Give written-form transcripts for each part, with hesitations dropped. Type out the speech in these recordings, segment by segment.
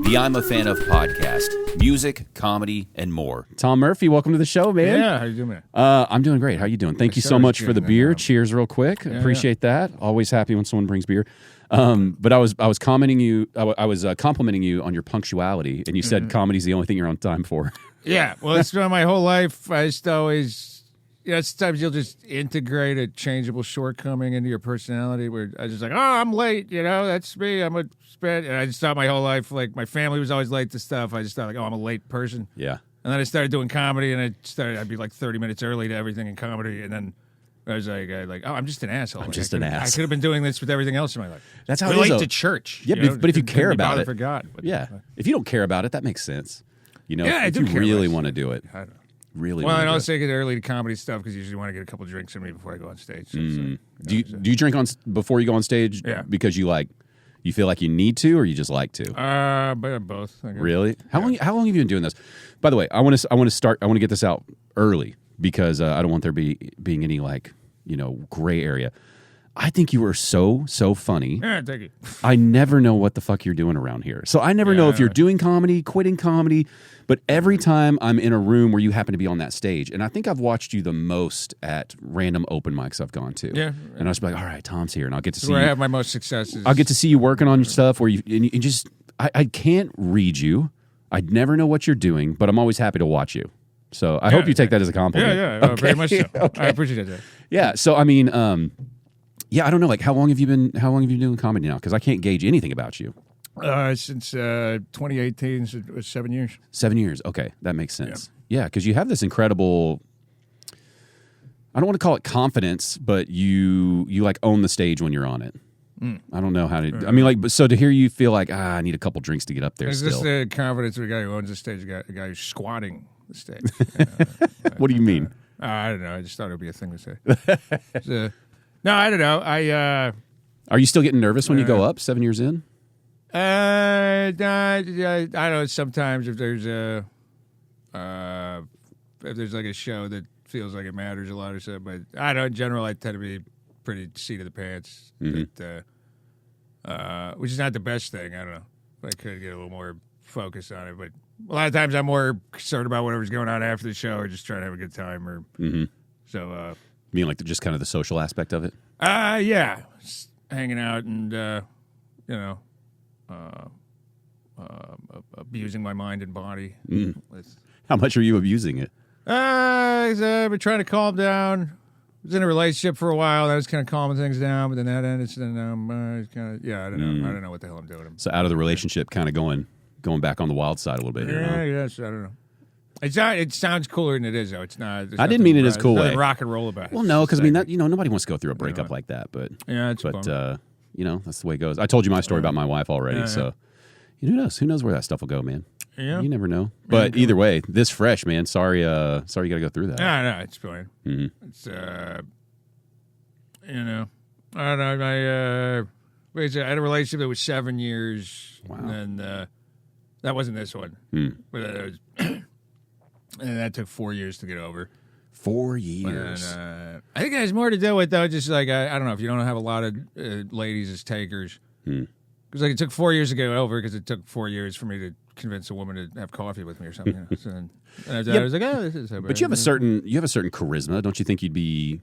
the I'm a Fan of podcast, music, comedy, and more. Tom Murphy, welcome to the show, man. Yeah, how you doing, man? I'm doing great. How you doing? Thank you so much for the beer. Cheers real quick. Appreciate that. Always happy when someone brings beer. But I was complimenting you on your punctuality, and you said comedy's the only thing you're on time for. Yeah, well, it's been my whole life. I just always, sometimes you'll just integrate a changeable shortcoming into your personality where I just like, oh, I'm late, that's me. I'm a sped. And I just thought my whole life, like, my family was always late to stuff. I just thought, like, oh, I'm a late person. Yeah. And then I started doing comedy, and I'd be like 30 minutes early to everything in comedy, and then I was like, oh, I'm just an asshole. I'm just an ass. I could have been doing this with everything else in my life. That's how it is. Late to church. Yeah, but if you care about it. Forgot. If you don't care about it, that makes sense. I if do you care really less. want to do it. I don't know. Really well, I want don't to do it. say get early to comedy stuff because you usually want to get a couple drinks in me before I go on stage. So Do you drink before you go on stage? Yeah. Because you feel like you need to, or you just like to? But both. I guess. Really? How long have you been doing this? By the way, I want to get this out early because I don't want there being any gray area. I think you are so funny. Yeah, thank you. I never know what the fuck you're doing around here. So I never know if you're doing comedy, quitting comedy, but every time I'm in a room where you happen to be on that stage, and I think I've watched you the most at random open mics I've gone to. Yeah. And I'll just be like, all right, Tom's here, and I'll get to see where you. I have my most successes. I'll get to see you working on your stuff where you just, I can't read you. I never know what you're doing, but I'm always happy to watch you. So I hope you take that as a compliment. Yeah, very much so. Okay. I appreciate that. Yeah, so I mean, I don't know, how long have you been doing comedy now? Because I can't gauge anything about you. Since 2018, so it was 7 years. 7 years, okay, that makes sense. Yeah, because you have this incredible, I don't want to call it confidence, but you own the stage when you're on it. I don't know how to. I mean, so to hear you feel like I need a couple drinks to get up there. Is still. this the confidence of a guy who owns the stage, a guy who's squatting the stage? What do you mean? I don't know. I just thought it would be a thing to say. No, I don't know. Are you still getting nervous when you go up 7 years in? I don't know. Sometimes if there's like a show that feels like it matters a lot or something, but I don't. In general, I tend to be pretty seat of the pants, which is not the best thing. I don't know. I could get a little more focused on it, but a lot of times I'm more concerned about whatever's going on after the show, or just trying to have a good time, or so. You mean just kind of the social aspect of it? Yeah, just hanging out and abusing my mind and body. How much are you abusing it? I've been trying to calm down. I was in a relationship for a while. I was kind of calming things down, but then that ended. So then I don't know. I don't know what the hell I'm doing. So out of the relationship, kind of going back on the wild side a little bit here. Yeah, huh? yes, I don't know. It sounds cooler than it is, though. It's not. I didn't mean it as cool way. Rock and roll about it. Well, no, because I mean that nobody wants to go through a breakup like that. But it's that's the way it goes. I told you my story about my wife already, so who knows? Who knows where that stuff will go, man? Yeah, you never know. But either way, this fresh, man. Sorry, you got to go through that. No, it's fine. It's I don't know. I had a relationship that was 7 years. Wow. And that wasn't this one. But that was. And that took 4 years to get over. 4 years. And, I think it has more to do with, though, just like, I don't know, if you don't have a lot of ladies as takers. Because it took 4 years to get over because it took 4 years for me to convince a woman to have coffee with me or something. So then, I was like, this is so bad. But you have a certain charisma. Don't you think you'd be...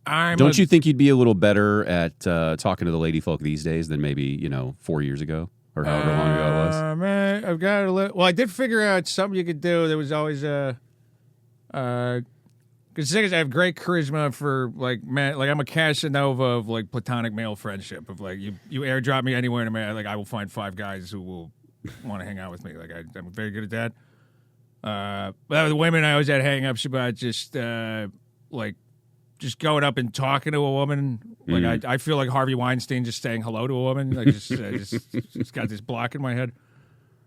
you think you'd be a little better at talking to the lady folk these days than maybe, 4 years ago? Or however long ago it was. Man, I've got a little. Well, I did figure out something you could do. There was always because the thing is, I have great charisma for I'm a Casanova of platonic male friendship. Of you airdrop me anywhere in America, I will find 5 guys who will want to hang out with me. I'm very good at that. But the women I always had hang-ups about just going up and talking to a woman. I feel like Harvey Weinstein just saying hello to a woman. I just got this block in my head.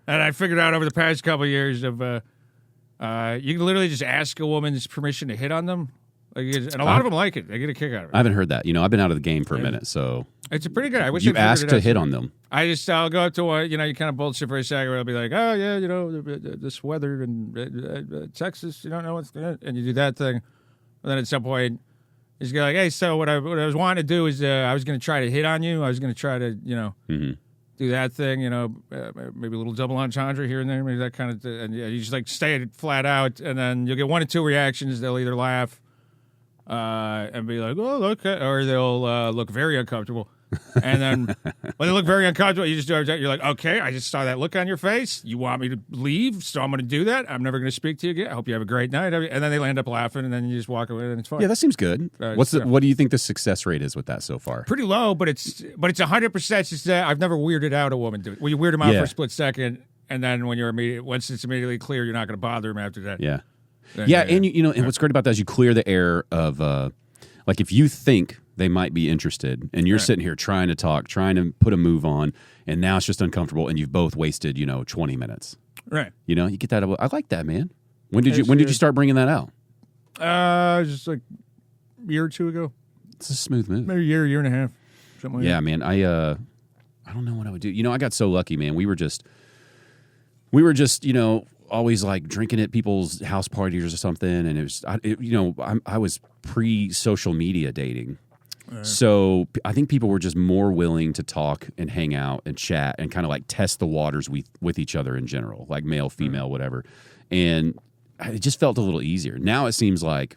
And I figured out over the past couple of years of you can literally just ask a woman's permission to hit on them. And a lot of them like it. They get a kick out of it. I haven't heard that. I've been out of the game for a minute, so... It's pretty good. I wish you asked to hit on them. I'll go up to one, you kind of bullshit for a second. I'll be like, oh, yeah, this weather in Texas, you don't know what's going on. And you do that thing. And then at some point... He's like, hey, so what I was wanting to do is I was going to try to hit on you. I was going to try to, do do that thing, maybe a little double entendre here and there, maybe that kind of thing. And you just like say it flat out, and then you'll get 1 or 2 reactions. They'll either laugh and be like, "Oh, look," or they'll look very uncomfortable. And then when they look very uncomfortable, you just do it. You're like, "Okay, I just saw that look on your face. You want me to leave, so I'm going to do that. I'm never going to speak to you again. I hope you have a great night." And then they end up laughing, and then you just walk away, and it's fine. Yeah, that seems good. What do you think the success rate is with that so far? Pretty low, but it's 100%. Just I've never weirded out a woman. Well, you weird them out for a split second, and then when once it's immediately clear, you're not going to bother them after that. Yeah, and and what's great about that is you clear the air of like if you think they might be interested, and you're sitting here trying to talk, trying to put a move on, and now it's just uncomfortable, and you've both wasted 20 minutes. Right. You get that. I like that, man. When did you start bringing that out? Just like a year or 2 ago. It's a smooth move. Maybe a year and a half, something like that. Yeah, man. I don't know what I would do. I got so lucky, man. We were just always like drinking at people's house parties or something, and it was I was pre-social media dating. So I think people were just more willing to talk and hang out and chat and kind of like test the waters with each other in general, like male, female, whatever. And it just felt a little easier. Now it seems like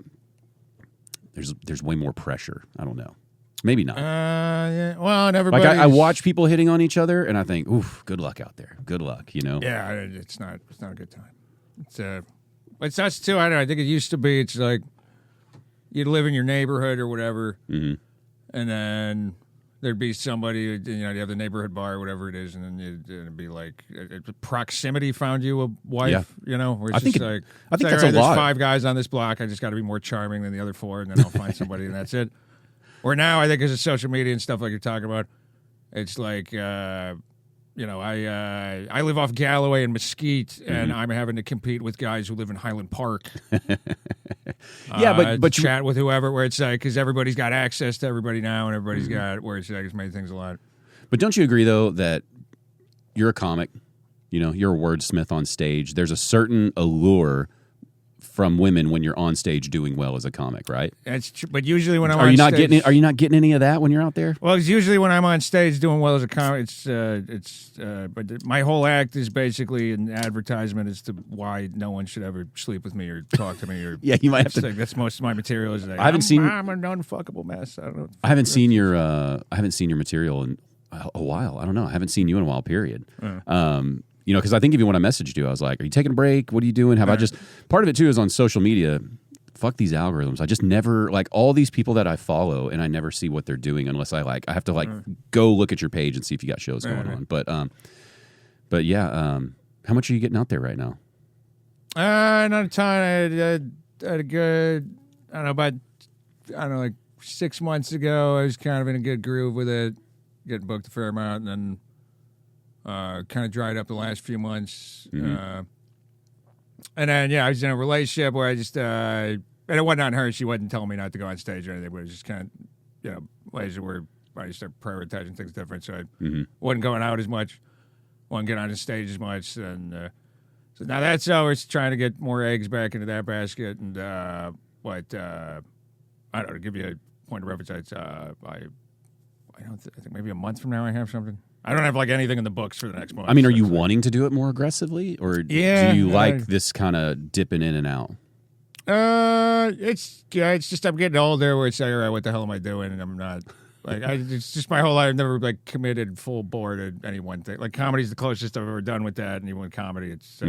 there's way more pressure. I don't know. Maybe not. Yeah. Well, and everybody. Like I watch people hitting on each other, and I think, oof, good luck out there. Good luck, Yeah, it's not a good time. It's us too. I think it used to be. It's like you'd live in your neighborhood or whatever. Mm-hmm. And then there'd be somebody, you have the neighborhood bar or whatever it is, and then it'd be like proximity found you a wife, where it's I think like, that's right, a lot. There's 5 guys on this block. I just got to be more charming than the other 4, and then I'll find somebody, and that's it. Or now, I think because of social media and stuff like you're talking about, it's like, I live off Galloway and Mesquite, and I'm having to compete with guys who live in Highland Park. Yeah, but chat with whoever, where it's like, because everybody's got access to everybody now, and everybody's got, where it's like, it's made things a lot. But don't you agree, though, that you're a comic, you're a wordsmith on stage. There's a certain allure from women when you're on stage doing well as a comic, right? That's true. But usually when I'm Are you not getting any of that when you're out there? Well, it's usually when I'm on stage doing well as a comic. But my whole act is basically an advertisement as to why no one should ever sleep with me or talk to me. Or yeah, you might have to. Like, that's most of my material. Is like, I'm an unfuckable mess. I don't know. I haven't seen your material in a while. I don't know. I haven't seen you in a while. Period. Because I think even when I messaged you, I was like, "Are you taking a break? What are you doing?" Part of it too is on social media. Fuck these algorithms. I just never like all these people that I follow, and I never see what they're doing unless I have to go look at your page and see if you got shows going on. But yeah, how much are you getting out there right now? Not a ton. I had a good, like 6 months ago. I was kind of in a good groove with it, getting booked a fair amount, and then. Kind of dried up the last few months. And then, I was in a relationship where I just, and it wasn't on her. She wasn't telling me not to go on stage or anything, but it was just kind of, ways where I just started prioritizing things different. So I wasn't going out as much, wasn't getting on the stage as much. And so now that's how we're trying to get more eggs back into that basket. And, I don't know, to give you a point of reference, I think maybe a month from now I have something. I don't have like anything in the books for the next month. I mean, are you wanting to do it more aggressively, or do you like this kind of dipping in and out? It's just I'm getting older where it's like, all right, what the hell am I doing? And I'm not like it's just my whole life. I've never like committed full bore to any one thing. Like comedy's the closest I've ever done with that, and even with comedy, it's.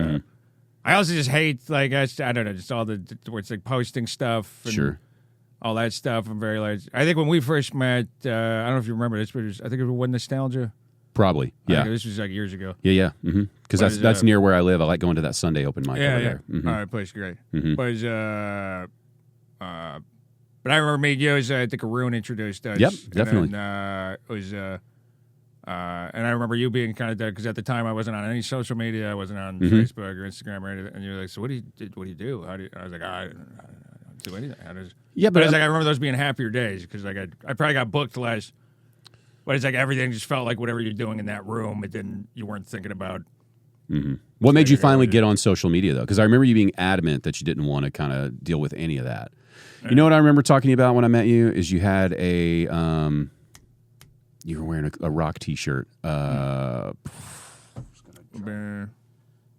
I also just hate like I don't know, just all the where it's like posting stuff. And all that stuff. I'm very like. I think when we first met, I don't know if you remember this, but I think it was when Nostalgia. Probably, yeah. This was like years ago. Yeah. Because that's near where I live. I like going to that Sunday open mic over there. All right, place great. But I remember meeting you. I think Arun introduced us. Yep, definitely. And it was, and I remember you being kind of there because at the time I wasn't on any social media. I wasn't on Facebook or Instagram or anything. And you were like, "So what do you do? How do you?" I was like, "I don't do anything." But I was like, I remember those being happier days because like I probably got booked less. But it's like everything just felt like whatever you're doing in that room, you weren't thinking about. What made you finally get on social media, though? Because I remember you being adamant that you didn't want to kind of deal with any of that. You know what I remember talking about when I met you is you had You were wearing a rock T-shirt. It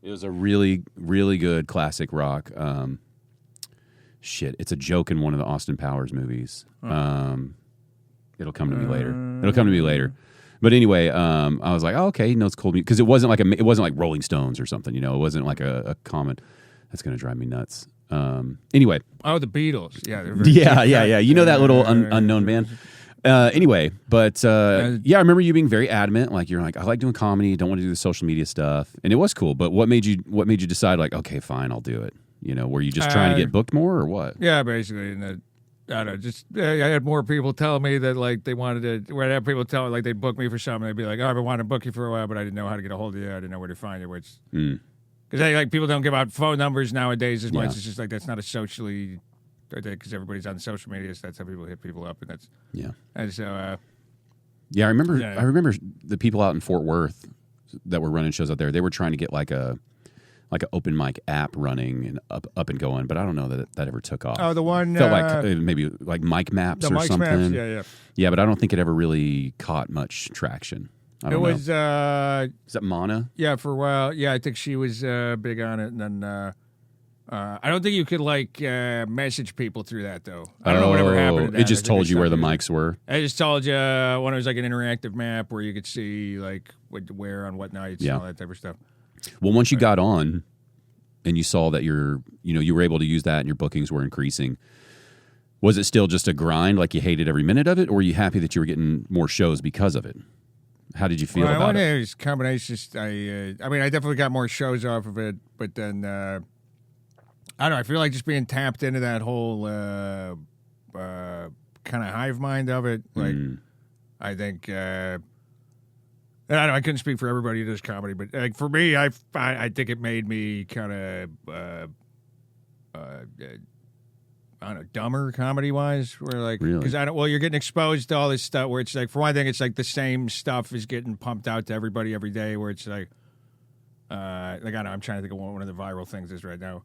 was a really, really good classic rock. Shit, it's a joke in one of the Austin Powers movies. It'll come to me later. But anyway, I was like, oh, okay, he knows cool music because it wasn't like Rolling Stones or something. You know, it wasn't like a common. That's gonna drive me nuts. Anyway. Oh, the Beatles. Yeah. Yeah. You know that little unknown band. Anyway, but I remember you being very adamant. Like you're like, I like doing comedy. Don't want to do the social media stuff, and it was cool. But what made you decide like, okay, fine, I'll do it? You know, were you just trying to get booked more or what? Yeah, basically. And I don't know, just I had more people tell me that like they wanted to. Where I had people tell me like they'd book me for something, they'd be like, "Oh, I've been wanting to book you for a while, but I didn't know how to get a hold of you. I didn't know where to find you." Which because like people don't give out phone numbers nowadays as much. It's just like that's not a socially because everybody's on social media. So that's how people hit people up, and that's And so I remember the people out in Fort Worth that were running shows out there. They were trying to get like an open mic app running and up and going, but I don't know that ever took off. Oh, the one felt like maybe like Mic Maps or something. Maps, yeah, but I don't think it ever really caught much traction. I don't know. Is that Mana? Yeah, for a while. Yeah, I think she was big on it, and then I don't think you could like message people through that though. I don't know whatever happened to that. It just told you where the mics were. I just told you when it was like an interactive map where you could see like what to wear on what nights and all that type of stuff. Well, once you got on and you saw that you were able to use that and your bookings were increasing, was it still just a grind, like you hated every minute of it, or were you happy that you were getting more shows because of it? How did you feel about it? It was a combination. I mean, I definitely got more shows off of it, but then I don't know. I feel like just being tapped into that whole kind of hive mind of it. Like, I think. I don't know, I couldn't speak for everybody who does comedy, but like for me, I think it made me kind of I don't know, dumber comedy wise. Where like because you're getting exposed to all this stuff. Where it's like for one thing, it's like the same stuff is getting pumped out to everybody every day. Where it's like I don't know, I'm trying to think of one of the viral things is right now.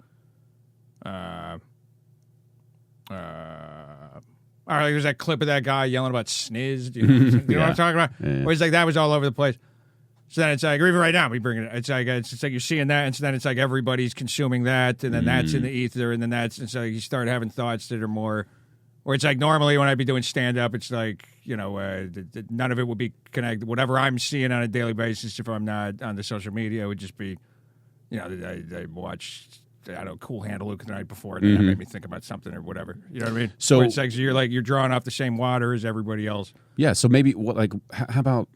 All right, there's that clip of that guy yelling about sniz. You know what I'm talking about? Yeah. Where it's like that was all over the place. So then it's like, or even right now, we bring it. It's like you're seeing that, and so then it's like everybody's consuming that, and then that's in the ether, and then and so you start having thoughts that are more. Where it's like normally when I'd be doing stand up, it's like none of it would be connected. Whatever I'm seeing on a daily basis, if I'm not on the social media, it would just be, I watched. I don't know, Cool Hand Luke the night before, and then that made me think about something or whatever. You know what I mean? So it's like you're drawing off the same water as everybody else. Yeah. So maybe how about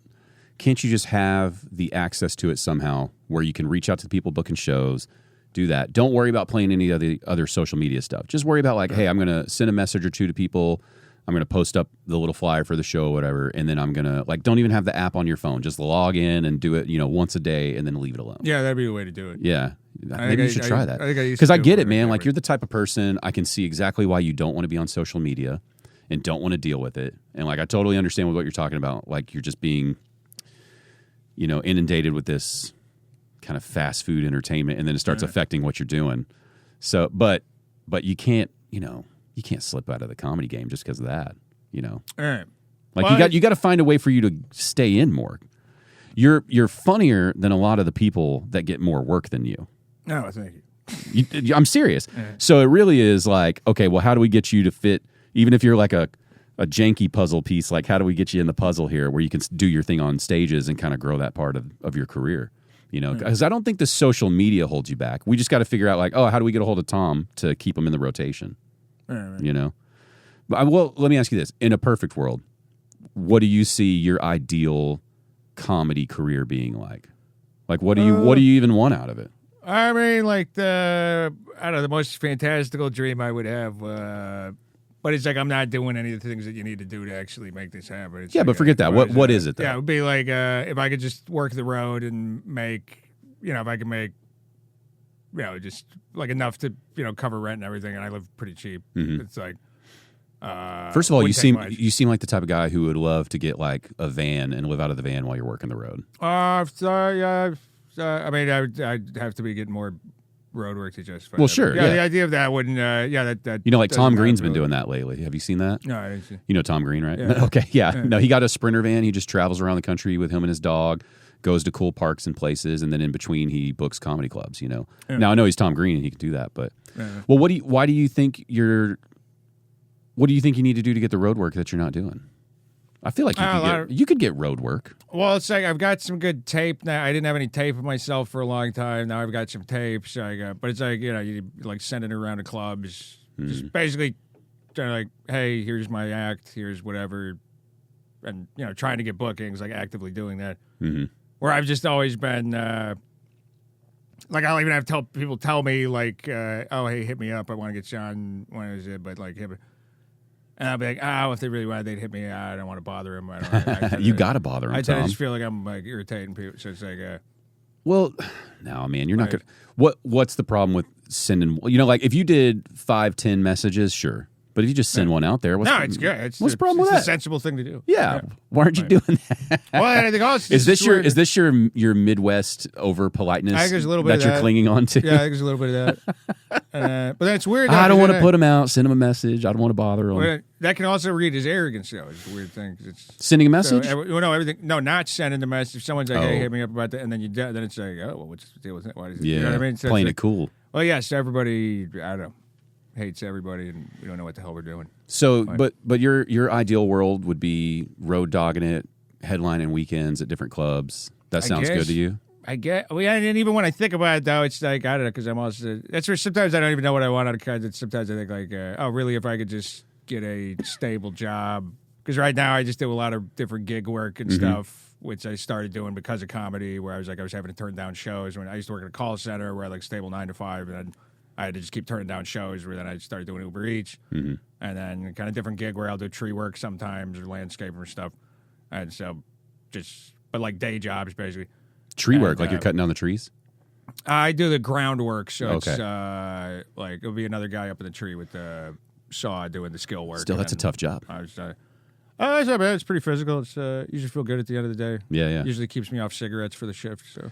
can't you just have the access to it somehow where you can reach out to the people booking shows, do that. Don't worry about playing any of the other social media stuff. Just worry about hey, I'm going to send a message or two to people. I'm going to post up the little flyer for the show or whatever, and then I'm going to don't even have the app on your phone. Just log in and do it, once a day, and then leave it alone. Yeah, that'd be the way to do it. Yeah. Maybe you should try that. Because I get it, man. Like, you're the type of person, I can see exactly why you don't want to be on social media and don't want to deal with it. And, I totally understand what you're talking about. Like, you're just being, inundated with this kind of fast food entertainment, and then it starts affecting what you're doing. So, but you can't, you can't slip out of the comedy game just because of that, All right. You got to find a way for you to stay in more. You're funnier than a lot of the people that get more work than you. No, thank you. I'm serious. So it really is like, okay, well, how do we get you to fit, even if you're like a janky puzzle piece, like how do we get you in the puzzle here where you can do your thing on stages and kind of grow that part of your career? Because I don't think the social media holds you back. We just got to figure out how do we get a hold of Tom to keep him in the rotation? Right. But let me ask you this. In a perfect world, what do you see your ideal comedy career being like? Like, what do you even want out of it? I mean, the most fantastical dream I would have, but it's like I'm not doing any of the things that you need to do to actually make this happen. It's but forget that. What is it, though? Yeah, it would be like if I could just work the road and make, if I could make, just like enough to, cover rent and everything, and I live pretty cheap. Mm-hmm. It's like, first of all, you seem like the type of guy who would love to get like a van and live out of the van while you're working the road. I mean, I'd have to be getting more road work to justify. Well, that. sure, Yeah, yeah. the idea of that wouldn't. That You know, like Tom doesn't Green's really- been doing that lately. Have you seen that? No, I didn't see. You know Tom Green, right? Yeah. Okay, yeah. No, he got a Sprinter van. He just travels around the country with him and his dog, goes to cool parks and places, and then in between he books comedy clubs. You know. Yeah. Now I know he's Tom Green and he can do that, but Yeah. well, why do you think you need to do to get the road work that you're not doing? I feel like you could get road work. Well, it's like I've got some good tape now. I didn't have any tape of myself for a long time. Now I've got some tapes. But it's like you like sending it around to clubs, just basically like, hey, here's my act, here's whatever, and trying to get bookings, like actively doing that. Mm-hmm. Where I've just always been like I'll even have people tell me like, oh hey, hit me up. I want to get Sean. When is it? But like hit me. And I'll be like, if they really wanted, they'd hit me. I don't want to bother them. You got to bother them, I Tom. just feel like I'm like irritating people. So it's like, well, no, man, you're not going to. What's the problem with sending, like if you did 5-10 messages, sure. But if you just send one out there, it's good. What's the problem with that? It's a sensible thing to do. Yeah. Why aren't you doing that? Well, I think also Is this your Midwest over politeness I think there's a little bit of you're that. clinging on to? Yeah, I think there's a little bit of that. But then it's weird. I don't want to put them out. Send them a message. I don't want to bother them. Well, that can also read as arrogance, though. It's a weird thing. 'Cause it's Sending a message? everything. No, not sending the message. If someone's like, "Hey, hit me up about that," and then then it's like, "Oh, well, what's the deal with that? Why does it?" Yeah, You know what I mean? So playing it's it cool. Well, yes, everybody. I don't know. Hates everybody, and we don't know what the hell we're doing. So, but your ideal world would be road dogging it, headlining weekends at different clubs. That sounds good to you? I get. Well, and even when I think about it, though, it's like I don't know, because I'm also. That's where sometimes I don't even know what I want out of cards. Sometimes I think like, oh, really? If I could just get a stable job, because right now I just do a lot of different gig work and stuff, which I started doing because of comedy, where I was having to turn down shows. When I used to work at a call center, where I like stable 9 to 5, and then I had to just keep turning down shows. Where then I started doing Uber Eats, and then kind of different gig where I'll do tree work sometimes or landscaping or stuff, and so but like day jobs basically. Tree work, like you're cutting down the trees? I do the groundwork, so Okay. it's like it'll be another guy up in the tree with the saw doing the skill work. Still, that's a tough job. It's not bad. It's pretty physical. It's usually feel good at the end of the day. Yeah. Usually keeps me off cigarettes for the shift. So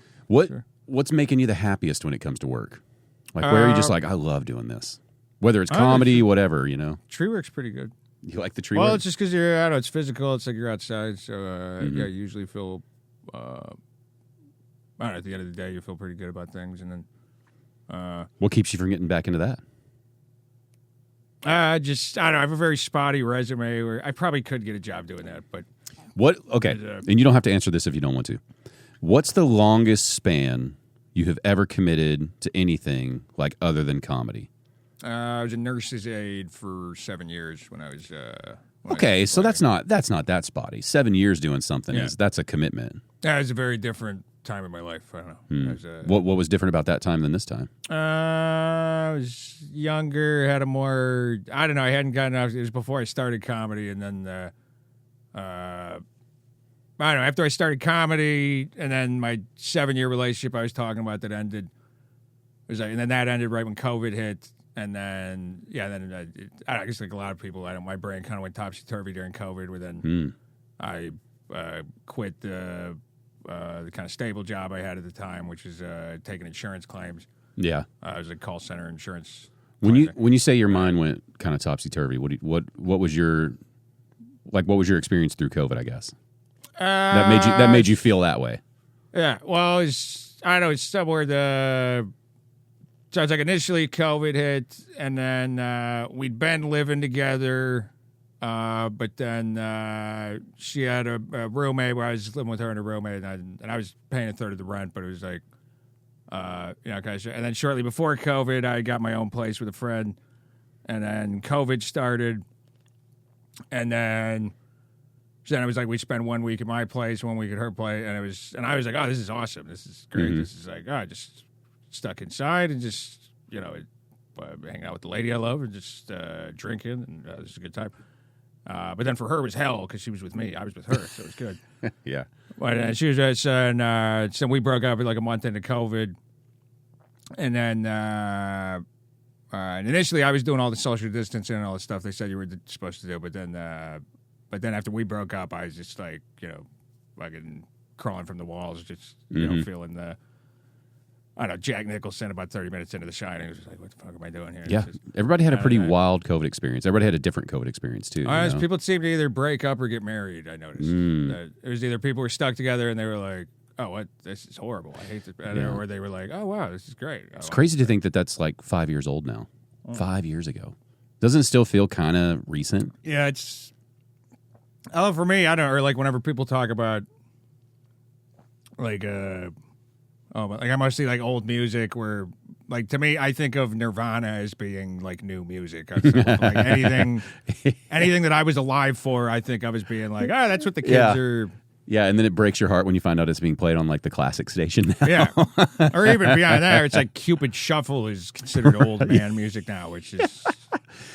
What's making you the happiest when it comes to work? Like, where are you just like, I love doing this? Whether it's comedy, whatever, tree work's pretty good. You like the tree Well, work? it's just because I don't know, it's physical. It's like you're outside, so yeah, you usually feel. I don't know, at the end of the day, you feel pretty good about things, and then. What keeps you from getting back into that? I don't know. I have a very spotty resume where I probably could get a job doing that, but What? Okay, and you don't have to answer this if you don't want to. What's the longest span you have ever committed to anything like other than comedy? I was a nurse's aide for 7 years when I was. Okay, so that's not that spotty. 7 years doing something that's a commitment. That was a very different time in my life. I don't know. I was, What was different about that time than this time? I was younger, had a more. I don't know. I hadn't gotten off. It was before I started comedy, and then I don't know. After I started comedy, and then my 7-year relationship I was talking about that ended. Was like, and then that ended right when COVID hit, and then I guess like a lot of people, my brain kind of went topsy turvy during COVID. Where then I quit the kind of stable job I had at the time, which is taking insurance claims. Yeah, I was a call center insurance. When you say your mind went kind of topsy turvy, what was your experience through COVID? I guess that made you feel that way. Yeah, well, I don't know. It's somewhere so it's like initially COVID hit, and then we'd been living together, but then she had a roommate where I was living with her and a roommate, and I was paying a third of the rent, but it was like, and then shortly before COVID, I got my own place with a friend, and then COVID started, and then it was like we spent 1 week at my place, 1 week at her place, and I was like, oh, this is awesome, this is great, this is like, I just stuck inside and just hanging out with the lady I love and just drinking, and this is a good time. But then for her it was hell because she was with me, I was with her, so it was good. Yeah. But she was just, so we broke up like a month into COVID, and then and initially I was doing all the social distancing and all the stuff they said you were supposed to do, but then after we broke up, I was just like, fucking crawling from the walls, just feeling the I don't know, Jack Nicholson about 30 minutes into The Shining. He was just like, what the fuck am I doing here? Yeah. Everybody had a pretty wild COVID experience. Everybody had a different COVID experience, too. People seem to either break up or get married, I noticed. It was either people were stuck together and they were like, oh, what? This is horrible. I hate this. Or they were like, oh, wow, this is great. It's crazy to think that that's like 5 years old now. 5 years ago. Doesn't it still feel kind of recent? Yeah, it's... for me, I don't know, or like whenever people talk about like I mostly like old music where like to me I think of Nirvana as being like new music. Like anything that I was alive for, I think of as being like, that's what the kids are. Yeah, and then it breaks your heart when you find out it's being played on like the classic station now. Yeah. Or even beyond that, it's like Cupid Shuffle is considered old man music now, which is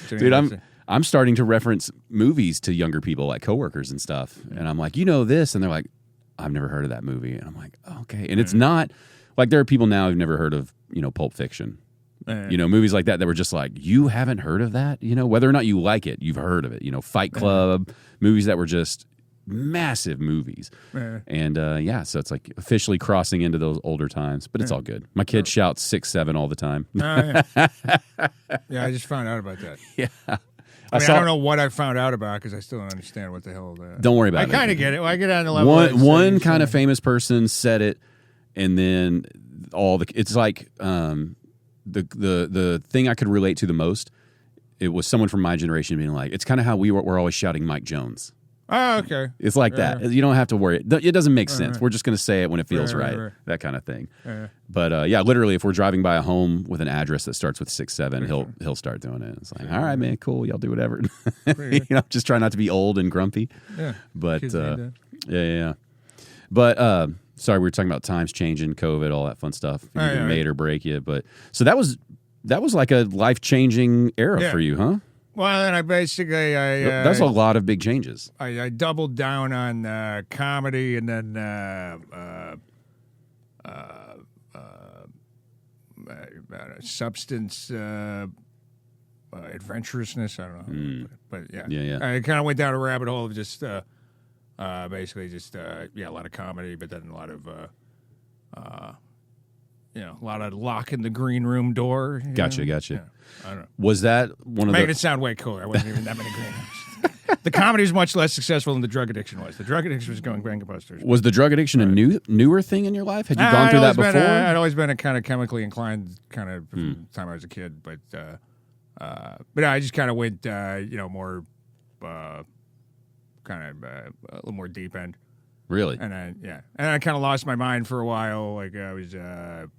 dude, I'm starting to reference movies to younger people, like coworkers and stuff. And I'm like, you know this? And they're like, I've never heard of that movie. And I'm like, okay. And it's not like there are people now who've never heard of, Pulp Fiction. Movies like that were just like, you haven't heard of that? Whether or not you like it, you've heard of it. Fight Club, movies that were just massive movies. And so it's like officially crossing into those older times, but it's all good. My kid shouts 6, 7 all the time. Yeah, I just found out about that. Yeah. I don't know what I found out about because I still don't understand what the hell. Don't worry about it. I kind of get it. Well, I get on the level. One kind of famous person said it, and then it's like the thing I could relate to the most. It was someone from my generation being like, it's kind of how we're always shouting Mike Jones. Oh, okay. It's like that. You don't have to worry. It doesn't make sense. We're just going to say it when it feels right. That kind of thing. But literally, if we're driving by a home with an address that starts with 6, 7, he'll start doing it. It's like, all right, man, cool. Y'all do whatever. Just try not to be old and grumpy. Yeah. But yeah. But sorry, we were talking about times changing, COVID, all that fun stuff. Either made or break you. But so that was like a life-changing era for you, huh? Well, then that's a lot of big changes. I doubled down on comedy and then substance adventurousness. I don't know, but yeah. I kind of went down a rabbit hole of just basically just a lot of comedy, but then a lot of lock in the green room door. Gotcha. Yeah, I don't know. Was that one of making it sound way cooler? I wasn't even that many green rooms. The comedy was much less successful than the drug addiction was. The drug addiction was going gangbusters. Was the drug addiction a newer thing in your life? Had you gone through that before? I'd always been a kind of chemically inclined from the time I was a kid, but I just kind of went more kind of a little more deep end. Really? And I kind of lost my mind for a while. Like I was kind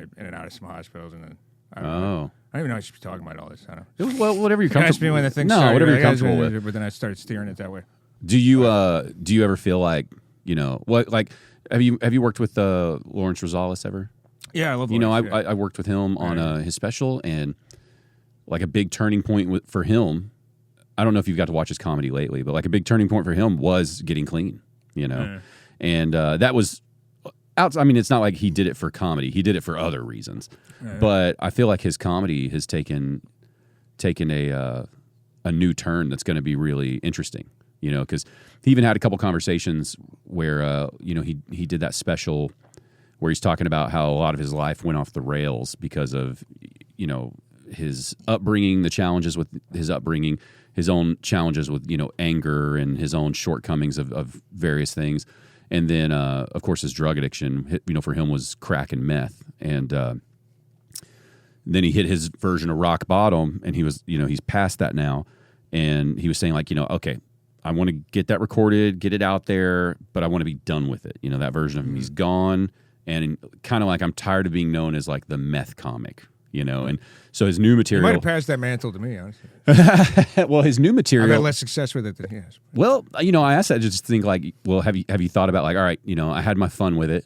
of in and out of some hospitals, and then I don't even know I should be talking about all this. I don't know. Well, whatever you're comfortable. Ask me when the thing started. Whatever you're comfortable with. But then I started steering it that way. Do you ever feel like have you worked with Lawrence Rosales ever? Yeah, I love Lawrence. I worked with him on his special, and like a big turning point for him. I don't know if you've got to watch his comedy lately, but like a big turning point for him was getting clean. And that was. I mean, it's not like he did it for comedy. He did it for other reasons. But I feel like his comedy has taken a new turn that's going to be really interesting. Because he even had a couple conversations where he did that special where he's talking about how a lot of his life went off the rails because of his upbringing, the challenges with his upbringing, his own challenges with anger and his own shortcomings of various things. And then, of course, his drug addiction, for him was crack and meth. And then he hit his version of rock bottom, and he was, he's past that now. And he was saying, like, okay, I want to get that recorded, get it out there, but I want to be done with it. That version of him, he's gone. And kind of like, I'm tired of being known as like the meth comic, and so his new material. You might have passed that mantle to me, honestly. Well, his new material. I've had less success with it than he has. Well, I asked that just to think like, well, have you thought about like, all right, I had my fun with it.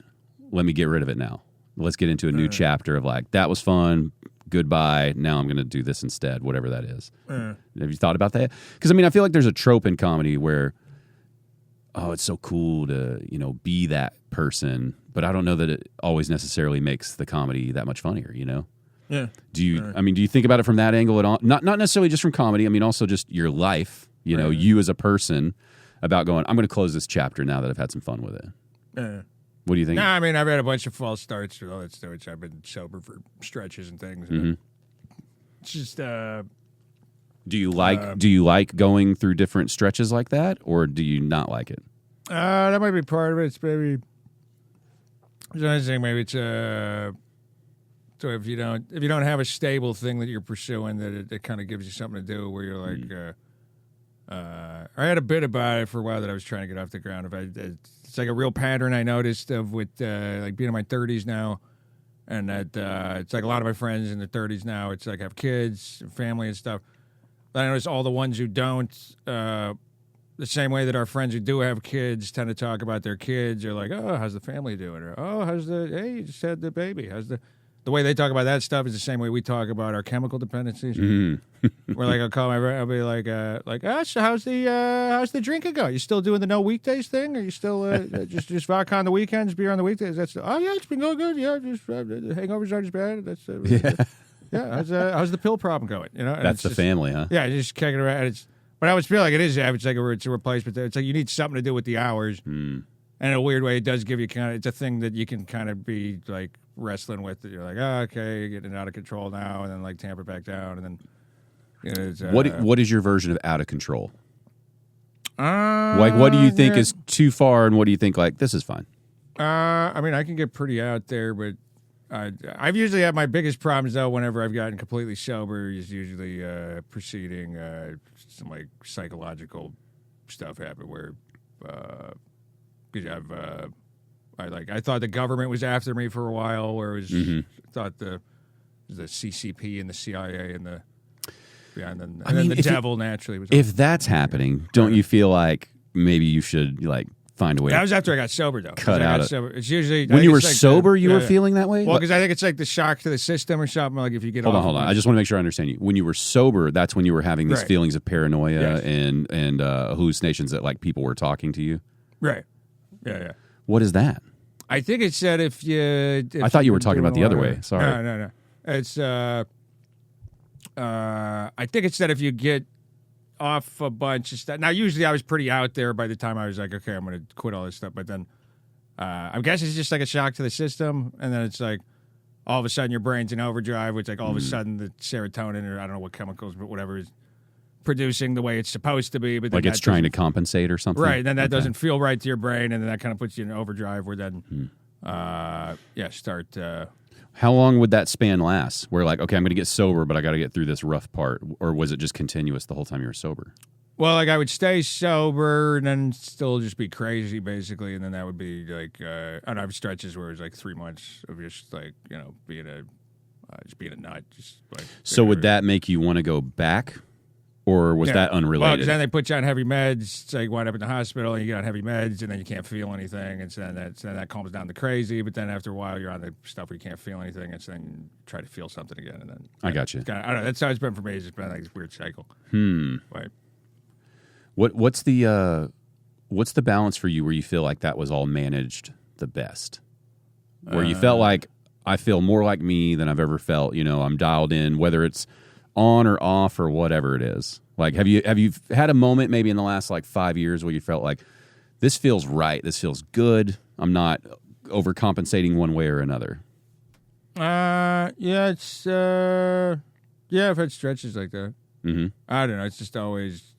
Let me get rid of it now. Let's get into a new chapter of like, that was fun. Goodbye. Now I'm going to do this instead, whatever that is. Have you thought about that? Because I feel like there's a trope in comedy where, it's so cool to, be that person. But I don't know that it always necessarily makes the comedy that much funnier, Yeah. Do you think about it from that angle at all? Not necessarily just from comedy. Also just your life, you as a person about going, I'm going to close this chapter now that I've had some fun with it. What do you think? No, I mean, I've had a bunch of false starts with all that stuff. I've been sober for stretches and things. And it's just, Do you like going through different stretches like that, or do you not like it? that might be part of it. It's maybe, maybe it's so if you don't have a stable thing that you're pursuing, that it kind of gives you something to do where you're like, I had a bit about it for a while that I was trying to get off the ground. It's like a real pattern I noticed of with like being in my 30s now, and that it's like a lot of my friends in their 30s now. It's like have kids, family, and stuff. But I notice all the ones who don't, the same way that our friends who do have kids tend to talk about their kids. You're like, oh, how's the family doing? Or hey, you just had the baby. The way they talk about that stuff is the same way we talk about our chemical dependencies. Where like I'll be like, so how's the drinking go? You still doing the no weekdays thing? Are you still just vodka on the weekends, beer on the weekdays? It's been going good. Yeah, just the hangovers aren't as bad. Yeah. How's the pill problem going? You know, and that's the family, huh? Yeah, just kicking around. But I always feel like it is average. It's a replacement. It's like you need something to do with the hours. And in a weird way, it does give you it's a thing that you can kind of be like wrestling with. That you're like, oh, okay, you're getting out of control now, and then like tamp it back down, and then. What is your version of out of control? Like, what do you think is too far, and what do you think like this is fine? I mean, I can get pretty out there, but I've usually had my biggest problems though. Whenever I've gotten completely sober, is usually preceding some like psychological stuff happen where I thought the government was after me for a while, where it was thought the CCP and the CIA and the. Yeah, and then the devil naturally was. If that's happening, don't you feel like maybe you should like find a way? That was after I got sober, though. Cut out. It's usually when you were sober, you were feeling that way. Well, because I think it's like the shock to the system or something. Like if you get hold on. I just want to make sure I understand you. When you were sober, that's when you were having these feelings of paranoia and hallucinations that like people were talking to you. Right. Yeah. What is that? I think it said if I thought you were talking about the other way. Sorry. No. It's I think it's that if you get off a bunch of stuff. Now, usually I was pretty out there by the time I was like, okay, I'm going to quit all this stuff. But then I guess it's just like a shock to the system. And then it's like all of a sudden your brain's in overdrive, which like all of a sudden the serotonin or I don't know what chemicals, but whatever is producing the way it's supposed to be. But then like it's trying to compensate or something? Right. And then that doesn't feel right to your brain. And then that kind of puts you in overdrive where then, start... How long would that span last? Where like, okay, I'm going to get sober, but I got to get through this rough part, or was it just continuous the whole time you were sober? Well, like I would stay sober and then still just be crazy, basically, and then that would be like I don't know, stretches where it was like 3 months of just like being a nut, just like. So would that make you want to go back? Or was that unrelated? Well, because then they put you on heavy meds, so you wind up in the hospital, and you get on heavy meds, and then you can't feel anything, and so then that calms down to crazy. But then after a while, you're on the stuff where you can't feel anything, and so then you try to feel something again, and then I got you. I don't know. That's how it's been for me. It's just been like this weird cycle. Right. What's the balance for you where you feel like that was all managed the best? Where you felt like I feel more like me than I've ever felt. I'm dialed in, whether it's on or off or whatever it is. Like, have you had a moment maybe in the last like 5 years where you felt like this feels right, this feels good, I'm not overcompensating one way or another? It's I've had stretches like that. I don't know. It's just always.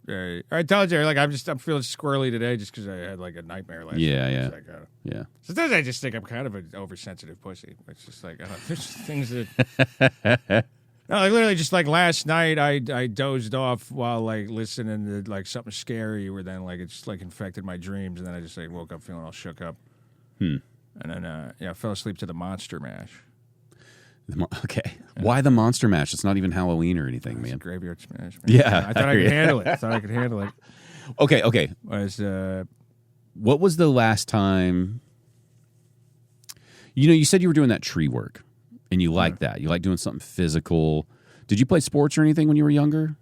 I told you, like I'm feeling squirrely today just because I had like a nightmare last night. Yeah. Sometimes I just think I'm kind of an oversensitive pussy. It's just like there's things that. No, like literally, just like last night, I dozed off while like listening to like something scary, where then like it just like infected my dreams, and then I just like woke up feeling all shook up. And then I fell asleep to the Monster Mash. Okay, why the Monster Mash? It's not even Halloween or anything, man. Graveyard Smash. Man. Yeah, I thought I could handle it. I thought I could handle it. Okay. What was the last time? You said you were doing that tree work. And you like that. You like doing something physical. Did you play sports or anything when you were younger?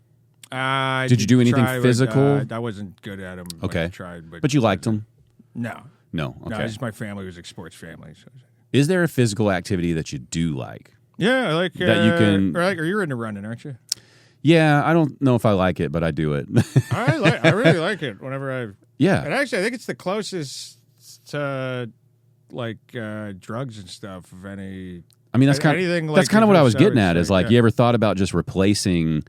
Did you do anything physical? I wasn't good at them. Okay. I tried, but you liked them? No. Okay. No, just my family was a sports family. So. Is there a physical activity that you do like? Yeah, I like that you can. Or you're into running, aren't you? Yeah, I don't know if I like it, but I do it. I really like it. Whenever Yeah. And actually, I think it's the closest to drugs and stuff of any. I mean, that's kind of what I was getting at. Is like, you ever thought about just replacing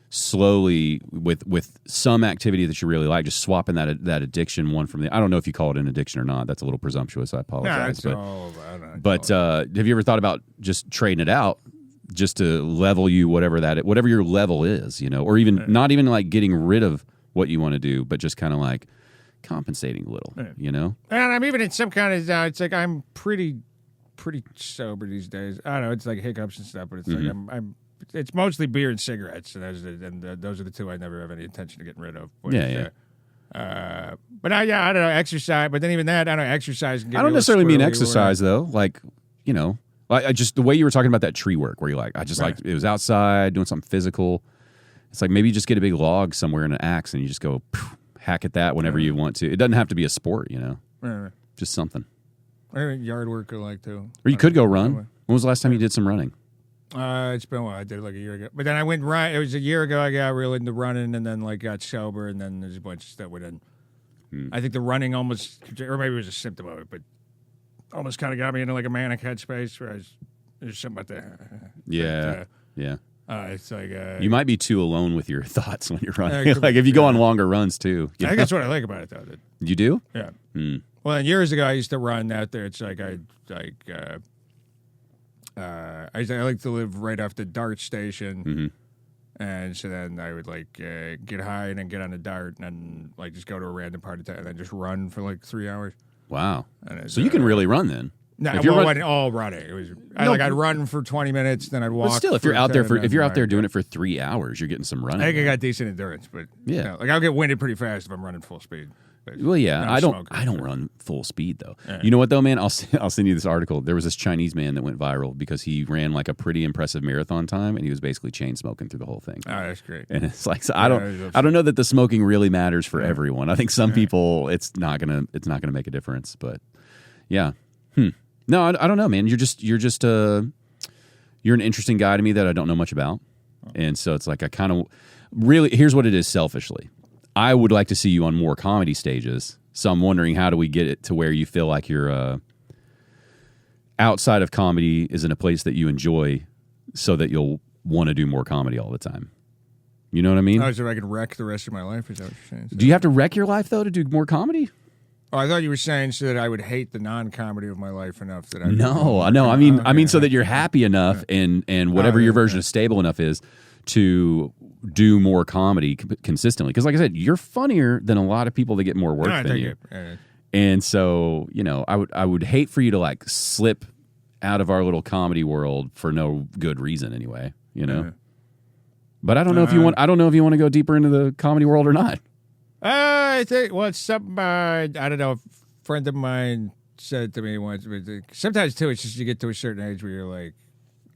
slowly with some activity that you really like, just swapping that addiction one from the. I don't know if you call it an addiction or not. That's a little presumptuous. I apologize. But have you ever thought about just trading it out, just to level you whatever your level is, or even not even like getting rid of what you want to do, but just kind of like compensating a little, And I'm even in some kind of. It's like I'm pretty sober these days. I don't know. It's like hiccups and stuff, but it's like I'm. It's mostly beer and cigarettes, and those are the two I never have any intention of getting rid of. But, but I don't know, exercise. But then even that, I don't know, exercise. I don't necessarily mean exercise though. Like, I just the way you were talking about that tree work, where you're like, I just like it was outside doing something physical. It's like maybe you just get a big log somewhere and an axe, and you just go hack at that whenever you want to. It doesn't have to be a sport, just something. Yard work I like too. Or you could go run. When was the last time you did some running? It's been a while. I did it like a year ago. But then I went run. It was a year ago I got real into running and then like got sober and then there's a bunch of stuff within. I think the running almost, or maybe it was a symptom of it, but almost kind of got me into like a manic headspace where there's something about that. Yeah. It's like you might be too alone with your thoughts when you're running. Like if you go on longer runs too. I think that's what I like about it though. You do? Yeah. Well, and years ago I used to run out there. It's like I like to live right off the DART station, and so then I would like get high and then get on the DART and then like just go to a random part of town and then just run for like 3 hours. Wow! So you can really run then. No, if you're all running. It was I'd run for 20 minutes, then I'd walk. But still, if you're out there doing it for 3 hours, you're getting some running. I think I got decent endurance, but like I'll get winded pretty fast if I'm running full speed. Well, yeah, I don't run full speed though. You know what though, man? I'll send you this article. There was this Chinese man that went viral because he ran like a pretty impressive marathon time, and he was basically chain smoking through the whole thing. Oh, that's great. And it's like I don't know that the smoking really matters for everyone. I think some people it's not gonna make a difference, but yeah. No, I don't know, man. You're an interesting guy to me that I don't know much about, and so it's like I kind of really here's what it is selfishly. I would like to see you on more comedy stages. So I'm wondering, how do we get it to where you feel like you're outside of comedy is in a place that you enjoy so that you'll want to do more comedy all the time? You know what I mean? Oh, so I can wreck the rest of my life? Is that what you're saying? So, do you have to wreck your life, though, to do more comedy? Oh, I thought you were saying so that I would hate the non-comedy of my life enough that I No. I mean so that you're happy enough and whatever your version of stable enough is to do more comedy consistently. Because like I said, you're funnier than a lot of people that get more work than you. And so, I would hate for you to like slip out of our little comedy world for no good reason anyway, But I don't know if you want to go deeper into the comedy world or not. I think it's something I don't know. A friend of mine said to me once. Sometimes too, it's just you get to a certain age where you're like,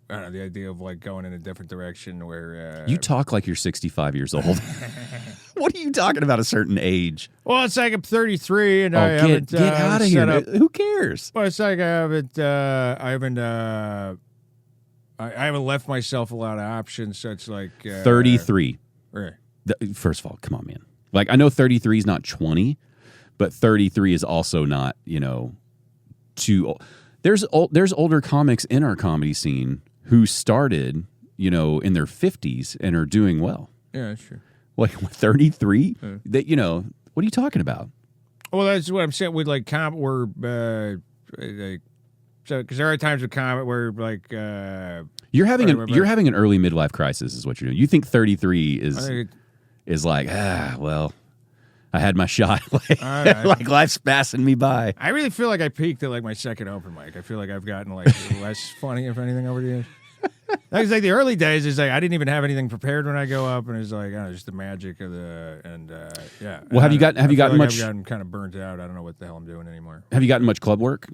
I don't know, the idea of like going in a different direction where you talk like you're 65 years old. What are you talking about? A certain age? Well, it's like I'm 33 and I haven't get out of here. Who cares? Well, it's like I haven't left myself a lot of options. So it's like 33. Right. First of all, come on, man. Like I know 33 is not 20, but 33 is also not too old. There's older comics in our comedy scene who started, in their 50s and are doing well. Yeah, sure. Like 33? That what are you talking about? Well, that's what I'm saying with like comedy where so because there are times with comedy where like you're having an early midlife crisis is what you're doing. You think 33 is like, well, I had my shot. Like life's passing me by. I really feel like I peaked at like my second open mic. I feel like I've gotten like less funny, if anything, over the years. Like the early days is like I didn't even have anything prepared when I go up, and it's like just the magic of yeah. Well, have you gotten much? I've gotten kind of burnt out. I don't know what the hell I'm doing anymore. Have you gotten much club work?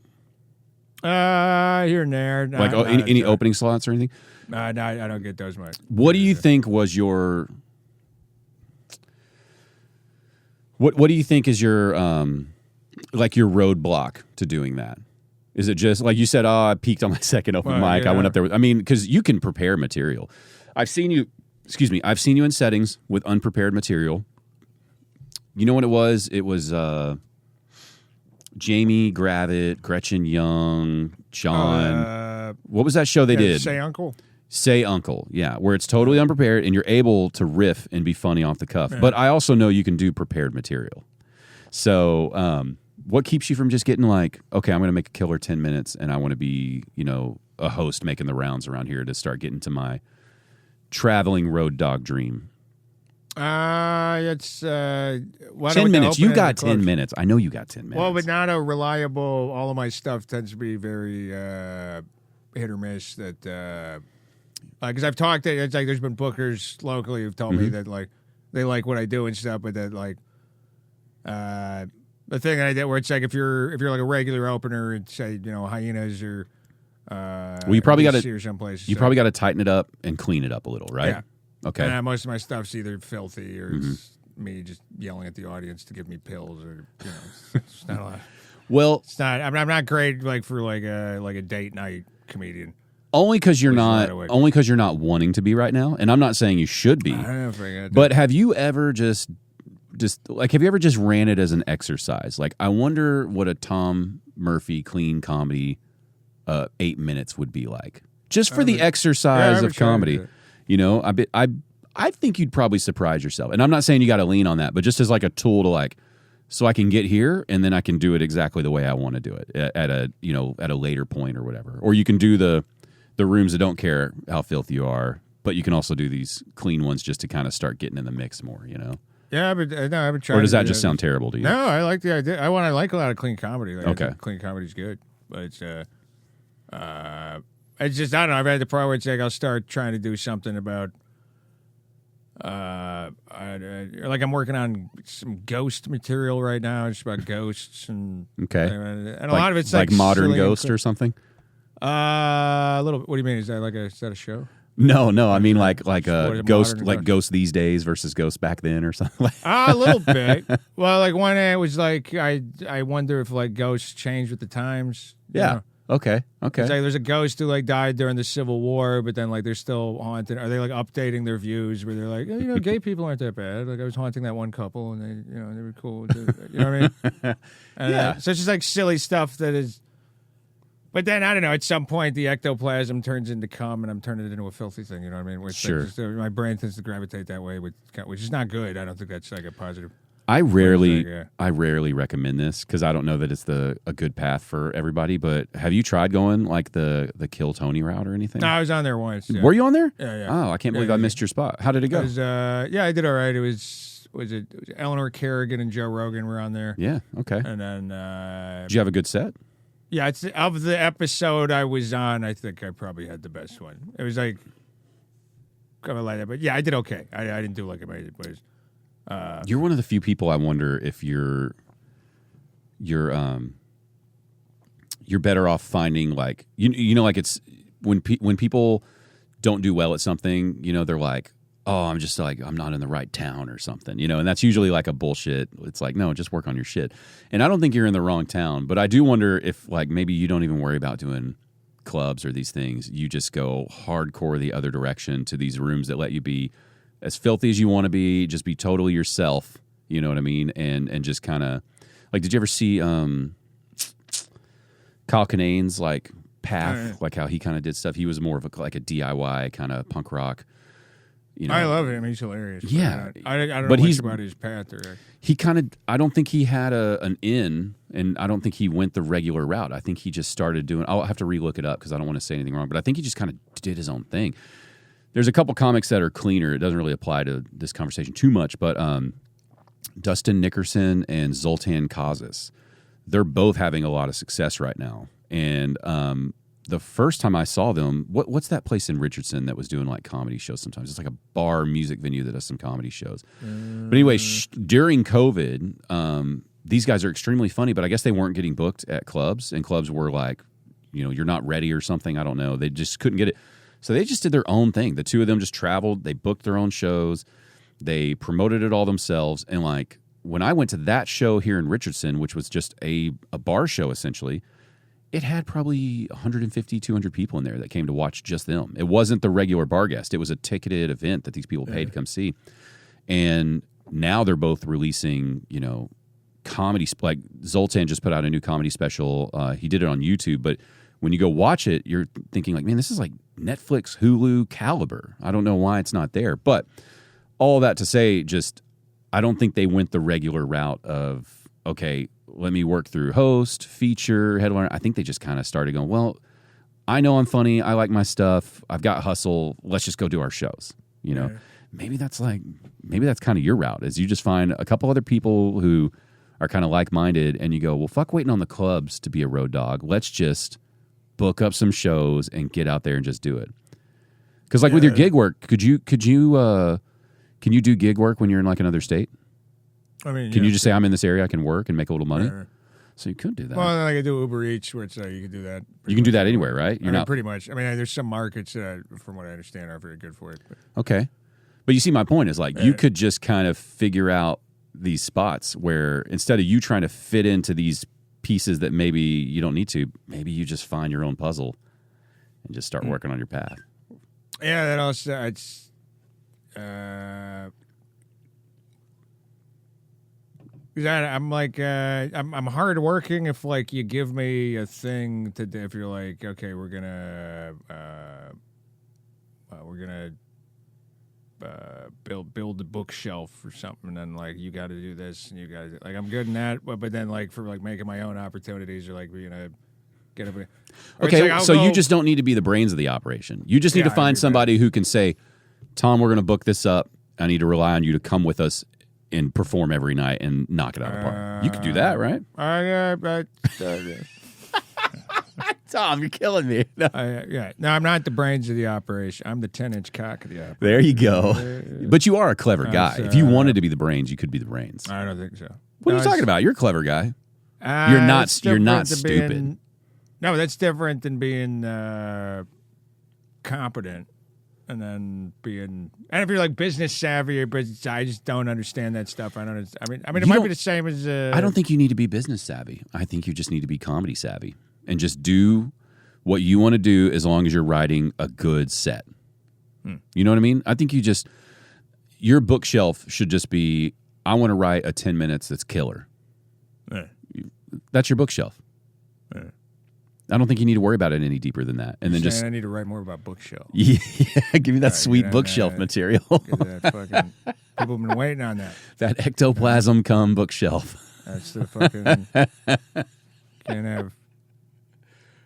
Here and there. Like any opening slots or anything? No, I don't get those much. What do you think was your? What do you think is your like your roadblock to doing that? Is it just like you said? Oh, I peaked on my second open mic. Yeah. I went up there. Because you can prepare material. I've seen you in settings with unprepared material. You know what it was? It was Jamie Gravitt, Gretchen Young, John. What was that show they did? Say Uncle. Say Uncle, yeah, where it's totally unprepared and you're able to riff and be funny off the cuff. Yeah. But I also know you can do prepared material. So what keeps you from just getting like, okay, I'm going to make a killer 10 minutes and I want to be, a host making the rounds around here to start getting to my traveling road dog dream? It's 10 minutes. You got 10 minutes. I know you got 10 minutes. Well, but not a reliable. All of my stuff tends to be very hit or miss. That because I've talked to, it's like there's been bookers locally who've told me that like they like what I do and stuff, but that like the thing that I did where it's like if you're like a regular opener and say Hyenas or well, you probably got to probably got to tighten it up and clean it up a little, right? Yeah. Okay. And most of my stuff's either filthy or it's me just yelling at the audience to give me pills or it's not a lot. Well, it's not. I'm not great like for like a date night comedian. Only because you're not wanting to be right now, and I'm not saying you should be. I don't know if I got but have you ever just ran it as an exercise? Like, I wonder what a Tom Murphy clean comedy 8 minutes would be like, just for the exercise of comedy. I think you'd probably surprise yourself, and I'm not saying you got to lean on that, but just as like a tool to like, so I can get here and then I can do it exactly the way I want to do it at a later point or whatever. Or you can do the rooms that don't care how filthy you are, but you can also do these clean ones just to kind of start getting in the mix more, Yeah, but no, I've been trying. Or does that just sound terrible to you? No, I like the idea. I like a lot of clean comedy. Like, okay, I think clean comedy's good, but it's just I don't know. I've had the part where it's like I'll start trying to do something about. Like I'm working on some ghost material right now. It's about ghosts and and a lot of it's like modern ghost or something. A little. What do you mean? Is that a show? No. I mean like a ghost, like Ghost these days versus Ghost back then or something. A little bit. Well, like one day it was like I wonder if like ghosts change with the times. Yeah. Okay. It's like there's a ghost who like died during the Civil War, but then like they're still haunted. Are they like updating their views where they're like, gay people aren't that bad. Like I was haunting that one couple and they were cool. You know what I mean? Yeah. So it's just like silly stuff that is. But then I don't know. At some point, the ectoplasm turns into cum, and I'm turning it into a filthy thing. You know what I mean? Where it's sure. Like just, my brain tends to gravitate that way, which is not good. I don't think that's like a positive. I rarely recommend this because I don't know that it's a good path for everybody. But have you tried going like the Kill Tony route or anything? No, I was on there once. Yeah. Were you on there? Yeah. Oh, I can't believe I missed your spot. How did it go? It was, I did all right. It was Eleanor Kerrigan and Joe Rogan were on there. Yeah. Okay. And then did you have a good set? Yeah, it's of the episode I was on. I think I probably had the best one. It was like kind of like that, but yeah, I did okay. I didn't do like amazing, but. You're one of the few people I wonder if you're better off finding like like it's when people don't do well at something, they're like, oh, I'm just like I'm not in the right town or something, and that's usually like a bullshit. It's like, no, just work on your shit. And I don't think you're in the wrong town, but I do wonder if like maybe you don't even worry about doing clubs or these things. You just go hardcore the other direction to these rooms that let you be as filthy as you want to be, just be totally yourself, you know what I mean? And just kind of, like, did you ever see Kyle Kinane's, like, path, like how he kind of did stuff? He was more of a DIY kind of punk rock, I love him. He's hilarious. Yeah. I don't know much about his path. He kind of, I don't think he had an in, and I don't think he went the regular route. I think he just started doing, I'll have to relook it up because I don't want to say anything wrong, but I think he just kind of did his own thing. There's a couple comics that are cleaner. It doesn't really apply to this conversation too much, but Dustin Nickerson and Zoltan Kazis, they're both having a lot of success right now. And the first time I saw them, what's that place in Richardson that was doing like comedy shows sometimes? It's like a bar music venue that does some comedy shows. But anyway, during COVID, these guys are extremely funny, but I guess they weren't getting booked at clubs, and clubs were like, you're not ready or something. I don't know. They just couldn't get it. So they just did their own thing. The two of them just traveled. They booked their own shows. They promoted it all themselves. And like when I went to that show here in Richardson, which was just a bar show essentially, it had probably 150, 200 people in there that came to watch just them. It wasn't the regular bar guest. It was a ticketed event that these people paid to come see. And now they're both releasing, comedy, like Zoltan just put out a new comedy special. He did it on YouTube, but when you go watch it, you're thinking like, man, this is like Netflix, Hulu caliber. I don't know why it's not there. But all that to say, just I don't think they went the regular route of, okay, let me work through host, feature, headliner. I think they just kind of started going, well, I know I'm funny. I like my stuff. I've got hustle. Let's just go do our shows. You know, maybe that's kind of your route, is you just find a couple other people who are kind of like-minded and you go, well, fuck waiting on the clubs to be a road dog. Let's just book up some shows and get out there and just do it. Because like with your gig work, can you do gig work when you're in like another state? I mean, can you just say, I'm in this area, I can work and make a little money? So you could do that. Well, then I could do Uber Eats, where it's you can do that. You can do that anywhere, right? You're not pretty much. I mean, there's some markets that, from what I understand, are very good for it. But. Okay, but you see, my point is like you could just kind of figure out these spots where instead of you trying to fit into these pieces that maybe you don't need to, maybe you just find your own puzzle and just start working on your path. Yeah, that also it's. I'm like I'm hardworking if like you give me a thing to do. If you're like, okay, we're gonna build the bookshelf or something, and then like you got to do this and you got to like I'm good in that, but then like for like making my own opportunities or like we're gonna get a. Okay, like, so you just don't need to be the brains of the operation. You just need to find somebody who can say, Tom, we're gonna book this up. I need to rely on you to come with us and perform every night and knock it out of the park. You could do that, right? Tom, you're killing me. No, I'm not the brains of the operation. I'm the 10-inch cock of the operation. There you go. But you are a clever guy. If you wanted to be the brains, you could be the brains. I don't think so. What are you talking about? You're a clever guy. You're not stupid. No, that's different than being competent. And then and if you're like business savvy, but I just don't understand that stuff. I mean, it might be the same as. I don't think you need to be business savvy. I think you just need to be comedy savvy and just do what you want to do as long as you're writing a good set. You know what I mean? I think your bookshelf should just be, I want to write a 10 minutes that's killer. That's your bookshelf. I don't think you need to worry about it any deeper than that. And then just I need to write more about bookshelf. Yeah, give me that sweet bookshelf material. People have been waiting on that. That ectoplasm cum bookshelf. That's the fucking can't have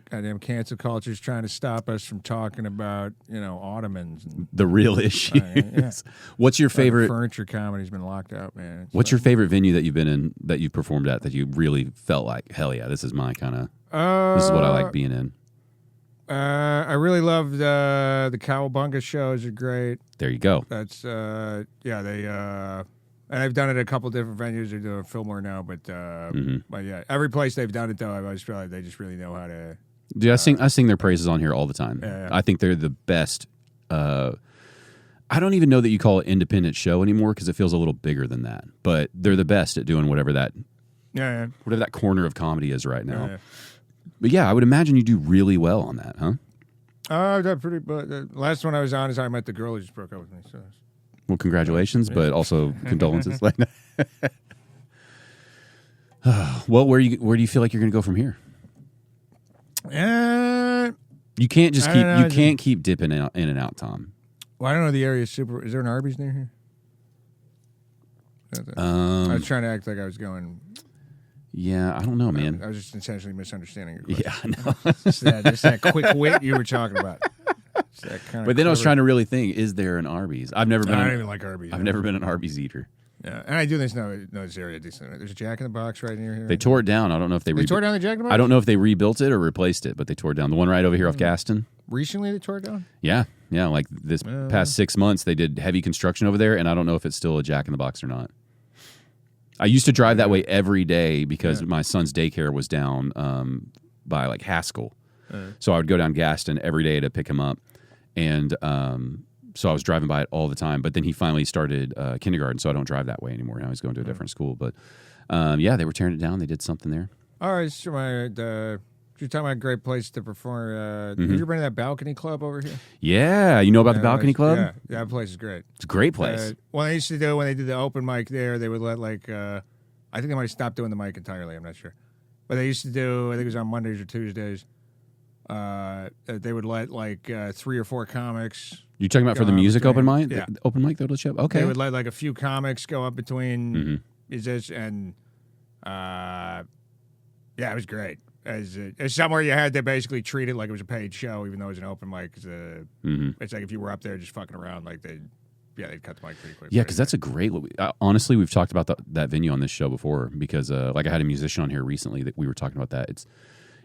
goddamn cancel culture's trying to stop us from talking about Ottomans and the real issues. What's your favorite furniture comedy's been locked out, man? What's your favorite venue that you've been in that you've performed at that you really felt like, hell yeah, this is my kind of this is what I like being in? I really love the Cowabunga shows are great. There you go. That's and I've done it at a couple different venues. They're doing Fillmore now, but yeah, every place they've done it though, I've always felt like they just really know how to. Dude, I sing their praises on here all the time. Yeah. I think they're the best. I don't even know that you call it independent show anymore because it feels a little bigger than that. But they're the best at doing whatever that corner of comedy is right now. Yeah. But yeah, I would imagine you do really well on that, huh? I've done pretty. But the last one I was on is I met the girl who just broke up with me. So. Well, congratulations, but also condolences. Well, where do you feel like you're going to go from here? You can't just keep dipping in and out, Tom. Well, I don't know the area is super. Is there an Arby's near here? I was trying to act like I was going. Yeah, I don't know, man. I was just intentionally misunderstanding your question. Yeah, I know. just that quick wit you were talking about. But then I was trying to really think: is there an Arby's? I've never been. I don't even like Arby's. I've never been an Arby's eater. Yeah, and I do this know this area decently. There's a Jack in the Box right near here. They tore it down. I don't know if they tore down the Jack in the Box. I don't know if they rebuilt it or replaced it, but they tore it down. The one right over here off Gaston. Recently, they tore it down. Yeah. Like this past 6 months, they did heavy construction over there, and I don't know if it's still a Jack in the Box or not. I used to drive that way every day because my son's daycare was down by like Haskell, so I would go down Gaston every day to pick him up, and so I was driving by it all the time. But then he finally started kindergarten, so I don't drive that way anymore. Now he's going to a different school. But they were tearing it down. They did something there. All right, so you're talking about a great place to perform. Have you ever been to that balcony club over here? Yeah, you know about the balcony club? Yeah, that place is great. It's a great place. What I used to do when they did the open mic there, they would let I I think they might have stopped doing the mic entirely. I'm not sure. But they used to do, I think it was on Mondays or Tuesdays. They would let like 3 or 4 comics. You talking about for the music between, open mic? Yeah. Open mic that will show? Okay. They would let like a few comics go up between musicians, and yeah, it was great. As somewhere you had to basically treat it like it was a paid show, even though it was an open mic. It's like if you were up there just fucking around, like they'd cut the mic pretty quick. Yeah, because that's a great. Honestly, we've talked about that venue on this show before because, like, I had a musician on here recently that we were talking about that.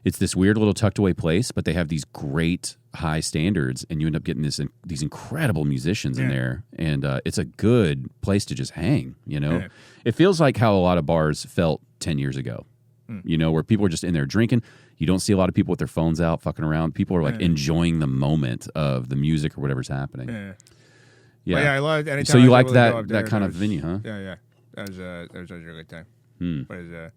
It's this weird little tucked away place, but they have these great high standards, and you end up getting these incredible musicians in there, and it's a good place to just hang. You know, it feels like how a lot of bars felt 10 years ago. You know, where people are just in there drinking. You don't see a lot of people with their phones out fucking around. People are like enjoying the moment of the music or whatever's happening. Yeah, well, I loved. So you liked that kind of venue, huh? Yeah. That was a really good time. But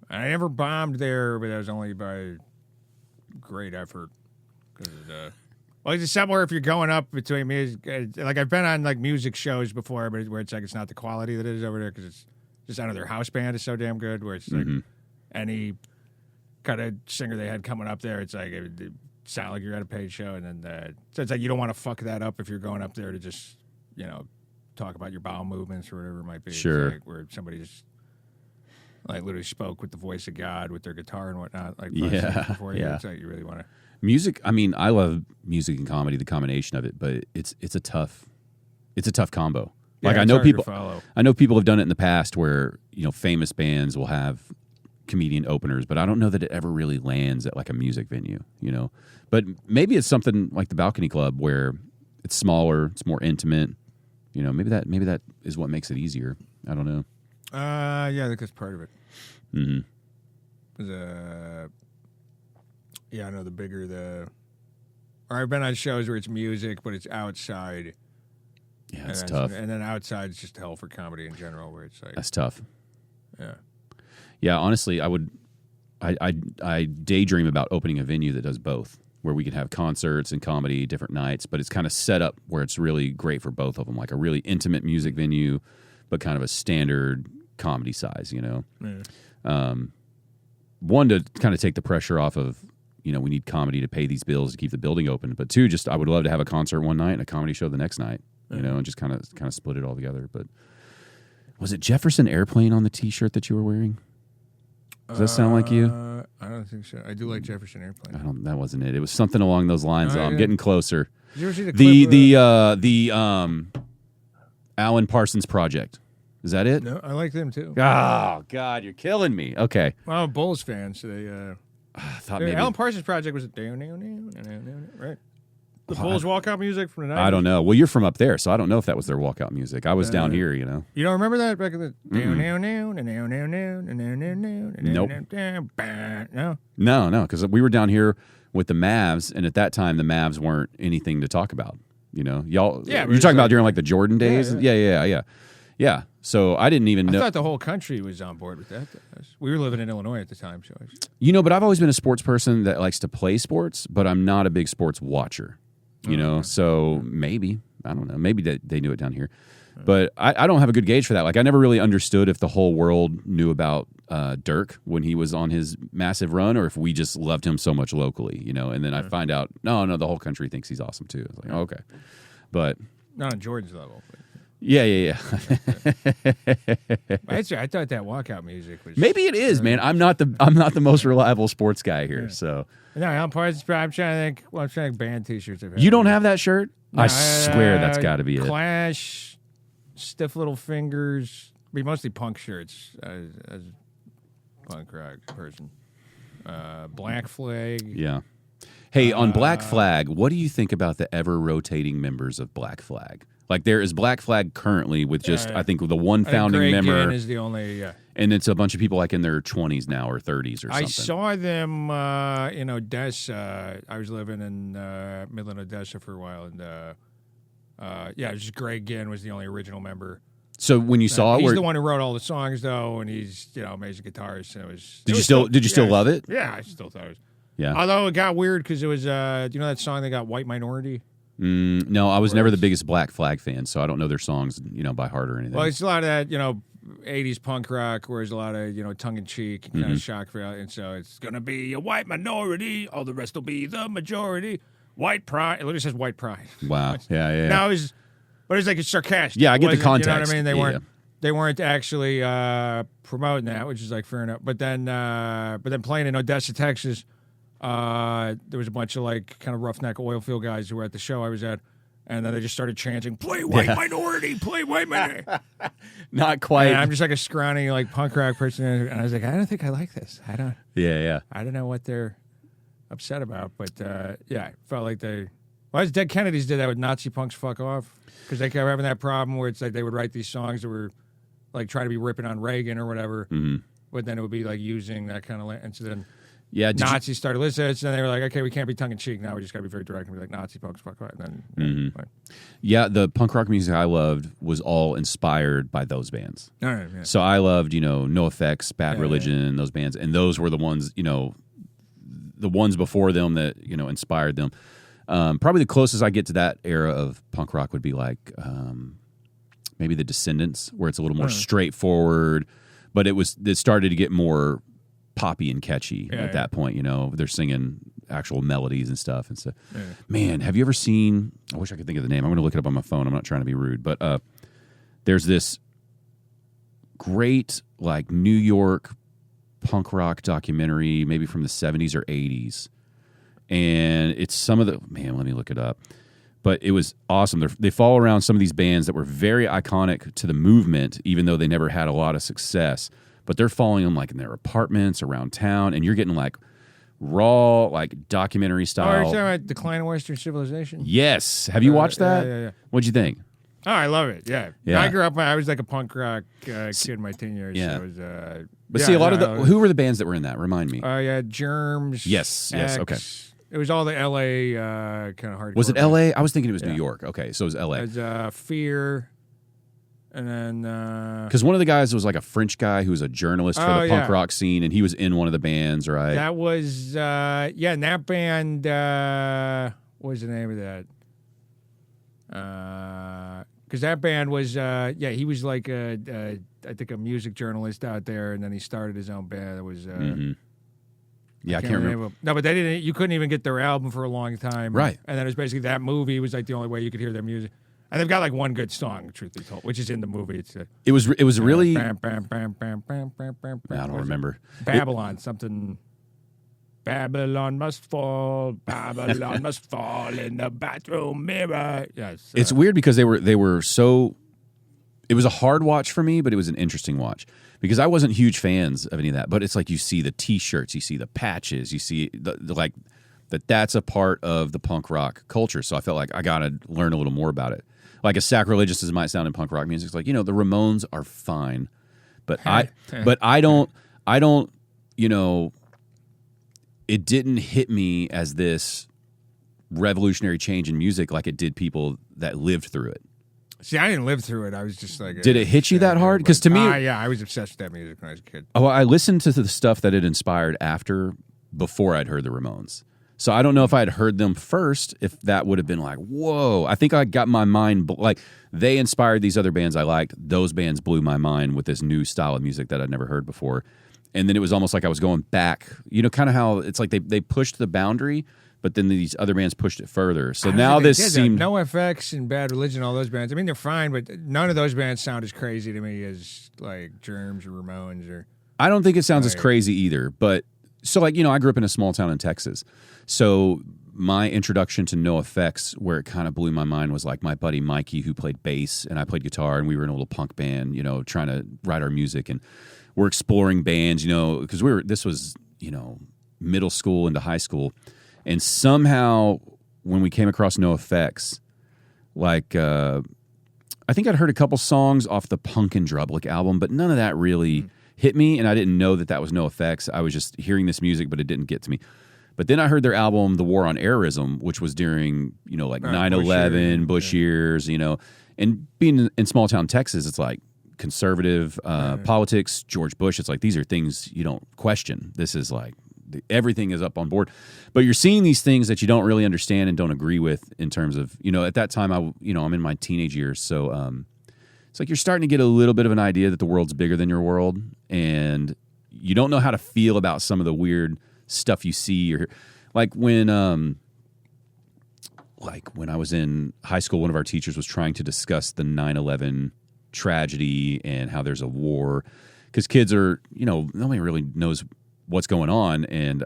I never bombed there, but that was only by great effort. Well, it's somewhere if you're going up between music. Like I've been on like music shows before, but where it's like it's not the quality that it is over there because it's just out of their house band is so damn good. Where it's like any kind of singer they had coming up there, it's like it would sound like you're at a paid show, and then so it's like you don't want to fuck that up if you're going up there to just talk about your bowel movements or whatever it might be. Sure, it's like where somebody just like literally spoke with the voice of God with their guitar and whatnot. Like before you, it's like you really want to. Music. I mean, I love music and comedy, the combination of it, but it's a tough combo. Like I know people have done it in the past where famous bands will have comedian openers, but I don't know that it ever really lands at like a music venue. But maybe it's something like the Balcony Club where it's smaller, it's more intimate. Maybe that is what makes it easier. I don't know. Yeah, I think that's part of it. Mm-hmm. Yeah, I know the bigger or I've been on shows where it's music, but it's outside. Yeah, it's tough. And then outside, it's just hell for comedy in general, where it's like that's tough. Yeah. Yeah, honestly, I daydream about opening a venue that does both, where we can have concerts and comedy different nights, but it's kind of set up where it's really great for both of them, like a really intimate music venue, but kind of a standard comedy size, One, to kind of take the pressure off of, we need comedy to pay these bills to keep the building open, but two, just I would love to have a concert one night and a comedy show the next night, and just kind of split it all together. But was it Jefferson Airplane on the T-shirt that you were wearing? Does that sound like you? I don't think so. I do like Jefferson Airplane. That wasn't it. It was something along those lines. I'm getting closer. Did you ever see the clip Alan Parsons Project? Is that it? No, I like them too. Oh God, you're killing me. Okay. Well, I'm a Bulls fan, so they. I thought maybe Alan Parsons Project was right. The Bulls walkout music from the 90s? I don't know. Well, you're from up there, so I don't know if that was their walkout music. I was down here, You don't remember that back in the Nope. No, because we were down here with the Mavs, and at that time the Mavs weren't anything to talk about. Y'all. Yeah, you're talking about during like the Jordan days. Yeah. So I didn't even know. I thought the whole country was on board with that. We were living in Illinois at the time, so. But I've always been a sports person that likes to play sports, but I'm not a big sports watcher. So maybe, I don't know, maybe they knew it down here. But I don't have a good gauge for that. Like, I never really understood if the whole world knew about Dirk when he was on his massive run, or if we just loved him so much locally, And then I find out, no, the whole country thinks he's awesome too. It's like, oh, okay. But not on Jordan's level. But. Yeah. I thought that walkout music was. Maybe it is, man. I'm not the most reliable sports guy here, so. No, I'm trying to think band T-shirts. You don't have that shirt? No, I swear that's got to be it. Clash, Stiff Little Fingers. Be mostly punk shirts as a punk rock person. Black Flag. Yeah. Hey, on Black Flag, what do you think about the ever-rotating members of Black Flag? Like, there is Black Flag currently with just, I think, the one founding member. Ginn is the only, And it's a bunch of people like in their 20s now or 30s or something. I saw them in Odessa. I was living in Midland, Odessa for a while. And, it was just Greg Ginn was the only original member. So when you saw it, he's the one who wrote all the songs, though, and he's amazing guitarist. And it was. Did you still love it? Yeah, I still thought it was. Yeah. Although it got weird because it was. Do you know that song they got White Minority? No, I was never the biggest Black Flag fan, so I don't know their songs, by heart or anything. Well, it's a lot of that, '80s punk rock, where there's a lot of tongue in cheek, kind of shock value, and so it's gonna be a white minority, all the rest will be the majority. White pride. It literally says white pride. Wow. Yeah. Now but it's like it's sarcastic. Yeah, I get the context. You know what I mean? Yeah. They weren't actually promoting that, which is like fair enough. But then playing in Odessa, Texas, there was a bunch of like kind of roughneck oil field guys who were at the show I was at, and then they just started chanting, "Play white minority, play white minority." Not quite. And I'm just like a scrawny like punk rock person, and I was like, I don't think I like this. I don't know what they're upset about, but I felt like as Dead Kennedys did that with Nazi punks fuck off, because they kept having that problem where it's like they would write these songs that were like trying to be ripping on Reagan or whatever, but then it would be like using that kind of and so then Nazis started listening, and then they were like, okay, we can't be tongue in cheek now, we just got to be very direct and be like Nazi punks fuck off, and then the punk rock music I loved was all inspired by those bands. All right, yeah. So I loved NoFX, Bad Religion, those bands, and those were the ones the ones before them that inspired them. Probably the closest I get to that era of punk rock would be like maybe the Descendants, where it's a little more straightforward, but it started to get more poppy and catchy at that point. They're singing actual melodies and stuff. And so, man, have you ever seen? I wish I could think of the name. I'm going to look it up on my phone. I'm not trying to be rude, but there's this great like New York punk rock documentary, maybe from the 70s or 80s. And it's some of the, let me look it up. But it was awesome. They follow around some of these bands that were very iconic to the movement, even though they never had a lot of success. But they're following them like in their apartments around town, and you're getting like raw, like documentary style. Oh, you're talking about Decline of Western Civilization? Yes. Have you watched that? Yeah. What'd you think? Oh, I love it. Yeah. I grew up. I was like a punk rock kid in my teen years. Yeah. So it was, but see, a lot of who were the bands that were in that? Remind me. Germs. Yes. X. Okay. It was all the L.A. Kind of hardcore. Was it L.A.? I was thinking it was New York. Okay, so it was L.A. It was Fear, and then because one of the guys was like a French guy who was a journalist for the punk rock scene, and he was in one of the bands, right? That was and that band. What was the name of that? Because that band was he was like I think a music journalist out there, and then he started his own band. It was. Yeah, I can't remember. No, but they didn't. You couldn't even get their album for a long time, right? And then it was basically that movie was like the only way you could hear their music. And they've got like one good song, truth be told, which is in the movie. It was really. Bam, bam, bam, bam, bam, bam, bam, I don't remember. Babylon, something. Babylon must fall. Babylon must fall in the bathroom mirror. Yes, it's weird because they were so. It was a hard watch for me, but it was an interesting watch because I wasn't huge fans of any of that. But it's like you see the T-shirts, you see the patches, you see that's a part of the punk rock culture. So I felt like I got to learn a little more about it. Like as sacrilegious as it might sound in punk rock music, it's like the Ramones are fine, but I don't. It didn't hit me as this revolutionary change in music like it did people that lived through it. See, I didn't live through it. I was just like... Did it hit you that hard? Because to me... I was obsessed with that music when I was a kid. Oh, I listened to the stuff that it inspired before I'd heard the Ramones. So I don't know if I had heard them first, if that would have been like, whoa. I think I got my mind... Like, they inspired these other bands I liked. Those bands blew my mind with this new style of music that I'd never heard before. And then it was almost like I was going back. Kind of how it's like they pushed the boundary... But then these other bands pushed it further. So now this seemed... NoFX and Bad Religion, all those bands. I mean, they're fine, but none of those bands sound as crazy to me as, like, Germs or Ramones or... I don't think it sounds as crazy either. But, so, like, I grew up in a small town in Texas. So my introduction to NoFX, where it kind of blew my mind, was, like, my buddy Mikey, who played bass, and I played guitar, and we were in a little punk band, trying to write our music. And we're exploring bands, because this was, middle school into high school. And somehow, when we came across NoFX, like, I think I'd heard a couple songs off the Punk and Drublic album, but none of that really hit me, and I didn't know that was NoFX. I was just hearing this music, but it didn't get to me. But then I heard their album, The War on Errorism, which was during, 9/11, Bush years, And being in small-town Texas, it's like conservative politics, George Bush. It's like these are things you don't question. This is like... Everything is up on board, but you're seeing these things that you don't really understand and don't agree with in terms of, at that time, I'm in my teenage years. So, it's like you're starting to get a little bit of an idea that the world's bigger than your world, and you don't know how to feel about some of the weird stuff you see or hear. Like when I was in high school, one of our teachers was trying to discuss the 9/11 tragedy and how there's a war, because kids are, nobody really knows what's going on. And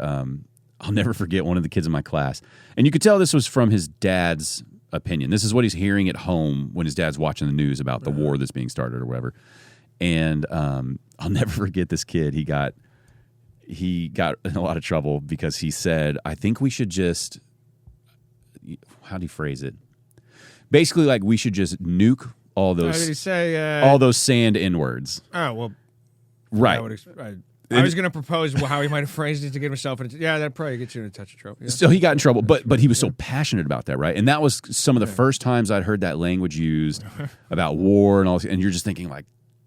I'll never forget one of the kids in my class, and you could tell this was from his dad's opinion. This is what he's hearing at home when his dad's watching the news about the war that's being started or whatever. And I'll never forget this kid. He got in a lot of trouble because he said, I think we should just, how do you phrase it? Basically, like, we should just nuke all those. Did he say all those sand N-words? Oh, well, right. I was going to propose how he might have phrased it to get himself into. Yeah, that'd probably get you in a touch of trouble. Yeah. So he got in trouble, but he was so passionate about that, right? And that was some of the first times I'd heard that language used about war and all this. And you're just thinking, like,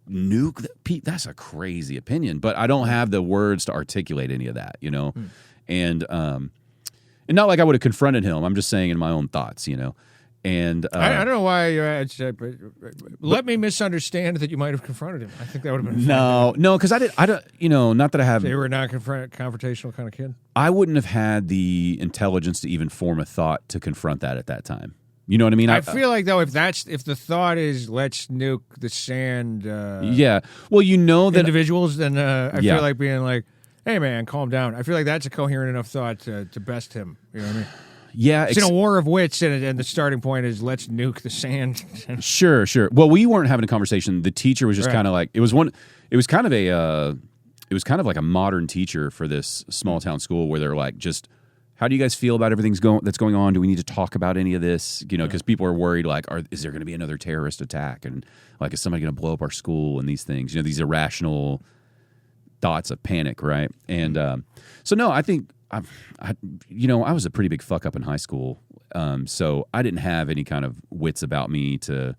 nuke, Pete, that's a crazy opinion. But I don't have the words to articulate any of that, And not like I would have confronted him. I'm just saying in my own thoughts, And I don't know why you said, but let me misunderstand that you might have confronted him. I think that would have been no, because I don't, not that I have. So you were not confrontational kind of kid. I wouldn't have had the intelligence to even form a thought to confront that at that time. You know what I mean? I feel like though, if the thought is let's nuke the sand, yeah. Well, that individuals, then I feel like being like, hey man, calm down. I feel like that's a coherent enough thought to best him. You know what I mean? Yeah, it's in a war of wits, and the starting point is let's nuke the sand. Sure. Well, we weren't having a conversation. The teacher was just kind of like it was kind of like a modern teacher for this small town school where they're like, just how do you guys feel about everything that's going on? Do we need to talk about any of this? Because people are worried, like, is there going to be another terrorist attack? And like, is somebody going to blow up our school? And these things, these irrational thoughts of panic, right? And so no, I think. I was a pretty big fuck up in high school, so I didn't have any kind of wits about me to.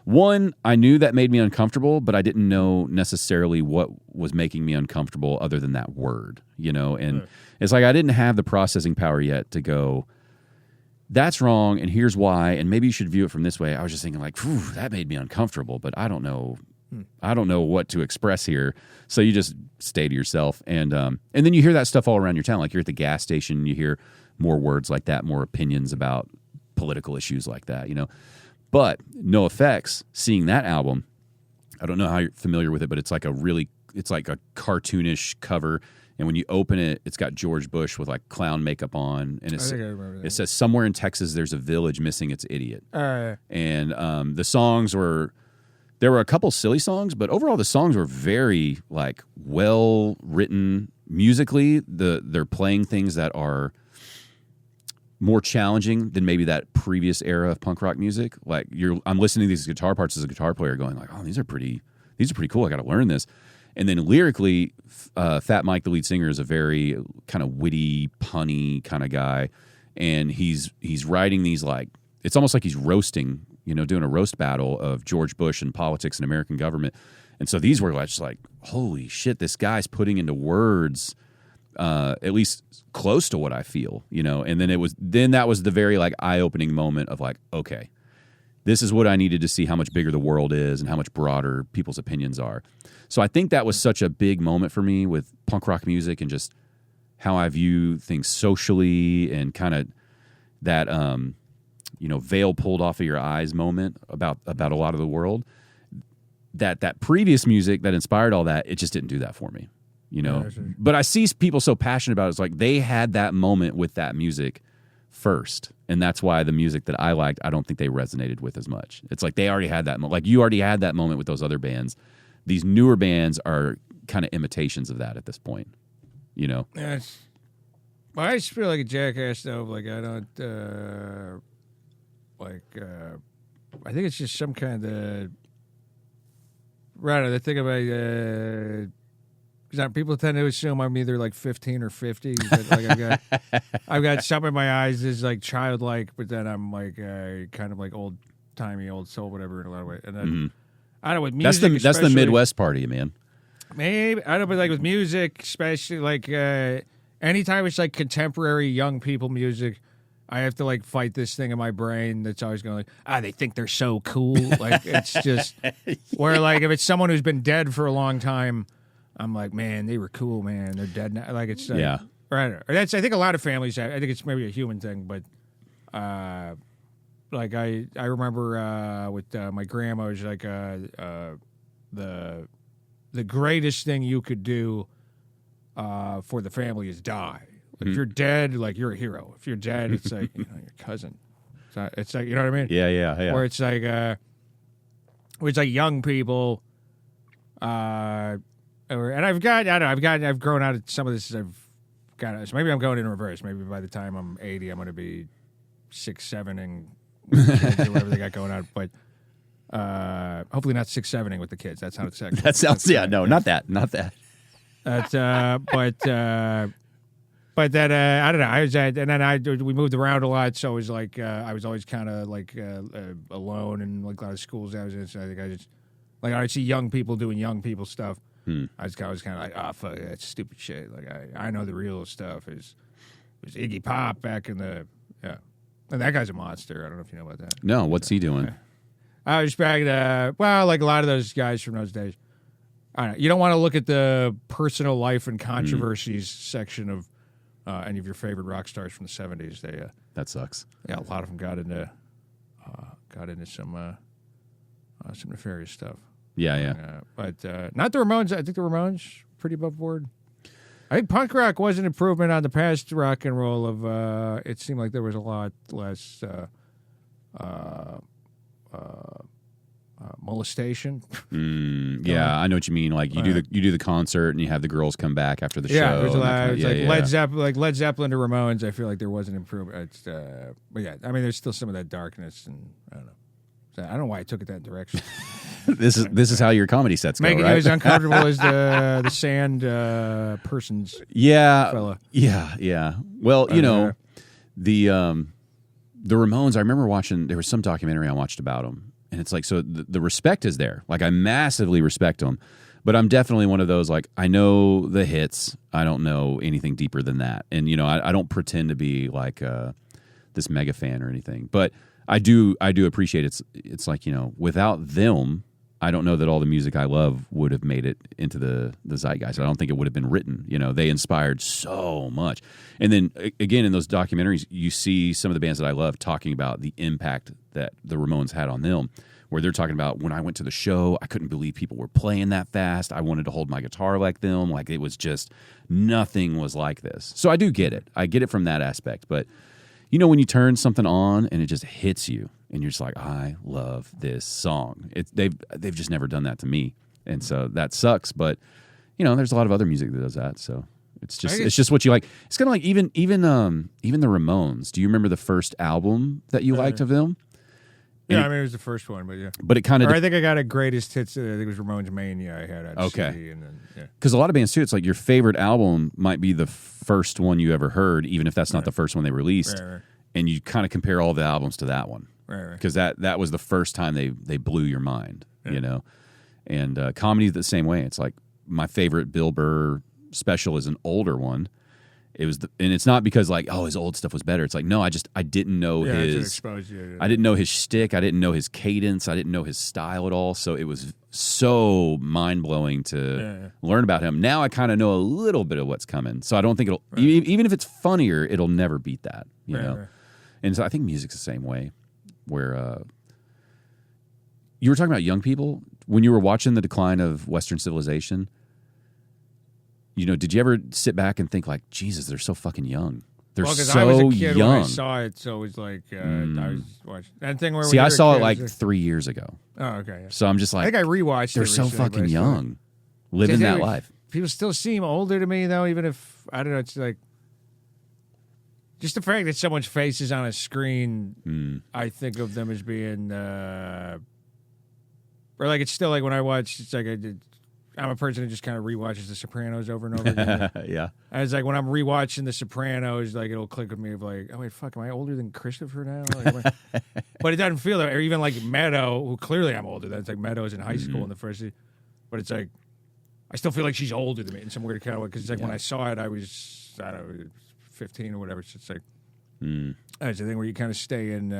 One, I knew that made me uncomfortable, but I didn't know necessarily what was making me uncomfortable other than that word, And it's like I didn't have the processing power yet to go, that's wrong, and here's why, and maybe you should view it from this way. I was just thinking like, that made me uncomfortable, but I don't know. I don't know what to express here. So you just stay to yourself. And then you hear that stuff all around your town. Like you're at the gas station, you hear more words like that, more opinions about political issues like that, But No Effects, seeing that album, I don't know how you're familiar with it, but it's like a cartoonish cover. And when you open it, it's got George Bush with like clown makeup on. And it says, somewhere in Texas, there's a village missing its idiot. And the songs were... There were a couple silly songs, but overall the songs were very like well written musically. They're playing things that are more challenging than maybe that previous era of punk rock music. Like I'm listening to these guitar parts as a guitar player, going like, "Oh, these are pretty cool. I got to learn this." And then lyrically, Fat Mike, the lead singer, is a very kind of witty, punny kind of guy, and he's writing these like it's almost like he's roasting. Doing a roast battle of George Bush and politics and American government. And so these were just like, holy shit, this guy's putting into words at least close to what I feel, And then that was the very like eye-opening moment of like, okay, this is what I needed to see how much bigger the world is and how much broader people's opinions are. So I think that was such a big moment for me with punk rock music and just how I view things socially and kind of that veil pulled off of your eyes moment about a lot of the world. That previous music that inspired all that, it just didn't do that for me, But I see people so passionate about it. It's like they had that moment with that music first, and that's why the music that I liked, I don't think they resonated with as much. It's like they already had that moment. Like you already had that moment with those other bands. These newer bands are kind of imitations of that at this point, Yeah, I just feel like a jackass though. Like I don't. I think it's just some kind of right. I think about because people tend to assume I'm either like 15 or 50. But like I've got some in my eyes is like childlike, but then I'm like kind of like old timey, old soul, whatever in a lot of ways. And then I don't know with music. That's the Midwest part of you, man. Maybe I don't know, but like with music, especially like anytime it's like contemporary young people music. I have to like fight this thing in my brain that's always going like, they think they're so cool. Like it's just where like if it's someone who's been dead for a long time, I'm like, man, they were cool, man. They're dead now. Like it's Yeah. right. That's I think a lot of families. I think it's maybe a human thing, but like I remember with my grandma, it was like the greatest thing you could do for the family is die. If you're dead, like you're a hero. If you're dead, it's like your cousin. It's like you know what I mean? Yeah. Where it's like young people. And I've grown out of some of this. I've got so maybe I'm going in reverse. Maybe by the time I'm 80, I'm going to be 6-7ing with the kids or whatever they got going on. But hopefully not 6-7ing with the kids. That sounded sexual. That sounds not that. But that I don't know. I was and then we moved around a lot, so it was like I was always kind of like alone and like a lot of schools I was in. So I think I just like I'd see young people doing young people stuff. I was kind of like, fuck, that's stupid shit. Like I know the real stuff is Iggy Pop back in the and that guy's a monster. I don't know if you know about that. No, what's he doing? I was back like a lot of those guys from those days. I don't know. You don't want to look at the personal life and controversies section of any of your favorite rock stars from the 70s. They that sucks. Yeah, a lot of them got into some nefarious stuff. Yeah. But not the Ramones. I think the Ramones pretty above board. I think punk rock was an improvement on the past rock and roll of it seemed like there was a lot less molestation. Yeah, I know what you mean. Like you do the concert and you have the girls come back after the show. Yeah, it was like Led Zeppelin to Ramones. I feel like there was an improvement. But yeah, I mean, there's still some of that darkness, and I don't know. So I don't know why I took it that direction. This is how your comedy sets go, Making right? you as uncomfortable as the sand person's fella. Yeah. Well, the Ramones. I remember watching. There was some documentary I watched about them. And it's like, so the respect is there. Like, I massively respect them. But I'm definitely one of those, like, I know the hits. I don't know anything deeper than that. And, I don't pretend to be, like, this mega fan or anything. But I do appreciate it. It's like, without them, I don't know that all the music I love would have made it into the zeitgeist. I don't think it would have been written. They inspired so much. And then, again, in those documentaries, you see some of the bands that I love talking about the impact that the Ramones had on them, where they're talking about, when I went to the show, I couldn't believe people were playing that fast. I wanted to hold my guitar like them. Like, it was just, nothing was like this. So I do get it. I get it from that aspect. But, when you turn something on and it just hits you, and you're just like, I love this song. They've just never done that to me, and so that sucks. But there's a lot of other music that does that. So it's just what you like. It's kind of like even the Ramones. Do you remember the first album that you liked of them? Yeah, I mean, it was the first one, but yeah. But it kind of. I think I got a greatest hits. I think it was Ramones Mania. I had on CD, and then because a lot of bands too, it's like your favorite album might be the first one you ever heard, even if that's not the first one they released, and you kind of compare all the albums to that one. Because that was the first time they blew your mind, and comedy's the same way. It's like my favorite Bill Burr special is an older one. It was, and it's not because like, his old stuff was better. It's like, no, I didn't know his, I didn't know his shtick. I didn't know his cadence. I didn't know his style at all. So it was so mind blowing to learn about him. Now I kind of know a little bit of what's coming. So I don't think it'll, even if it's funnier, it'll never beat that, you know? And so I think music's the same way. Where you were talking about young people when you were watching the decline of Western civilization, did you ever sit back and think like, Jesus, they're so fucking young. They're so I was a kid young. when I saw it, so it was like I was watching that thing where. See, I saw it like 3 years ago. Oh, okay. So I'm just like, I think I rewatched. They're so fucking young, living that life. People still seem older to me though, even if I don't know. It's like. Just the fact that someone's face is on a screen, I think of them as being, or like it's still like when I watch, it's like I'm a person who just kind of rewatches The Sopranos over and over again. Yeah. And it's like when I'm rewatching The Sopranos, like it'll click with me of like, oh wait, fuck, am I older than Christopher now? Like, but it doesn't feel that, or even like Meadow, who clearly I'm older than. It's like Meadow's in high school in the first season, but it's like I still feel like she's older than me in some weird kind of way because it's like when I saw it, I was 15 or whatever. So it's like That's the thing where you kind of stay in.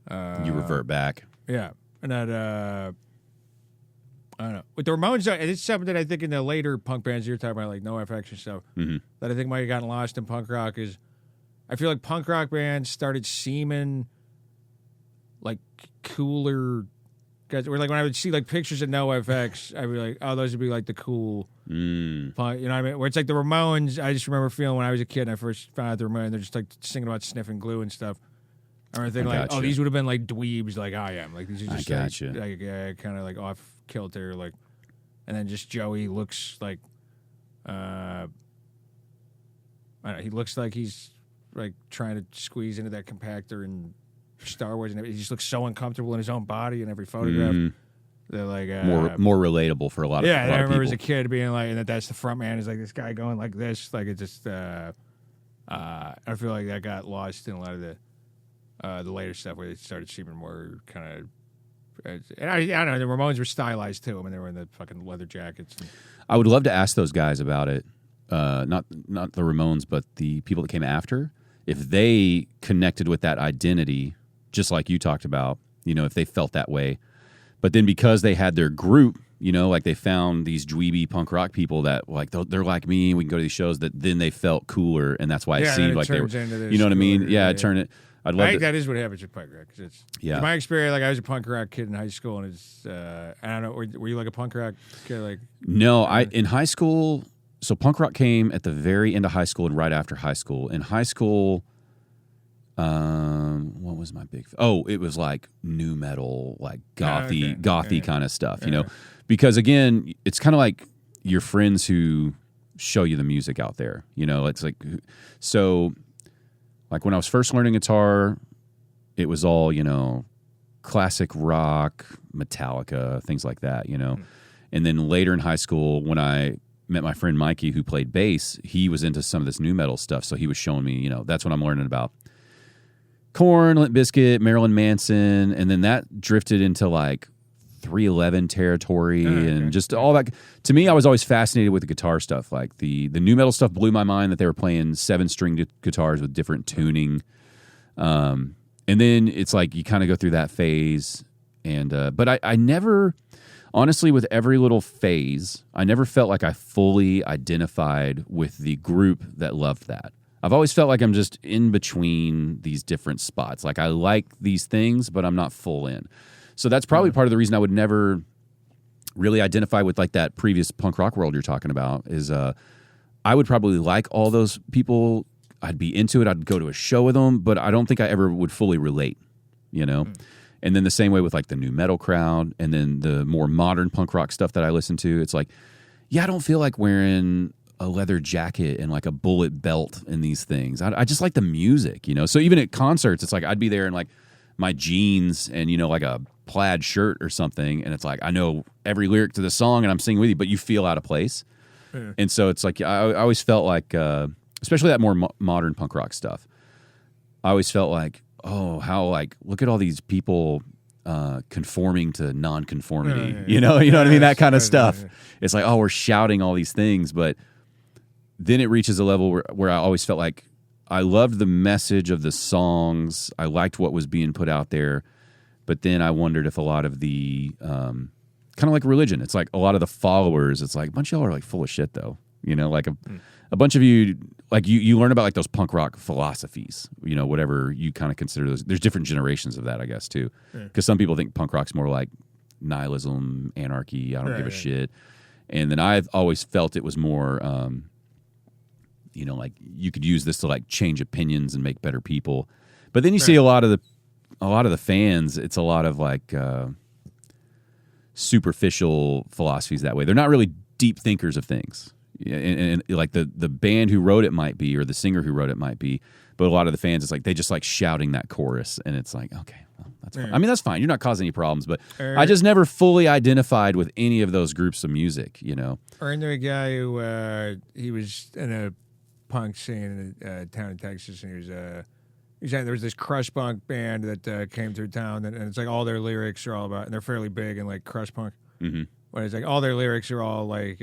You revert back. Yeah, and that I don't know. With the Ramones, it's something that I think in the later punk bands you're talking about, like NoFX and stuff, that I think might have gotten lost in punk rock is I feel like punk rock bands started seeming like cooler guys. Where like when I would see like pictures of NoFX, I'd be like, oh, those would be like the cool punk, you know what I mean? Where it's like the Ramones, I just remember feeling when I was a kid and I first found out the Ramones, they're just like singing about sniffing glue and stuff. I remember thinking like, oh, these would have been like dweebs like I am. Like these are just like kind of like off kilter, like, and then just Joey looks like, I don't know, he looks like he's like trying to squeeze into that compactor in Star Wars, and he just looks so uncomfortable in his own body in every photograph. They're like more relatable for a lot of yeah. A lot I of remember people. as a kid being like, and that's the front man is like this guy going like this, like it just. I feel like that got lost in a lot of the later stuff where it started seeming more kind of. And I don't know. The Ramones were stylized too. I mean, they were in the fucking leather jackets. I would love to ask those guys about it. Not the Ramones, but the people that came after. If they connected with that identity, just like you talked about, you know, if they felt that way. But then because they had their group, you know, like they found these dweeby punk rock people that like they're like me. We can go to these shows. That then they felt cooler, and that's why it seemed like they were. You know what I mean? Yeah, it turned it. I think that is what happens with punk rock. It's my experience. Like I was a punk rock kid in high school, and it's I don't know. Were you like a punk rock kid? Like no, in high school. So punk rock came at the very end of high school and right after high school. In high school, what was my big? It was like nu metal, like gothy kind of stuff. You know, because again, it's kind of like your friends who show you the music out there. You know, it's like so. Like when I was first learning guitar, it was all, you know, classic rock, Metallica, things like that, you know. And then later in high school, when I met my friend Mikey who played bass, he was into some of this nu metal stuff. So he was showing me, you know, that's when I'm learning about Korn, Limp Bizkit, Marilyn Manson. And then that drifted into like 311 territory and just all that. To me, I was always fascinated with the guitar stuff. Like the nu metal stuff blew my mind that they were playing 7-string guitars with different tuning. And then it's like you kind of go through that phase. And but I never, honestly, with every little phase, I never felt like I fully identified with the group that loved that. I've always felt like I'm just in between these different spots. Like I like these things, but I'm not full in. So that's probably part of the reason I would never really identify with like that previous punk rock world you're talking about is I would probably like all those people. I'd be into it. I'd go to a show with them, but I don't think I ever would fully relate, you know? And then the same way with like the nu metal crowd and then the more modern punk rock stuff that I listen to. It's like, yeah, I don't feel like wearing a leather jacket and like a bullet belt in these things. I just like the music, you know? So even at concerts, it's like I'd be there in like my jeans and, you know, like a plaid shirt or something, and it's like I know every lyric to the song and I'm singing with you, but you feel out of place. And so it's like I always felt like especially that more modern punk rock stuff, I always felt like, oh, how like look at all these people conforming to non-conformity. You know what I mean, that kind of stuff. It's like, oh, we're shouting all these things, but then it reaches a level where I always felt like I loved the message of the songs. I liked what was being put out there. But then I wondered if a lot of the, kind of like religion, it's like a lot of the followers, it's like a bunch of y'all are like full of shit though. You know, like a bunch of you, like you learn about like those punk rock philosophies, you know, whatever you kind of consider those. There's different generations of that, I guess, too. Because some people think punk rock's more like nihilism, anarchy, I don't give a shit. And then I've always felt it was more, you know, like you could use this to like change opinions and make better people. But then you see a lot of the fans, it's a lot of like superficial philosophies that way. They're not really deep thinkers of things. And like the band who wrote it might be, or the singer who wrote it might be, but a lot of the fans, it's like they just like shouting that chorus, and it's like, okay, well, that's fine. I mean, that's fine. You're not causing any problems, but I just never fully identified with any of those groups of music, you know. Or I knew a guy who he was in a punk scene in a town in Texas, and he was saying there was this crush punk band that came through town, and it's like all their lyrics are all about, and they're fairly big in like crush punk. But it's like all their lyrics are all like,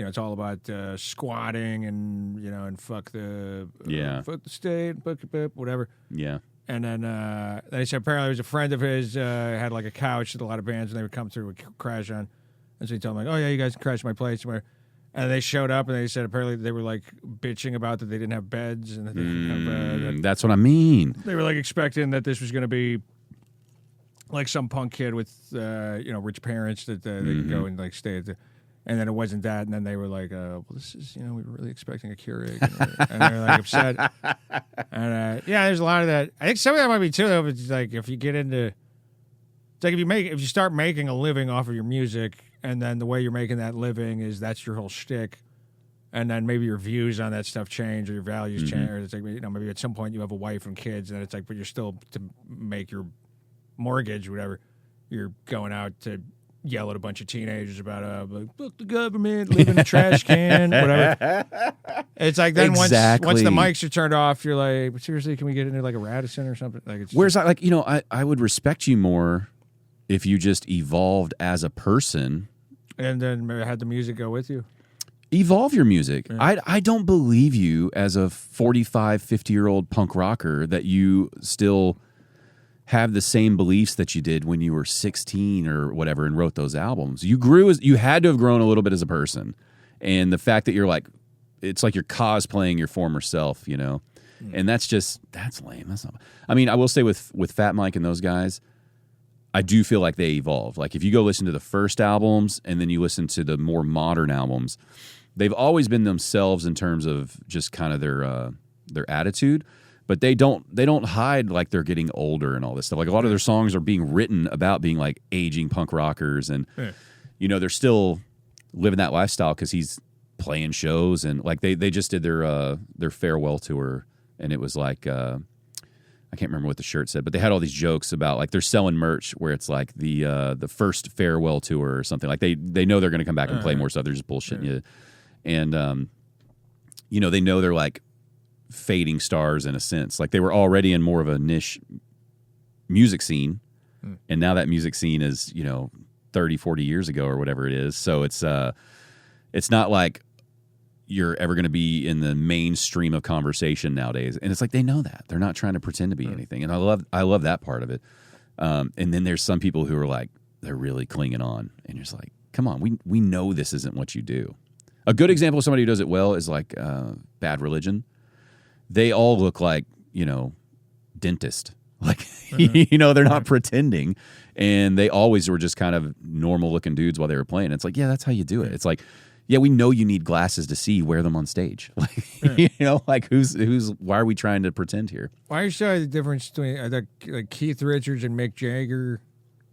it's all about squatting and and fuck the state, whatever. Yeah. And then they said apparently there was a friend of his had like a couch with a lot of bands, and they would come through and crash on. And so he told them like, "Oh yeah, you guys can crash my place." And they showed up, and they said apparently they were like bitching about that they didn't have beds, and that they didn't have. That's what I mean. They were like expecting that this was going to be like some punk kid with rich parents that they could go and like stay at the. And then it wasn't that, and then they were like, well, this is, we were really expecting a Keurig. And they were like upset. And there's a lot of that. I think some of that might be too, though, it's like if you get into, it's like if you start making a living off of your music, and then the way you're making that living is that's your whole shtick, and then maybe your views on that stuff change or your values change. Or it's like, maybe at some point you have a wife and kids, and then it's like, but you're still, to make your mortgage or whatever, you're going out to yell at a bunch of teenagers about fuck the government, live in a trash can, whatever. It's like then once the mics are turned off, you're like, but seriously, can we get into like a Radisson or something? Like, it's where's like I would respect you more if you just evolved as a person, and then maybe had the music go with you. Evolve your music. Yeah. I don't believe you as a 45, 50-year-old punk rocker that you still have the same beliefs that you did when you were 16 or whatever and wrote those albums. You had to have grown a little bit as a person. And the fact that you're like, it's like you're cosplaying your former self, and that's lame. That's not, I mean, I will say with Fat Mike and those guys, I do feel like they evolved. Like if you go listen to the first albums and then you listen to the more modern albums, they've always been themselves in terms of just kind of their attitude. But they don't hide like they're getting older and all this stuff. Like a lot of their songs are being written about being like aging punk rockers, and they're still living that lifestyle because he's playing shows, and like they just did their farewell tour, and it was like I can't remember what the shirt said, but they had all these jokes about like they're selling merch where it's like the first farewell tour or something. Like they know they're going to come back and play more stuff. They're just bullshitting you, and they know they're like fading stars in a sense. Like they were already in more of a niche music scene, and now that music scene is 30, 40 years ago or whatever it is. So it's not like you're ever going to be in the mainstream of conversation nowadays. And it's like they know that. They're not trying to pretend to be anything. And I love that part of it. And then there's some people who are like, they're really clinging on, and you're just like, come on, we know this isn't what you do. A good example of somebody who does it well is like Bad Religion. They all look like, dentist. Like, they're not pretending. And they always were just kind of normal looking dudes while they were playing. It's like, yeah, that's how you do it. It's like, yeah, we know you need glasses to see, wear them on stage. Like, like why are we trying to pretend here? Why are you showing the difference between like Keith Richards and Mick Jagger?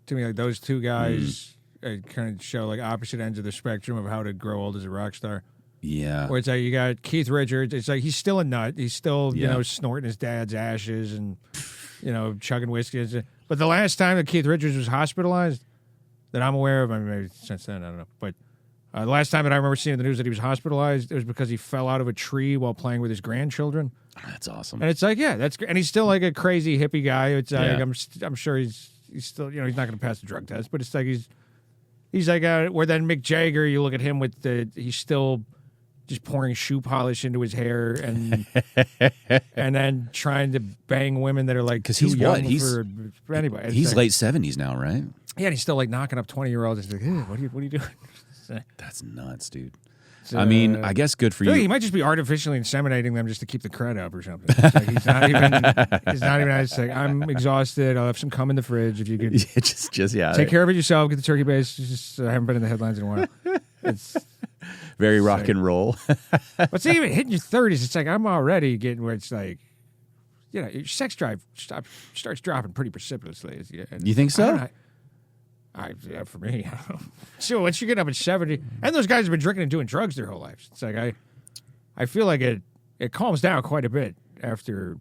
To me, like those two guys kind of show like opposite ends of the spectrum of how to grow old as a rock star. Yeah. Where it's like you got Keith Richards, it's like he's still a nut. He's still, snorting his dad's ashes and, chugging whiskey. But the last time that Keith Richards was hospitalized, that I'm aware of, I mean, maybe since then, I don't know. But the last time that I remember seeing the news that he was hospitalized, it was because he fell out of a tree while playing with his grandchildren. That's awesome. And it's like, yeah, that's great. And he's still like a crazy hippie guy. It's like, I'm sure he's still, he's not going to pass the drug test, but it's like he's like, where then Mick Jagger, you look at him he's still just pouring shoe polish into his hair and then trying to bang women that are like because he's young for anybody. He's like, late 70s now, right? Yeah, and he's still like knocking up 20-year-olds. It's like, hey, what are you doing? That's nuts, dude. I mean, I guess good for you. He might just be artificially inseminating them just to keep the cred up or something. It's like he's not even. It's like, I'm exhausted. I'll have some cum in the fridge if you could. Take care of it yourself. Get the turkey base. Just I haven't been in the headlines in a while. It's very rock and roll. But see, even hitting your 30s, it's like I'm already getting where it's like, your sex drive starts dropping pretty precipitously. You think so? Yeah, for me. So once you get up at 70, and those guys have been drinking and doing drugs their whole lives. It's like I feel like it calms down quite a bit after.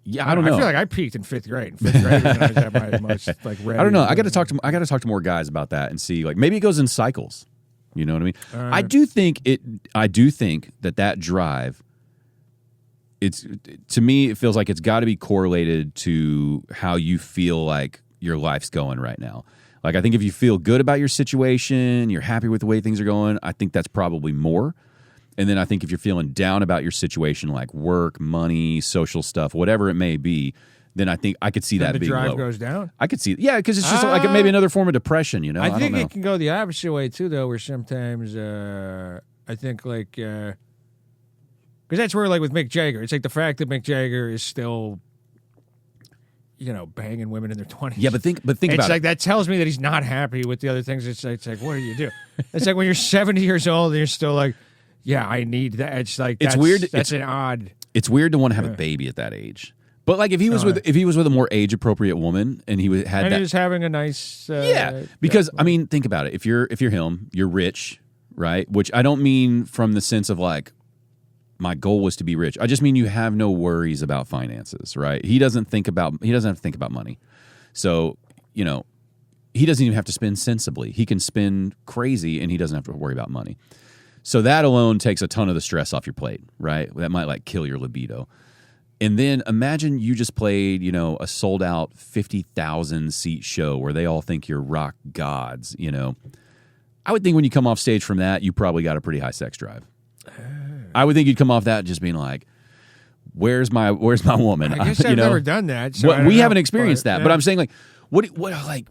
Yeah, I don't know. I feel like I peaked in fifth grade. I was at my most like. I don't know. I got to talk to more guys about that and see, like, maybe it goes in cycles. You know what I mean? I do think that drive. To me, it feels like it's got to be correlated to how you feel like your life's going right now. Like, I think if you feel good about your situation, you're happy with the way things are going, I think that's probably more. And then I think if you're feeling down about your situation, like work, money, social stuff, whatever it may be, then I think I could see that the being drive lower. goes down. I could see, yeah, because it's just like maybe another form of depression. You know, I think don't know. it can go the opposite way too, though. Where sometimes I think like because that's where like with Mick Jagger, it's like the fact that Mick Jagger is still, banging women in their 20s. Yeah, but think It's about like it. that tells me that he's not happy with the other things. It's like what do you do? It's like when you're 70 years old and you're still like, yeah, I need that. It's like It's that's, weird. That's an odd. It's weird to want to have a baby at that age. But like if he was with a more age appropriate woman and he had And that, he was having a nice. because I mean, think about it. If you're him, you're rich, right? Which I don't mean from the sense of like my goal was to be rich. I just mean you have no worries about finances, right? He doesn't have to think about money. So, he doesn't even have to spend sensibly. He can spend crazy and he doesn't have to worry about money. So that alone takes a ton of the stress off your plate, right? That might like kill your libido. And then imagine you just played, a sold out 50,000 seat show where they all think you're rock gods, I would think when you come off stage from that, you probably got a pretty high sex drive. I would think you'd come off that just being like, where's my woman? I guess I've never done that. So We haven't experienced that, but I'm saying like, what like,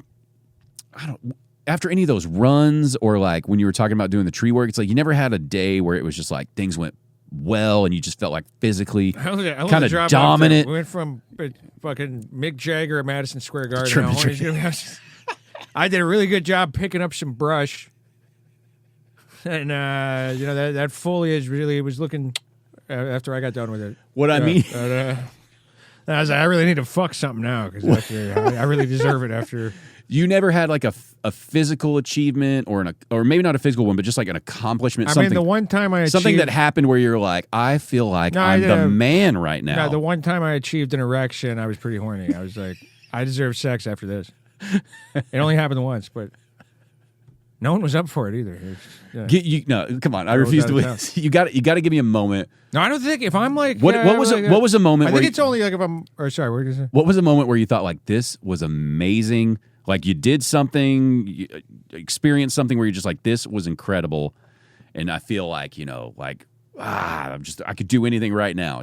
I don't, after any of those runs or like when you were talking about doing the tree work, it's like you never had a day where it was just like things went well and you just felt like physically kind of dominant. We went from fucking Mick Jagger at Madison Square Garden. I did a really good job picking up some brush. And, that foliage really was looking after I got done with it. What I mean... I was like, I really need to fuck something now because I really deserve it after... You never had like a physical achievement or maybe not a physical one, but just like an accomplishment. I mean, the one time I achieved... Something that happened where you're like, I feel like I'm the man right now. No, the one time I achieved an erection, I was pretty horny. I was like, I deserve sex after this. It only happened once, but... No one was up for it either. No, come on. I refuse to. You got to give me a moment. No, I don't think if I'm like. What was a moment? I think it's only like if I'm. Or sorry, what did you say? What was a moment where you thought like this was amazing? Like you did something, you experienced something where you're just like this was incredible, and I feel like I could do anything right now.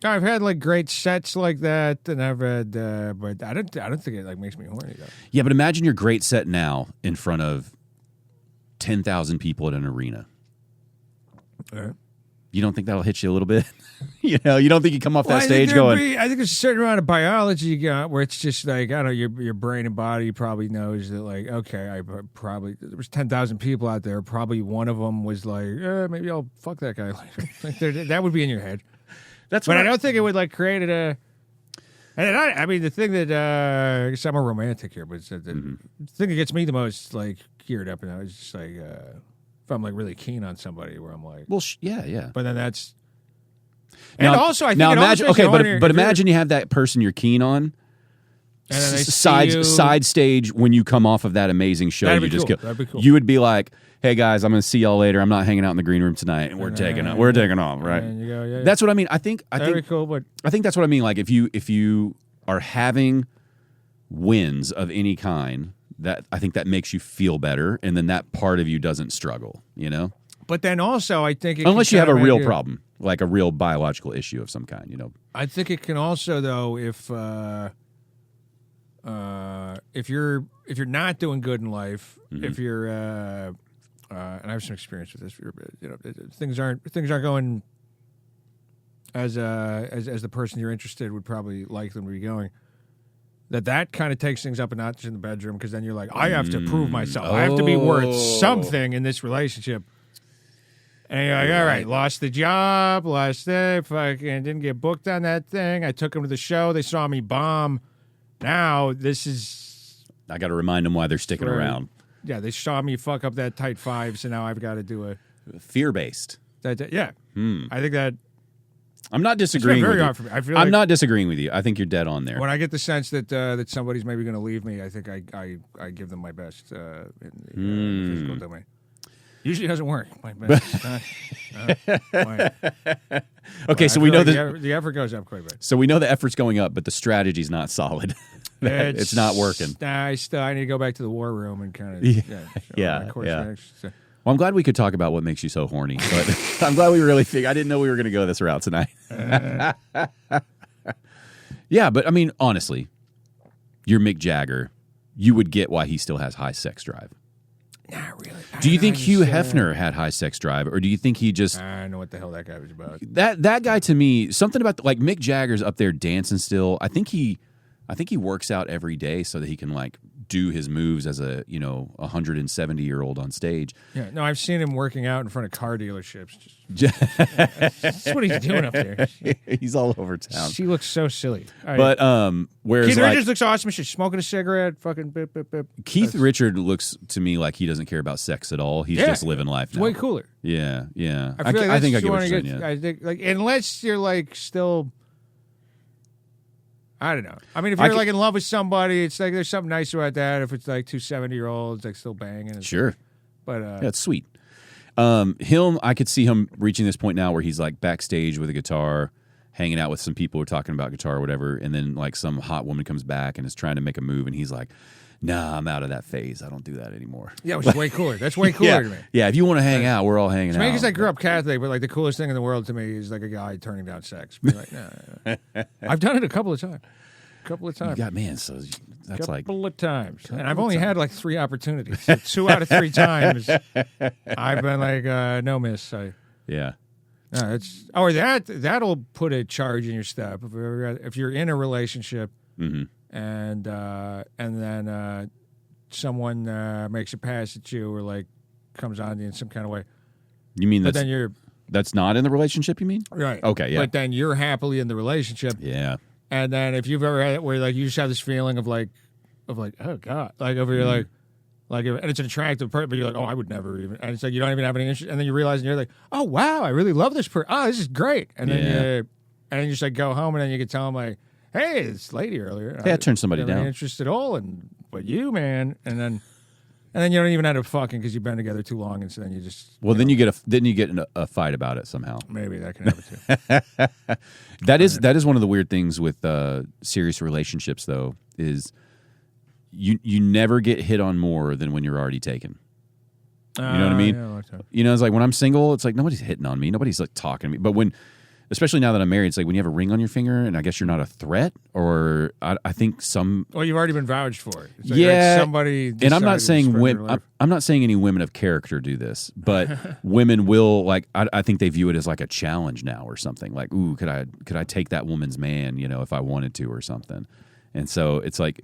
I've had like great sets like that, and I've had, but I don't think it like makes me horny though. Yeah, but imagine your great set now in front of 10,000 people at an arena. You don't think that'll hit you a little bit? You don't think you come off that stage going... I think there's a certain amount of biology you got where it's just like, I don't know, your brain and body probably knows that like, okay, there was 10,000 people out there. Probably one of them was like, maybe I'll fuck that guy later. Like that would be in your head. But I don't think it would like create a... And I mean, the thing that I guess I'm a romantic here, but the thing that gets me the most like geared up, and I was just like, if I'm like really keen on somebody, where I'm like, well, yeah. But then that's, now, and also I think now it imagine also okay, but imagine you have that person you're keen on, and then side stage when you come off of that amazing show. That'd you be just cool. go. That'd be cool. You would be like, hey guys, I'm going to see y'all later. I'm not hanging out in the green room tonight, and we're taking off, right? And you go, yeah. That's what I mean. I think That'd be cool, but I think that's what I mean. Like if you are having wins of any kind, that I think that makes you feel better, and then that part of you doesn't struggle, But then also, I think unless you have a real problem, like a real biological issue of some kind, I think it can also, though, if you're not doing good in life, if you're and I have some experience with this, things aren't going as the person you're interested would probably like them to be going. That kind of takes things up a notch in the bedroom because then you're like, I have to prove myself. I have to be worth something in this relationship. And you're like, all right, lost the job, fucking didn't get booked on that thing. I took them to the show. They saw me bomb. Now this is... I got to remind them why they're sticking around. Yeah, they saw me fuck up that tight five, so now I've got to do a... Fear-based. Yeah. I think that... I'm not disagreeing with you. Hard for me. I feel I'm like not disagreeing with you. I think you're dead on there. when I get the sense that that somebody's maybe going to leave me, I think I give them my best in the physical domain. Usually doesn't work. My best is not, okay, so we know that the effort goes up quite a bit. So we know the effort's going up, but the strategy's not solid. it's not working. Nah, I need to go back to the war room and kind of Yeah. So. Well, I'm glad we could talk about what makes you so horny, but I'm glad we really figured. I didn't know we were going to go this route tonight. Yeah, but I mean, honestly, you're Mick Jagger. You would get why he still has high sex drive. Not really. Do you think Hugh Hefner had high sex drive, or do you think he just? I don't know what the hell that guy was about. That guy, to me, something about like Mick Jagger's up there dancing still. I think he works out every day so that he can like do his moves as a 170-year-old on stage. Yeah, no, I've seen him working out in front of car dealerships. That's what he's doing up there. He's all over town. She looks so silly. But whereas Keith like, Richards looks awesome. She's smoking a cigarette. Fucking bip bip bip. Keith Richard looks to me like he doesn't care about sex at all. He's just living life It's now. way cooler. Yeah. I feel like I think I that's get what what you you're wanna saying. get. Yeah. I think like unless you're like still. I don't know. I mean, if you're like in love with somebody, it's like there's something nice about that. If it's like two 70-year-olds like still banging, Sure. But yeah, it's sweet. Him, I could see him reaching this point now where he's like backstage with a guitar, hanging out with some people who are talking about guitar or whatever, and then like some hot woman comes back and is trying to make a move, and he's like, "Nah, I'm out of that phase. I don't do that anymore." Yeah, which is way cooler. That's way cooler to me. Yeah, if you want to hang out, we're all hanging out. Maybe because I grew up Catholic, but like the coolest thing in the world to me is like a guy turning down sex. Be like, no. I've done it a couple of times. You got, man, so that's like... Couple of times. And I've only had like 3 opportunities. So 2 out of 3 times, I've been like, no, miss. Yeah. No, that'll put a charge in your step. If you're in a relationship and then someone makes a pass at you or like comes on you in some kind of way. You mean then that's not in the relationship, you mean? Right. Okay, yeah. But then you're happily in the relationship. Yeah. And then if you've ever had it where like you just have this feeling of like oh god, like over you're like and it's an attractive person, but you're like, oh, I would never even, and it's like you don't even have any interest, and then you realize and you're like, oh wow, I really love this person. Oh, this is great, and then you just like go home and then you can tell them like, hey, this lady earlier, I turned somebody down. Interest at all, but you, man, and then you don't even end up fucking because you've been together too long, and so then you just then you get in a fight about it somehow. Maybe that can happen too. That is one of the weird things with serious relationships, though, is you never get hit on more than when you're already taken. You know what I mean? Yeah, it's like when I'm single, it's like nobody's hitting on me, nobody's like talking to me. But especially now that I'm married, it's like when you have a ring on your finger, and I guess you're not a threat, or I think some. Well, you've already been vouched for. It's like, yeah, somebody. And I'm not saying I'm not saying any women of character do this, but women will like. I think they view it as like a challenge now or something. Like, ooh, could I take that woman's man? If I wanted to or something. And so it's like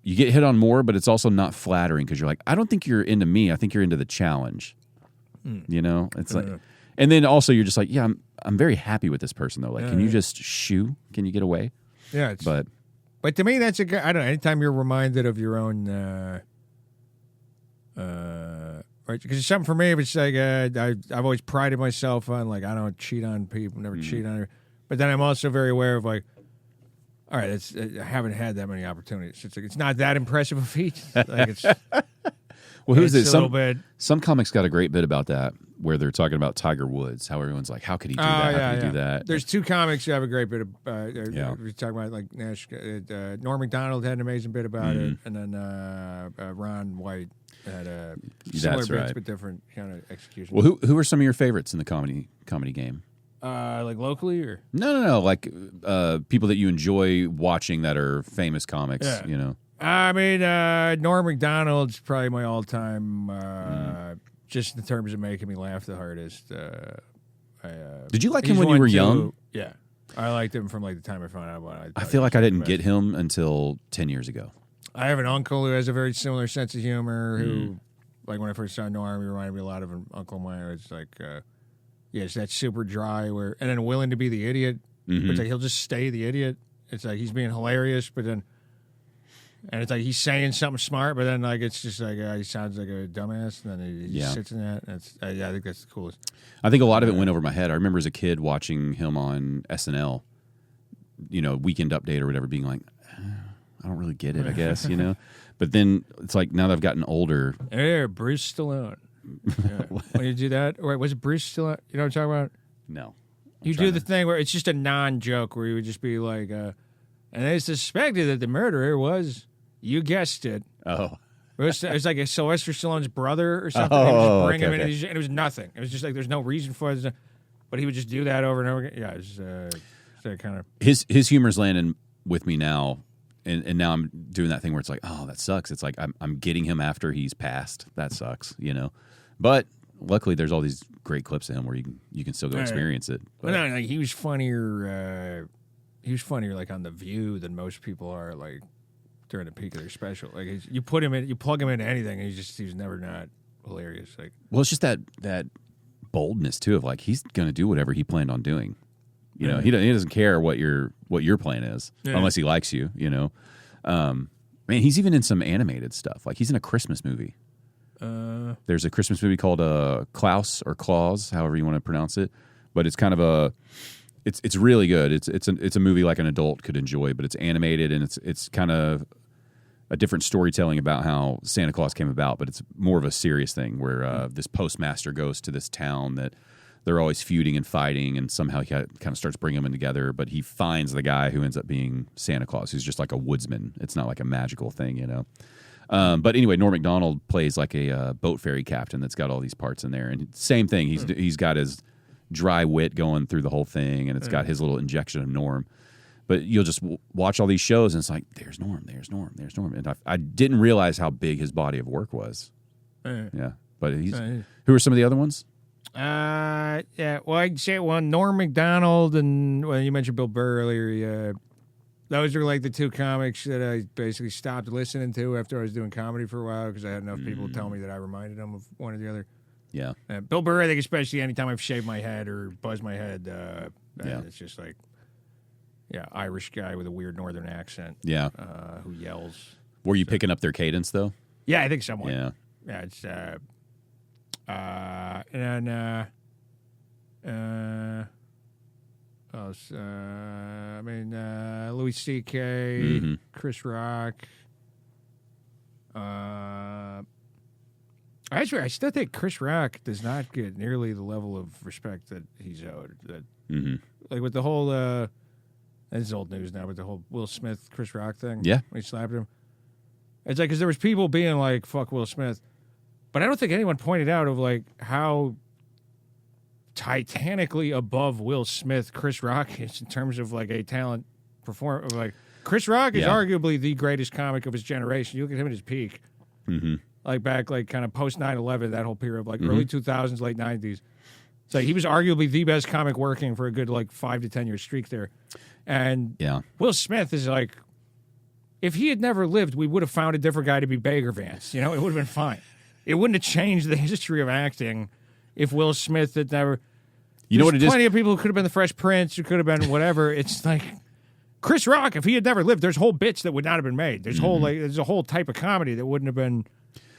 you get hit on more, but it's also not flattering because you're like, I don't think you're into me. I think you're into the challenge. It's like. And then also you're just like, yeah, I'm very happy with this person though. Like, can you just shoo? Can you get away? Yeah, but to me that's I don't know. Anytime you're reminded of your own, right? Because it's something for me. It's like I've always prided myself on like I don't cheat on people, never cheat on her. But then I'm also very aware of like, all right, I haven't had that many opportunities. It's like it's not that impressive a feat. Like it's. Well, who's it? Some comics got a great bit about that where they're talking about Tiger Woods, how everyone's like, how could he do that? How could he do that? There's 2 comics who have a great bit of. We're talking about like Nash. Norm Macdonald had an amazing bit about it, and then Ron White had similar bits but different kind of execution. Well, who are some of your favorites in the comedy game? Like locally or no, like people that you enjoy watching that are famous comics. I mean, Norm Macdonald's probably my all-time, just in terms of making me laugh the hardest. Did you like him when you were young? Yeah. I liked him from like the time I found out about it. I feel like I didn't get him until 10 years ago. I have an uncle who has a very similar sense of humor who, like when I first saw Norm, he reminded me a lot of an uncle of mine. It's like, it's that super dry and then willing to be the idiot. But it's like he'll just stay the idiot. It's like he's being hilarious, but then... And it's like he's saying something smart, but then like it's just like he sounds like a dumbass, and then he just sits in that. And it's, I think that's the coolest. I think a lot of it went over my head. I remember as a kid watching him on SNL, Weekend Update or whatever, being like, I don't really get it, I guess, But then it's like now that I've gotten older. Hey, Bruce Stallone. When you do that, or was it Bruce Stallone? You know what I'm talking about? No. You do the thing where it's just a non-joke where you would just be like. and they suspected that the murderer was, you guessed it, Oh. it was like a Sylvester Stallone's brother or something. Oh, They would just bring okay, him in, okay. and it was nothing. It was just like there's no reason for it, but he would just do that over and over again. Yeah, it's kind of His humor's landing with me now, and now I'm doing that thing where it's like, oh, that sucks. It's like I'm getting him after he's passed. That sucks, you know. But luckily, there's all these great clips of him where you can still go experience it. But no, like he was funnier. He was funnier like on The View than most people are like during the peak of their special. Like you plug him into anything, and he's never not hilarious. Like, well, it's just that boldness too of like he's going to do whatever he planned on doing. You know, he doesn't care what your plan is unless he likes you. You know, man, he's even in some animated stuff. Like he's in a Christmas movie. There's a Christmas movie called Klaus or Claus, however you want to pronounce it, but it's kind of it's really good. It's a movie like an adult could enjoy, but it's animated and it's kind of a different storytelling about how Santa Claus came about, but it's more of a serious thing where this postmaster goes to this town that they're always feuding and fighting, and somehow he kind of starts bringing them together, but he finds the guy who ends up being Santa Claus, who's just like a woodsman. It's not like a magical thing, you know. But anyway, Norm Macdonald plays like a boat ferry captain that's got all these parts in there, and same thing. He's got his dry wit going through the whole thing, and it's got his little injection of Norm. But you'll just watch all these shows, and it's like, there's Norm, and I didn't realize how big his body of work was. Yeah, but who are some of the other ones? Yeah. Well, I'd say Norm Macdonald and you mentioned Bill Burr earlier. Yeah, those are like the two comics that I basically stopped listening to after I was doing comedy for a while because I had enough people tell me that I reminded them of one or the other. Yeah. Bill Burr, I think, especially anytime I've shaved my head or buzzed my head, it's just like, Irish guy with a weird northern accent. Yeah. Who yells. Were you picking up their cadence though? Yeah, I think somewhat. Yeah. Yeah, it's and then Louis C.K., Chris Rock. Actually, I still think Chris Rock does not get nearly the level of respect that he's owed. Like with the whole, this is old news now, but the whole Will Smith, Chris Rock thing. Yeah. When he slapped him. It's like, because there was people being like, fuck Will Smith. But I don't think anyone pointed out of like how titanically above Will Smith Chris Rock is in terms of like a talent performer. Like Chris Rock is arguably the greatest comic of his generation. You look at him at his peak, like back like kind of post 9/11, that whole period of like early 2000s, late 90s. It's like he was arguably the best comic working for a good like 5 to 10 year streak there. And Will Smith is like, if he had never lived, we would have found a different guy to be Bagger Vance. You know, it would have been fine. It wouldn't have changed the history of acting if Will Smith had never. You know what it is? Plenty of people who could have been the Fresh Prince, who could have been whatever. It's like Chris Rock. If he had never lived, there's whole bits that would not have been made. There's there's a whole type of comedy that wouldn't have been.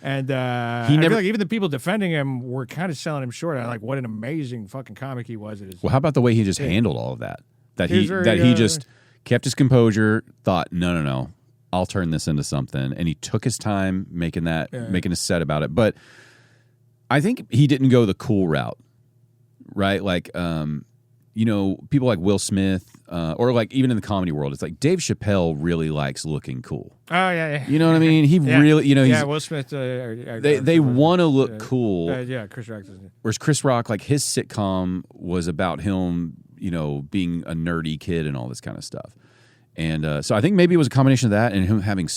And I feel like even the people defending him were kind of selling him short on like what an amazing fucking comic he was. Well, how about the way he just handled all of that? He just kept his composure. Thought, no. I'll turn this into something, and he took his time making a set about it. But I think he didn't go the cool route, right? Like, people like Will Smith, or like even in the comedy world, it's like Dave Chappelle really likes looking cool. Oh yeah. You know what I mean? He really, he's, Will Smith. They want to look cool. Chris Rock doesn't. Whereas Chris Rock, like his sitcom was about him, being a nerdy kid and all this kind of stuff. And so I think maybe it was a combination of that and him having,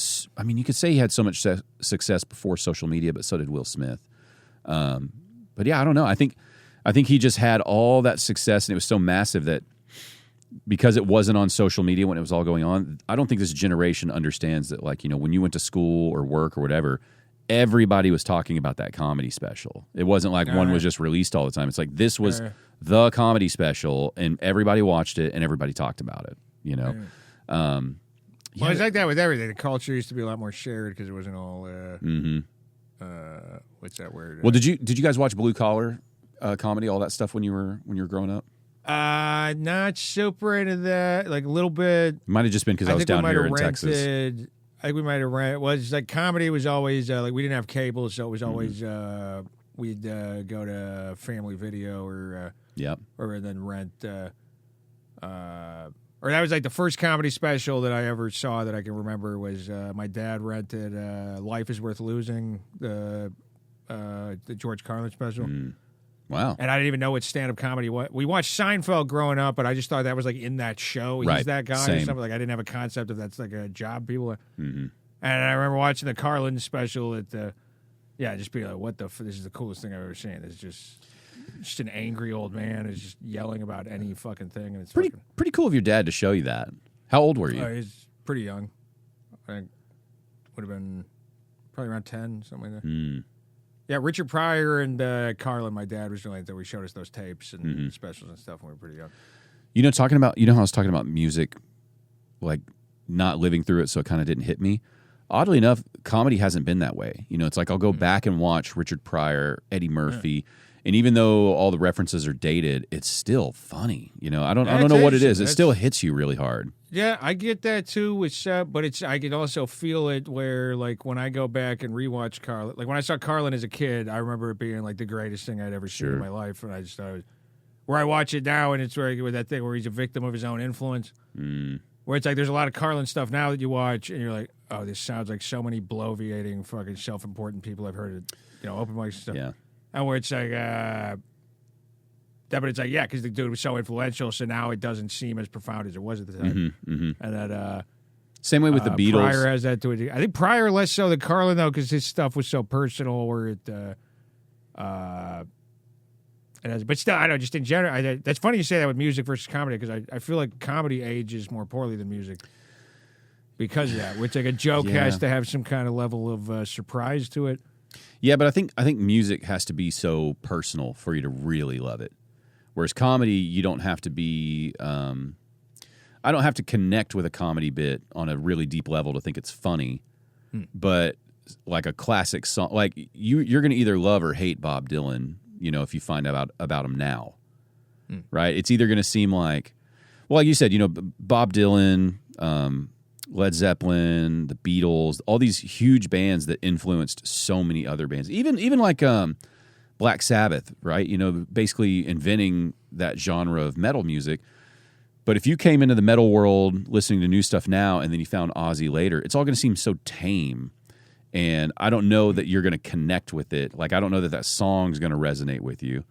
you could say he had so much success before social media, but so did Will Smith. But yeah, I don't know. I think he just had all that success, and it was so massive that because it wasn't on social media when it was all going on, I don't think this generation understands that, like, when you went to school or work or whatever, everybody was talking about that comedy special. It wasn't like one was just released all the time. It's like this was the comedy special, and everybody watched it and everybody talked about it, Well, it's like that with everything. The culture used to be a lot more shared because it wasn't all. What's that word? Well, did you guys watch Blue Collar comedy, all that stuff when you were growing up? Not super into that. Like a little bit. Might have just been because I was down here in Texas. I think we might have rented. Well, it's like comedy was always like we didn't have cable, so it was always we'd go to Family Video or then rent. or that was like the first comedy special that I ever saw that I can remember was my dad rented Life is Worth Losing, the George Carlin special. Wow. And I didn't even know what stand-up comedy was. We watched Seinfeld growing up, but I just thought that was like in that show. He's Right. that guy Same. or something. Like I didn't have a concept of that's like a job people are. And I remember watching the Carlin special at the, just being like, what the this is the coolest thing I've ever seen. It's just an angry old man is just yelling about any fucking thing. And it's Pretty cool of your dad to show you that. How old were you? He's pretty young. I think would have been probably around 10, something like that. Yeah, Richard Pryor and Carlin, my dad was really into. We showed us those tapes and specials and stuff when we were pretty young. You know how I was talking about music, like not living through it, so it kind of didn't hit me. Oddly enough, comedy hasn't been that way. You know, it's like I'll go back and watch Richard Pryor, Eddie Murphy, and even though all the references are dated, it's still funny. You know, I don't know what it is. It still hits you really hard. Yeah, I get that too. But I can also feel it where, like, when I go back and rewatch Carlin, like when I saw Carlin as a kid, I remember it being like the greatest thing I'd ever seen in my life, and I just thought, where I watch it now, and it's where with that thing where he's a victim of his own influence. Where it's like there's a lot of Carlin stuff now that you watch, and you're like, oh, this sounds like so many bloviating, fucking self-important people I've heard it, open mics and stuff. Yeah. And where it's like, but it's like, because the dude was so influential, so now it doesn't seem as profound as it was at the time. And that same way with the Beatles. Pryor has that to it. I think Pryor less so than Carlin though, because his stuff was so personal. Where it, but still, I don't know. Just in general, that's funny you say that with music versus comedy, because I feel like comedy ages more poorly than music because of that. Which like a joke has to have some kind of level of surprise to it. Yeah, but I think music has to be so personal for you to really love it. Whereas comedy, you don't have to be. I don't have to connect with a comedy bit on a really deep level to think it's funny. But like a classic song, like you're going to either love or hate Bob Dylan. You know, if you find out about him now, right? It's either going to seem like, well, like you said, Bob Dylan, Led Zeppelin, the Beatles, all these huge bands that influenced so many other bands. Even like Black Sabbath, right? You know, basically inventing that genre of metal music. But if you came into the metal world listening to new stuff now and then you found Ozzy later, it's all going to seem so tame. And I don't know that you're going to connect with it. Like, I don't know that song's going to resonate with you.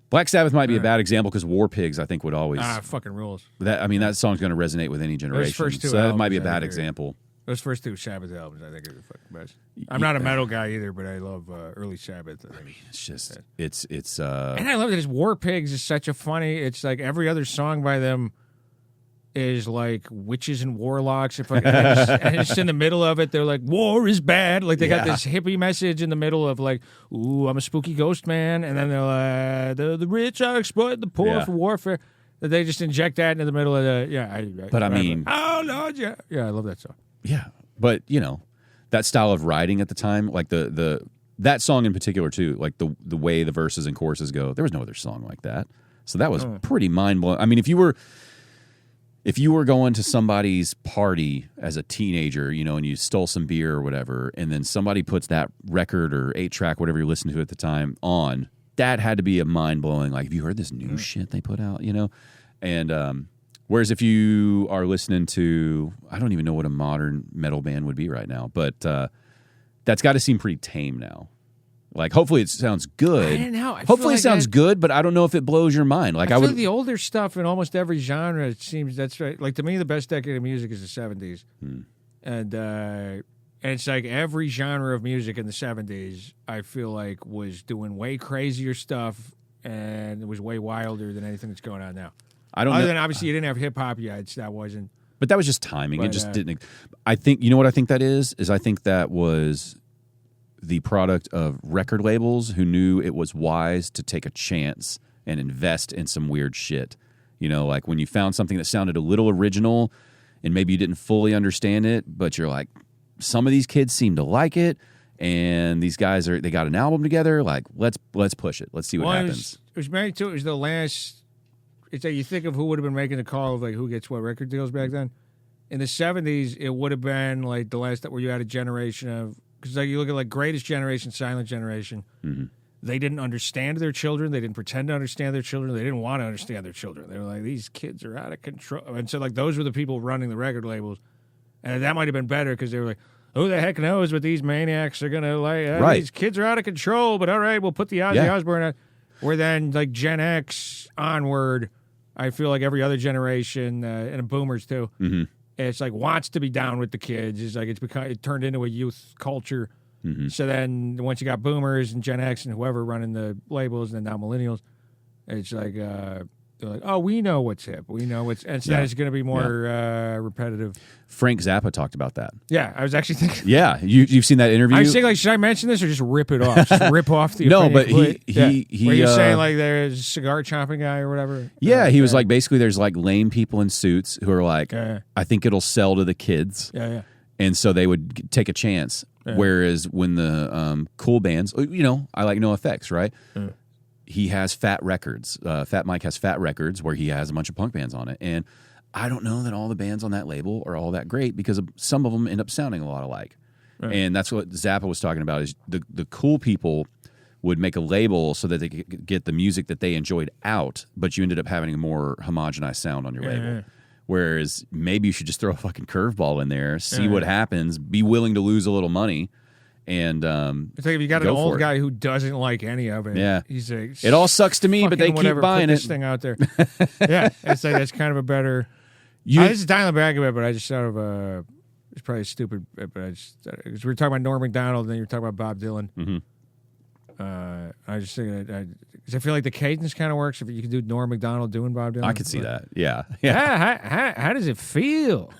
Black Sabbath might be a bad example because War Pigs, I think, would always... fucking rules. That song's going to resonate with any generation. First two so that albums, might be a bad example. Those first two Sabbath albums, I think, are the fucking best. I'm not a metal guy either, but I love early Sabbath. I mean, it's just... It's and I love that his War Pigs is such a funny... It's like every other song by them is like witches and warlocks. And it's in the middle of it. They're like, war is bad. Like they got this hippie message in the middle of like, ooh, I'm a spooky ghost man. And then they're like, the rich are exploiting the poor for warfare. They just inject that into the middle of the, But I mean... Oh, Lord, yeah. Yeah, I love that song. Yeah. But, that style of writing at the time, like that song in particular too, like the way the verses and choruses go, there was no other song like that. So that was pretty mind-blowing. I mean, if you were going to somebody's party as a teenager, and you stole some beer or whatever, and then somebody puts that record or 8-track, whatever you're listening to at the time, on, that had to be a mind-blowing, like, have you heard this new shit they put out, And whereas if you are listening to, I don't even know what a modern metal band would be right now, but that's got to seem pretty tame now. Like, hopefully it sounds good. I don't know. Hopefully it sounds good, but I don't know if it blows your mind. Like, I feel like the older stuff in almost every genre, it seems that's right. Like, to me, the best decade of music is the 70s. And it's like every genre of music in the 70s, I feel like, was doing way crazier stuff and it was way wilder than anything that's going on now. Other than, obviously, you didn't have hip-hop yet. That wasn't... But that was just timing. It just didn't... I think... You know what I think that is? I think that was... the product of record labels who knew it was wise to take a chance and invest in some weird shit. Like when you found something that sounded a little original and maybe you didn't fully understand it, but you're like, some of these kids seem to like it, and these guys they got an album together. Like, let's push it. Let's see what happens. It was married to. It was the last. It's like you think of who would have been making the call of like who gets what record deals back then. In the 70s, it would have been like the last where you had a generation of. Because like you look at like Greatest Generation, Silent Generation, they didn't understand their children. They didn't pretend to understand their children. They didn't want to understand their children. They were like, these kids are out of control. And so, like, those were the people running the record labels. And that might have been better because they were like, who the heck knows what these maniacs are going to like? Right. These kids are out of control, but all right, we'll put the Ozzy Osbourne on. Where then, like, Gen X onward, I feel like every other generation, and boomers too, it's like wants to be down with the kids. It's like it turned into a youth culture. So then once you got boomers and Gen X and whoever running the labels and then now millennials, it's like they're like, oh, we know what's hip. We know what's... And so then it's going to be more repetitive. Frank Zappa talked about that. Yeah, I was actually thinking... Yeah, you've seen that interview? I was thinking, like, should I mention this or just rip it off? Just rip off the No, opinion? but he Were you saying, like, there's a cigar chopping guy or whatever? Yeah, he was like, basically, there's, like, lame people in suits who are like, I think it'll sell to the kids. Yeah. And so they would take a chance. Yeah. Whereas when the cool bands... You know, I like NoFX, right? Yeah. He has Fat Records. Fat Mike has Fat Records where he has a bunch of punk bands on it. And I don't know that all the bands on that label are all that great because some of them end up sounding a lot alike. Right. And that's what Zappa was talking about is the cool people would make a label so that they could get the music that they enjoyed out, but you ended up having a more homogenized sound on your label. Yeah. Whereas maybe you should just throw a fucking curveball in there, see what happens, be willing to lose a little money. And it's like if you got an old guy who doesn't like any of it, he's like, it all sucks to me, but they keep buying this thing out there. Yeah, it's like that's kind of a better. This is dialing back a bit, but I just thought of it's probably stupid, but I just because we were talking about Norm Macdonald and then you were talking about Bob Dylan. I just think because I feel like the cadence kind of works if you could do Norm Macdonald doing Bob Dylan. I could see that. Yeah. How does it feel?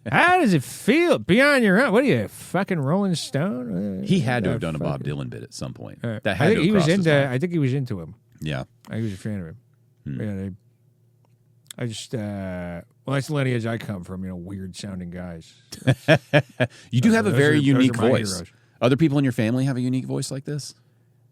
How does it feel? Be on your own. What are you, fucking Rolling Stone? He had to have done a Bob Dylan bit at some point. That had I think to he was crossed his into. mind. I think he was into him. Yeah, I was a fan of him. Yeah, I just well, that's the lineage I come from. You know, weird sounding guys. You do have a very unique those are my voice. heroes. Other people in your family have a unique voice like this?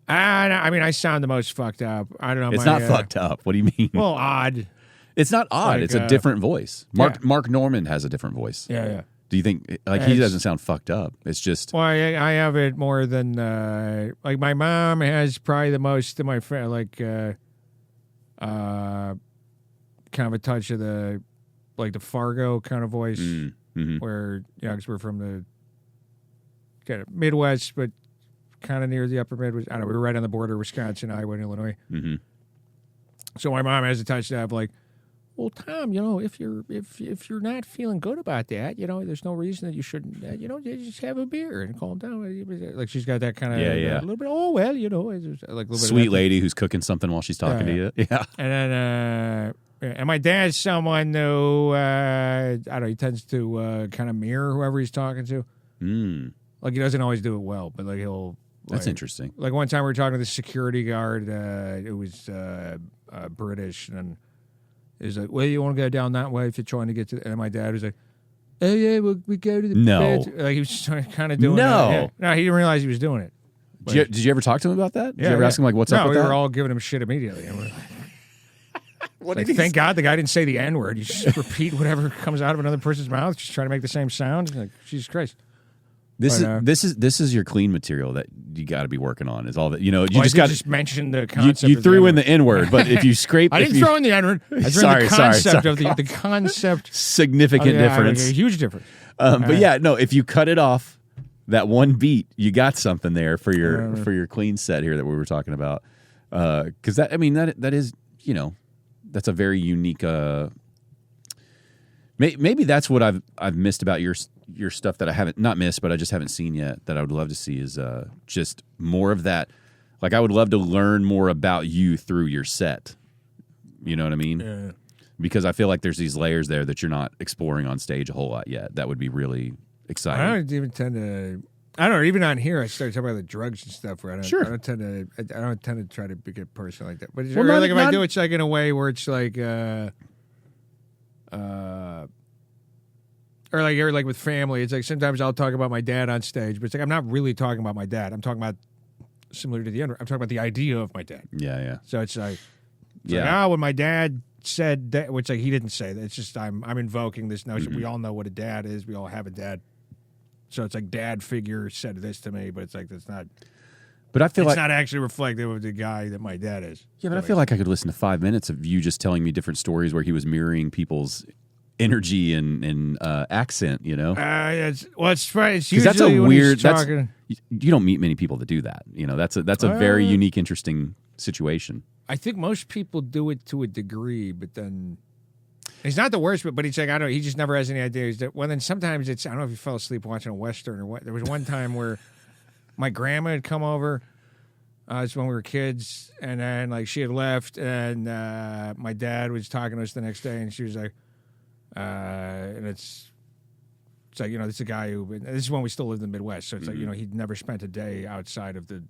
I mean, I sound the most fucked up. I don't know. It's not fucked up. What do you mean? Well, odd. It's not odd. Like, it's a different voice. Mark Norman has a different voice. Yeah. Do you think like he doesn't sound fucked up? It's just well, I have it more than like my mom has probably the most in my family, like kind of a touch of the Fargo kind of voice, where because we're from the kind of Midwest, but kind of near the upper Midwest. I don't know. We were right on the border of Wisconsin, Iowa, and Illinois. So my mom has a touch of like, well, Tom, you know, if you're not feeling good about that, you know, there's no reason that you shouldn't, you know, just have a beer and calm down. Like she's got that kind of a little bit. Oh well, you know, like a little sweet bit lady who's cooking something while she's talking to you. Yeah, and then and my dad's someone who I don't know. He tends to kind of mirror whoever he's talking to. Like he doesn't always do it well, but like he'll. That's interesting. Like one time we were talking to the security guard. It was British and. He's like, well, you want to go down that way if you're trying to get to... And my dad was like, oh, yeah, we go to the... No. Like, he was just kind of doing that. Yeah. No, he didn't realize he was doing it. Did you ever talk to him about that? Did you ever ask him, like, what's up with that? No, we were all giving him shit immediately. Thank God the guy didn't say the N-word. You just repeat whatever comes out of another person's mouth, just trying to make the same sound. Like, Jesus Christ. This is your clean material that you got to be working on. Is all that you know? You just mention the concept. You threw in the N-word, but if you scrape, I didn't throw in the N-word. I threw in the concept of the concept. Significant difference, a huge difference. But yeah, no. If you cut it off, that one beat, you got something there for your clean set here that we were talking about. Because that is that's a very unique. Maybe that's what I've missed about your stuff that I haven't not missed, but I just haven't seen yet. That I would love to see is just more of that. Like I would love to learn more about you through your set. You know what I mean? Yeah. Because I feel like there's these layers there that you're not exploring on stage a whole lot yet. That would be really exciting. I don't even tend to. I don't know. Even on here, I started talking about the drugs and stuff. Where I don't tend to try to get personal like that. But it's like if I do, it's like in a way where it's like. Or like with family, it's like sometimes I'll talk about my dad on stage, but it's like I'm not really talking about my dad. I'm talking about similar to the end. I'm talking about the idea of my dad. Yeah. So it's like, when my dad said that, which like he didn't say that. It's just I'm invoking this notion. We all know what a dad is. We all have a dad. So it's like dad figure said this to me, but it's like that's not. But I feel it's like not actually reflective of the guy that my dad is. yeah, but I feel like I could listen to 5 minutes of you just telling me different stories where he was mirroring people's energy and accent. You know, It's right. It's 'cause that's usually a when weird. he's talking. You don't meet many people that do that. You know, that's a very unique, interesting situation. I think most people do it to a degree, but then he's not the worst. But he's like, I don't know. He just never has any ideas. Well, then sometimes it's I don't know if he fell asleep watching a Western or what. There was one time where my grandma had come over. It's when we were kids, and then like she had left, and my dad was talking to us the next day, and she was like, and it's like this is a guy who this is when we still lived in the Midwest, so it's like he'd never spent a day outside of the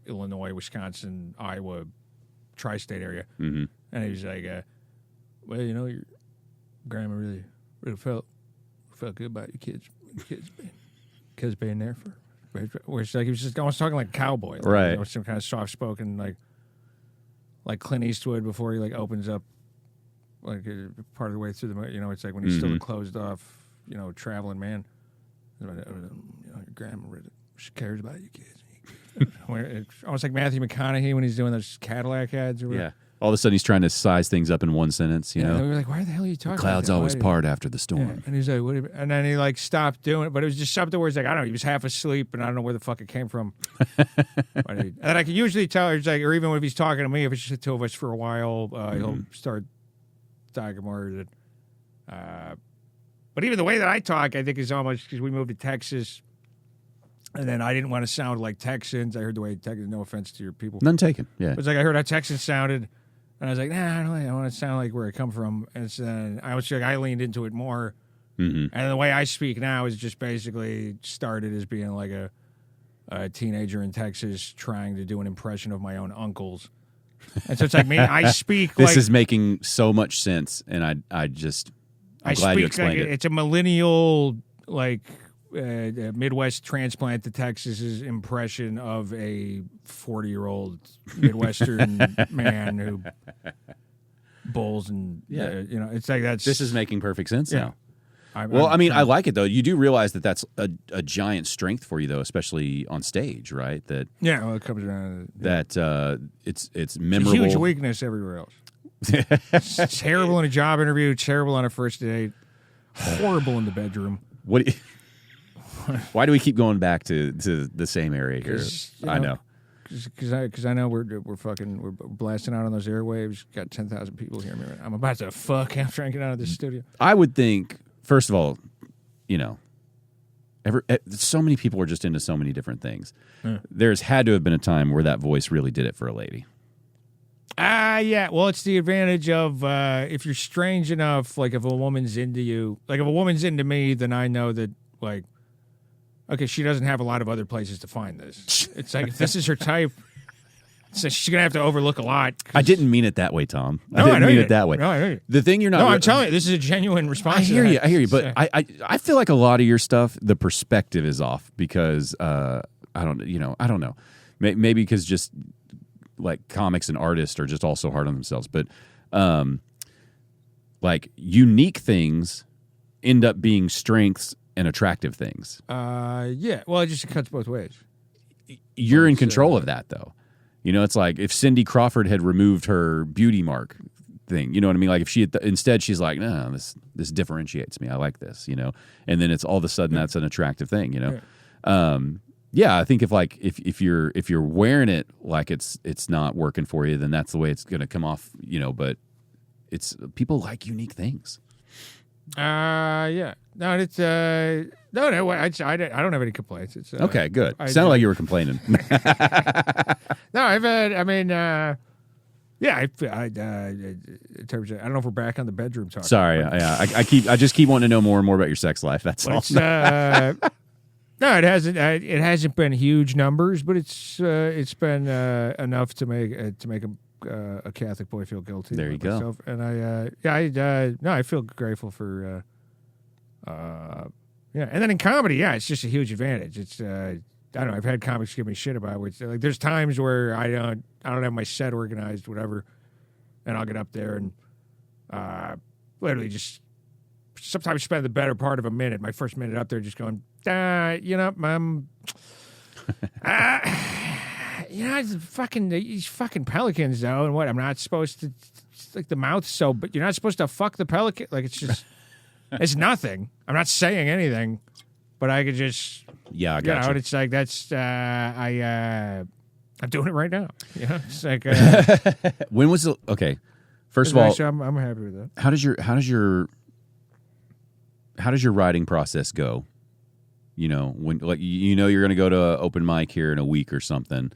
Illinois, Wisconsin, Iowa, tri-state area, and he was like, well, your grandma really felt good about your kids being there for. Where it's like he was just almost talking like a cowboy, right? Some kind of soft spoken, like Clint Eastwood before he like opens up, like part of the way through the it's like when he's still a closed off, traveling man. Your grandma really she cares about you kids. It's almost like Matthew McConaughey when he's doing those Cadillac ads or whatever. Yeah. All of a sudden, he's trying to size things up in one sentence. You know, and we were like, "Why the hell are you talking?" The clouds about that? always part after the storm. Yeah. And he's like, "What?" And then he like stopped doing it, but it was just something where he's like, "I don't know." He was half asleep, and I don't know where the fuck it came from. And I can usually tell, it's like, or even if he's talking to me, if it's just the two of us for a while, he'll start talking more. But even the way that I talk, I think is almost because we moved to Texas. And then I didn't want to sound like Texans. I heard the way Texans. No offense to your people. None taken. Yeah. It was like I heard how Texans sounded, and I was like, nah, I want to sound like where I come from. And I was like, I leaned into it more. And the way I speak now is just basically started as being like a teenager in Texas trying to do an impression of my own uncles. And so it's like me. I speak. This like, is making so much sense, and I'm glad you explained it. It's a millennial like. Midwest transplant to Texas's impression of a 40-year-old Midwestern man who bowls and it's like that's. This is making perfect sense now. I like it though. You do realize that that's a giant strength for you though, especially on stage, right? That it comes around that it's memorable. It's a huge weakness everywhere else. It's terrible in a job interview, terrible on a first date, horrible in the bedroom. What? Why do we keep going back to the same area here? I know. Because I know we're blasting out on those airwaves. Got 10,000 people hearing me right now. I'm about to fuck after I get out of this studio. I would think, first of all, so many people are just into so many different things. There's had to have been a time where that voice really did it for a lady. Yeah. Well, it's the advantage of if you're strange enough, like if a woman's into you, like if a woman's into me, then I know that, like, okay, she doesn't have a lot of other places to find this. It's like, if this is her type, so she's going to have to overlook a lot. I didn't mean it that way, Tom. No, I didn't mean it that way. No, I know you. The thing you're not... No, I'm telling you, this is a genuine response. I hear you. But I feel like a lot of your stuff, the perspective is off because, I don't know. Maybe because just like comics and artists are just all so hard on themselves. But like unique things end up being strengths and attractive things. Yeah. Well, it just cuts both ways. You're in control of that, though. It's like if Cindy Crawford had removed her beauty mark thing. You know what I mean? Like if she had instead, she's like, no, this differentiates me. I like this. And then it's all of a sudden that's an attractive thing. Yeah, I think if you're wearing it like it's not working for you, then that's the way it's going to come off. But it's people like unique things. Yeah. No, it's I don't have any complaints. It's okay, good. Sounded like you were complaining. No, I've had. I mean, yeah. In terms of, I don't know if we're back on the bedroom talk. Sorry, I just keep wanting to know more and more about your sex life. That's all. No, it hasn't. It hasn't been huge numbers, but it's been enough to make a Catholic boy feel guilty. There you go. And I feel grateful for. And then in comedy, it's just a huge advantage. It's I don't know. I've had comics give me shit about it, which like there's times where I don't have my set organized, whatever, and I'll get up there and literally just sometimes spend the better part of a minute, my first minute up there, just going, I'm these fucking pelicans though, and what? I'm not supposed to, like the mouth so, but you're not supposed to fuck the pelican. Like it's just, it's nothing. I'm not saying anything, but I could just, Yeah, I got you. And it's like that's, I'm doing it right now. Yeah, it's like, When was the okay? First of all, I'm happy with that. how does your writing process go? You know, when like you're going to go to an open mic here in a week or something.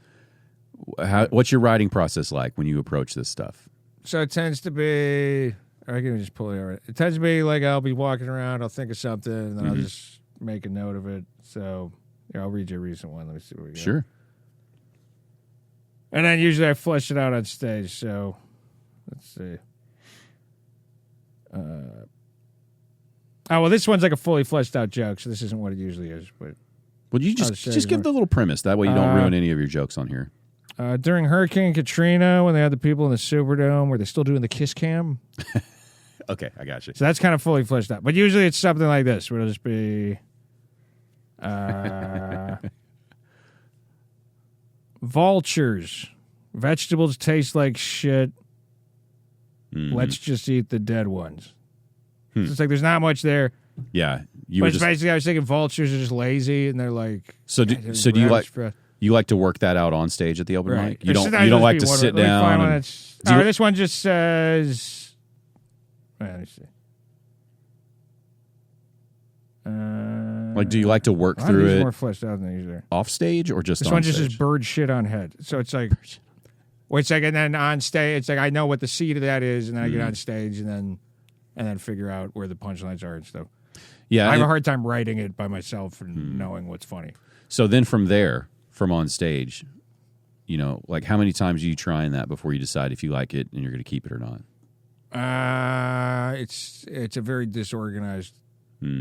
What's your writing process like when you approach this stuff? So it tends to be, I can just pull it over. It tends to be like I'll be walking around, I'll think of something, and then I'll just make a note of it. So I'll read you a recent one. Let me see what we got. Sure. And then usually I flesh it out on stage. So let's see. Oh, well, this one's like a fully fleshed out joke, so this isn't what it usually is. But Well, you just give the little premise. That way you don't ruin any of your jokes on here. during Hurricane Katrina, when they had the people in the Superdome, were they still doing the kiss cam? Okay, I got you. So that's kind of fully fleshed out. But usually it's something like this, where it'll just be vultures. Vegetables taste like shit. Let's just eat the dead ones. So it's like there's not much there. Yeah, But it's basically, I was thinking vultures are just lazy, and they're like. So do you like to work that out on stage at the open mic? You don't like to sit down. This one just says. Let me see. Like, do you like to work through it more fleshed out than these are. off stage or just This on one stage? just says bird shit on head. So it's like, and then on stage, it's like I know what the seed of that is, and then I get on stage and then figure out where the punchlines are and stuff. Yeah, I have a hard time writing it by myself and knowing what's funny. So then from on stage, like how many times are you trying that before you decide if you like it and you're going to keep it or not? It's a very disorganized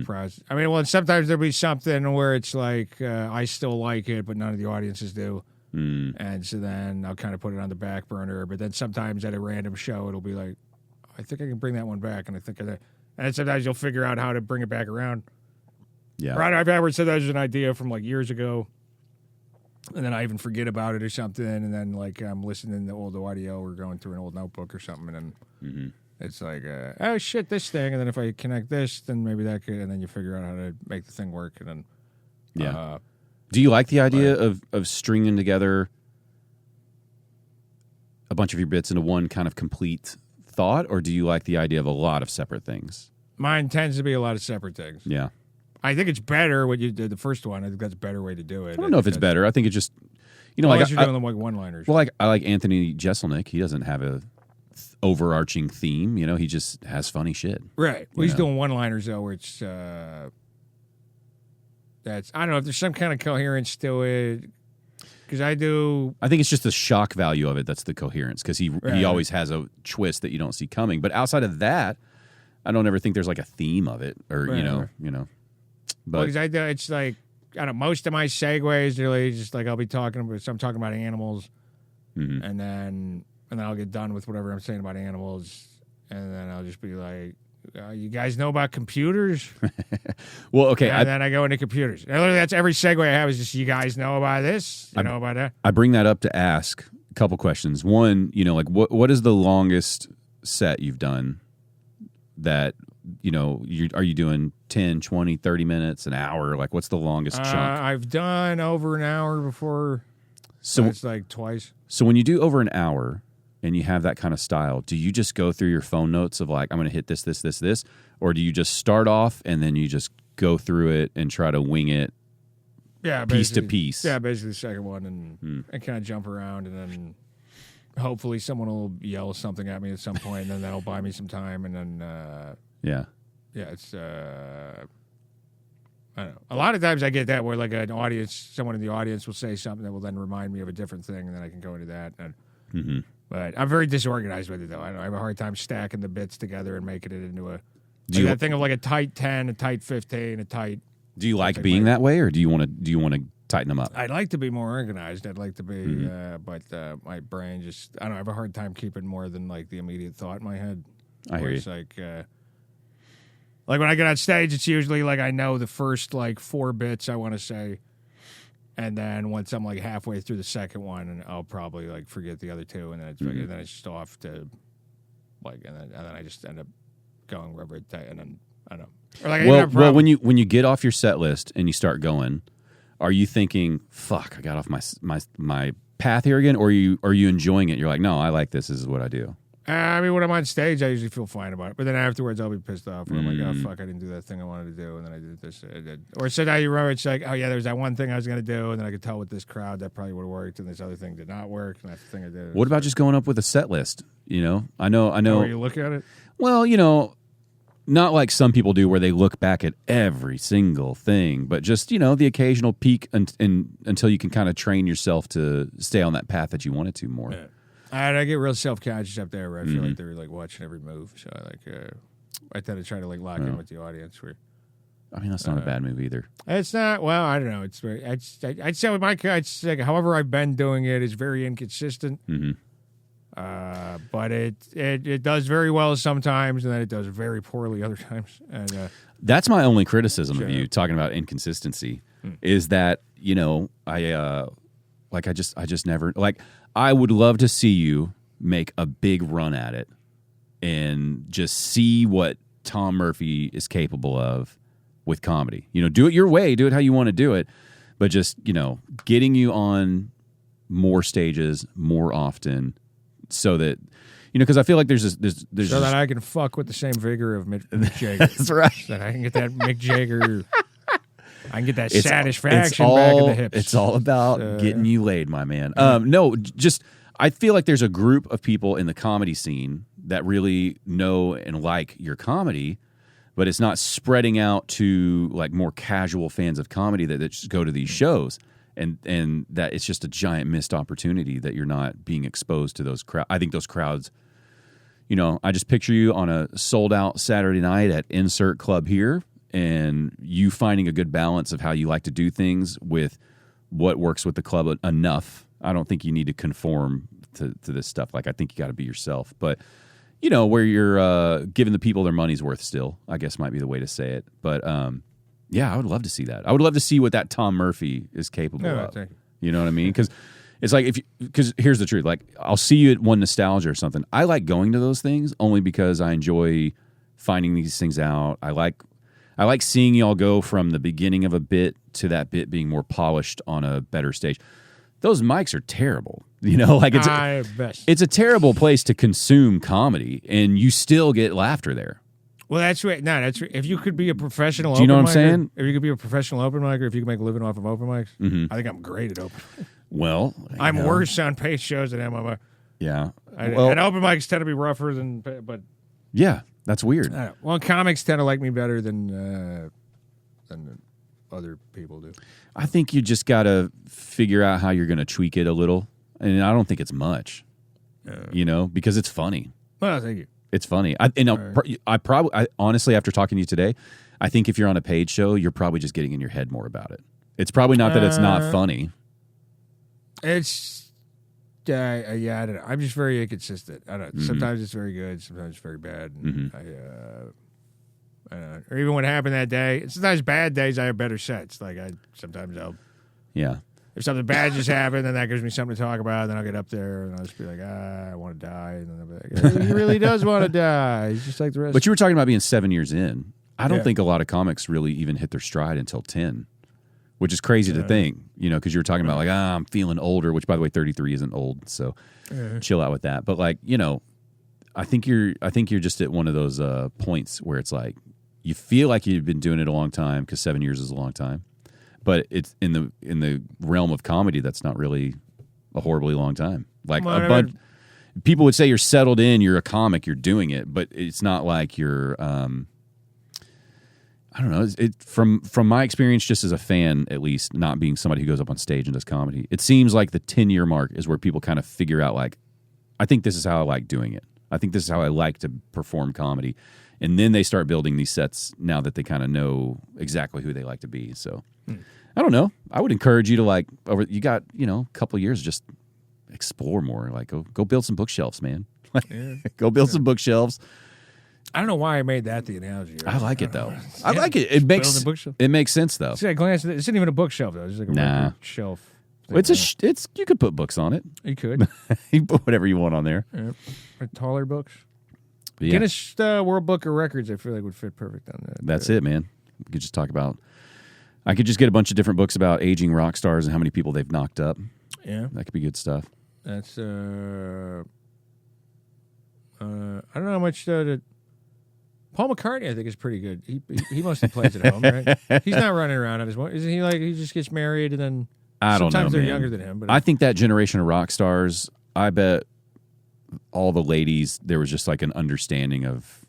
process. I mean, well, sometimes there'll be something where it's like I still like it, but none of the audiences do. And so then I'll kind of put it on the back burner. But then sometimes at a random show, it'll be like, I think I can bring that one back, and I think and then sometimes you'll figure out how to bring it back around. Yeah, Right. I've ever said that was an idea from like years ago, and then I even forget about it or something, and then like I'm listening to old audio or going through an old notebook or something, and then it's like, oh shit, this thing, and then if I connect this, then maybe that could, and then you figure out how to make the thing work, and then yeah. Do you like the idea of stringing together a bunch of your bits into one kind of complete thought, or do you like the idea of a lot of separate things? Mine tends to be a lot of separate things. Yeah. I think it's better what you did the first one. I think that's a better way to do it. I don't know if it's better. I think it just, unless you're doing them like one-liners. Well, I like Anthony Jeselnik. He doesn't have a overarching theme. He just has funny shit. Right. Well, he's doing one-liners though, where it's that's, I don't know if there's some kind of coherence to it. Because I think it's just the shock value of it that's the coherence. Because he always has a twist that you don't see coming. But outside of that, I don't ever think there's like a theme of it, or But because it's like, I don't know, most of my segues are really just like I'll be talking about animals, and then I'll get done with whatever I'm saying about animals, and then I'll just be like, you guys know about computers? Well, okay. And then I go into computers. And literally, that's every segue I have is just, you guys know about this? You know about that? I bring that up to ask a couple questions. One, like what is the longest set you've done that, are you doing 10, 20, 30 minutes, an hour? Like, what's the longest chunk? I've done over an hour before. So it's like twice. So when you do over an hour and you have that kind of style, do you just go through your phone notes of like, I'm going to hit this, this, this, this? Or do you just start off and then you just go through it and try to wing it piece to piece? Yeah, basically the second one and kind of jump around, and then hopefully someone will yell something at me at some point, and then that'll buy me some time, and then it's I don't know. A lot of times I get that where like someone in the audience will say something that will then remind me of a different thing, and then I can go into that. And, But I'm very disorganized with it, though. I have a hard time stacking the bits together and making it into that thing of like a tight 10, a tight 15, a tight. Do you like being that way, or do you want to tighten them up? I'd like to be more organized. I'd like to be, but my brain just, I have a hard time keeping more than like the immediate thought in my head. I hear you. It's like when I get on stage, it's usually like I know the first like 4 bits I want to say. And then once I'm like halfway through the second one, and I'll probably like forget the other two, and then it's just off to like, and then I just end up going wherever and then I don't know. Or like, well, when you get off your set list and you start going, are you thinking, "Fuck, I got off my path here again," or are you enjoying it? You're like, "No, I like this. This is what I do." I mean, when I'm on stage, I usually feel fine about it. But then afterwards, I'll be pissed off. And I'm like, oh, fuck, I didn't do that thing I wanted to do. And then I did this. Or so now you remember, it's like, oh, yeah, there was that one thing I was going to do. And then I could tell with this crowd that probably would have worked. And this other thing did not work. And that's the thing I did. What about just going up with a set list? You know, I know. Where you look at it? Well, you know, not like some people do where they look back at every single thing, but just, you know, the occasional peak until you can kind of train yourself to stay on that path that you wanted to more. Yeah. I get real self-conscious up there where I feel like they're like watching every move. So I tend to try to like lock in with the audience. Where I mean, that's not a bad move either. It's not. Well, I don't know. It's very. I'd say with my it's like however I've been doing it is very inconsistent. But it does very well sometimes, and then it does very poorly other times. And that's my only criticism of you talking about inconsistency is that, you know, I just never like. I would love to see you make a big run at it and just see what Tom Murphy is capable of with comedy. You know, do it your way, do it how you want to do it, but just, you know, getting you on more stages more often so that, you know, because I feel like there's so that I can fuck with the same vigor of Mick Jagger. That's right. That I can get that Mick Jagger. I can get that satisfaction back in the hips. It's all about getting you laid, my man. No, just I feel like there's a group of people in the comedy scene that really know and like your comedy, but it's not spreading out to like more casual fans of comedy that just go to these shows, and that it's just a giant missed opportunity that you're not being exposed to those crowds. I think those crowds, you know, I just picture you on a sold out Saturday night at insert club here, and you finding a good balance of how you like to do things with what works with the club enough. I don't think you need to conform to this stuff. Like, I think you got to be yourself. But, you know, where you're giving the people their money's worth still, I guess might be the way to say it. But, yeah, I would love to see that. I would love to see what that Tom Murphy is capable of. You know what I mean? Because it's like, because here's the truth. Like, I'll see you at One Nostalgia or something. I like going to those things only because I enjoy finding these things out. I like seeing y'all go from the beginning of a bit to that bit being more polished on a better stage. Those mics are terrible. You know, like it's a terrible place to consume comedy, and you still get laughter there. Well, that's right. No, that's right. If you could be a professional, do you know what I'm saying? If you could be a professional open micer, if you could make a living off of open mics, I think I'm great at open. Well, I'm worse on paid shows than I'm. Yeah, and open mics tend to be rougher than, but yeah. That's weird. Well, comics tend to like me better than other people do. I think you just got to figure out how you're going to tweak it a little. And I don't think it's much, you know, because it's funny. Well, thank you. It's funny. I honestly, after talking to you today, I think if you're on a paid show, you're probably just getting in your head more about it. It's probably not that it's not funny. It's... yeah, I don't know. I'm just very inconsistent. I don't know. Sometimes it's very good, sometimes it's very bad. And I don't know. Or even what happened that day. Sometimes bad days I have better sets. Like sometimes I'll if something bad just happened, then that gives me something to talk about. Then I'll get up there and I'll just be like, I want to die. And then I'll be like, he really does want to die. He's just like the rest. But you were talking about being 7 years in. I don't think a lot of comics really even hit their stride until 10. Which is crazy to think, you know, because you were talking about like, I'm feeling older, which by the way, 33 isn't old, so chill out with that. But like, you know, I think you're just at one of those points where it's like you feel like you've been doing it a long time because 7 years is a long time, but it's in the realm of comedy that's not really a horribly long time. Like people would say you're settled in, you're a comic, you're doing it, but it's not like you're. I don't know. From my experience, just as a fan, at least, not being somebody who goes up on stage and does comedy, it seems like the 10-year mark is where people kind of figure out, like, I think this is how I like doing it. I think this is how I like to perform comedy. And then they start building these sets now that they kind of know exactly who they like to be. So, I don't know. I would encourage you to, you got, you know, a couple of years, just explore more. Like, go build some bookshelves, man. Go build some bookshelves. I don't know why I made that the analogy. Right? I like it though. I like it. It makes sense though. See, I glanced at it. It's not even a bookshelf though. It's like a record shelf. It's you could put books on it. You could. You put whatever you want on there. Yep. Or taller books. Yeah. Guinness World Book of Records, I feel like would fit perfect on that. That's it, man. We could just talk about. I could just get a bunch of different books about aging rock stars and how many people they've knocked up. Yeah, that could be good stuff. That's I don't know how much Paul McCartney, I think, is pretty good. He mostly plays at home, right? He's not running around on his own. Isn't he? Like he just gets married and then I don't know. Sometimes they're man. younger than him. But I think that generation of rock stars. I bet all the ladies there was just like an understanding of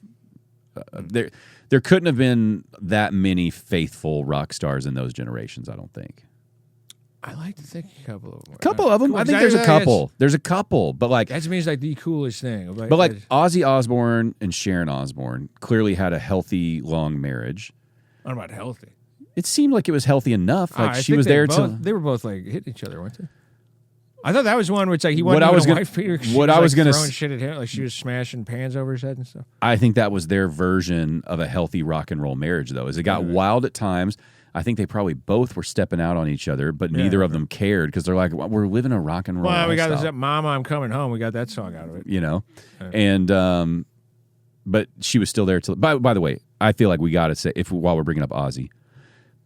there couldn't have been that many faithful rock stars in those generations. I don't think. I like to think a couple of them. I think there's a couple. There's a couple, but like that to me is like the coolest thing. But like Ozzy Osbourne and Sharon Osbourne clearly had a healthy, long marriage. What about healthy? It seemed like it was healthy enough. Like she was there to. They were both like hitting each other, weren't they? I thought that was one where it's like he wasn't even a wife beater. What I was gonna throwing shit at him, like she was smashing pans over his head and stuff. I think that was their version of a healthy rock and roll marriage, though. As it got wild at times. I think they probably both were stepping out on each other, but neither of them cared because they're like, well, we're living a rock and roll lifestyle. We got this Mama, I'm Coming Home. We got that song out of it. You know? And, but she was still there. By the way, I feel like we got to say, while we're bringing up Ozzy,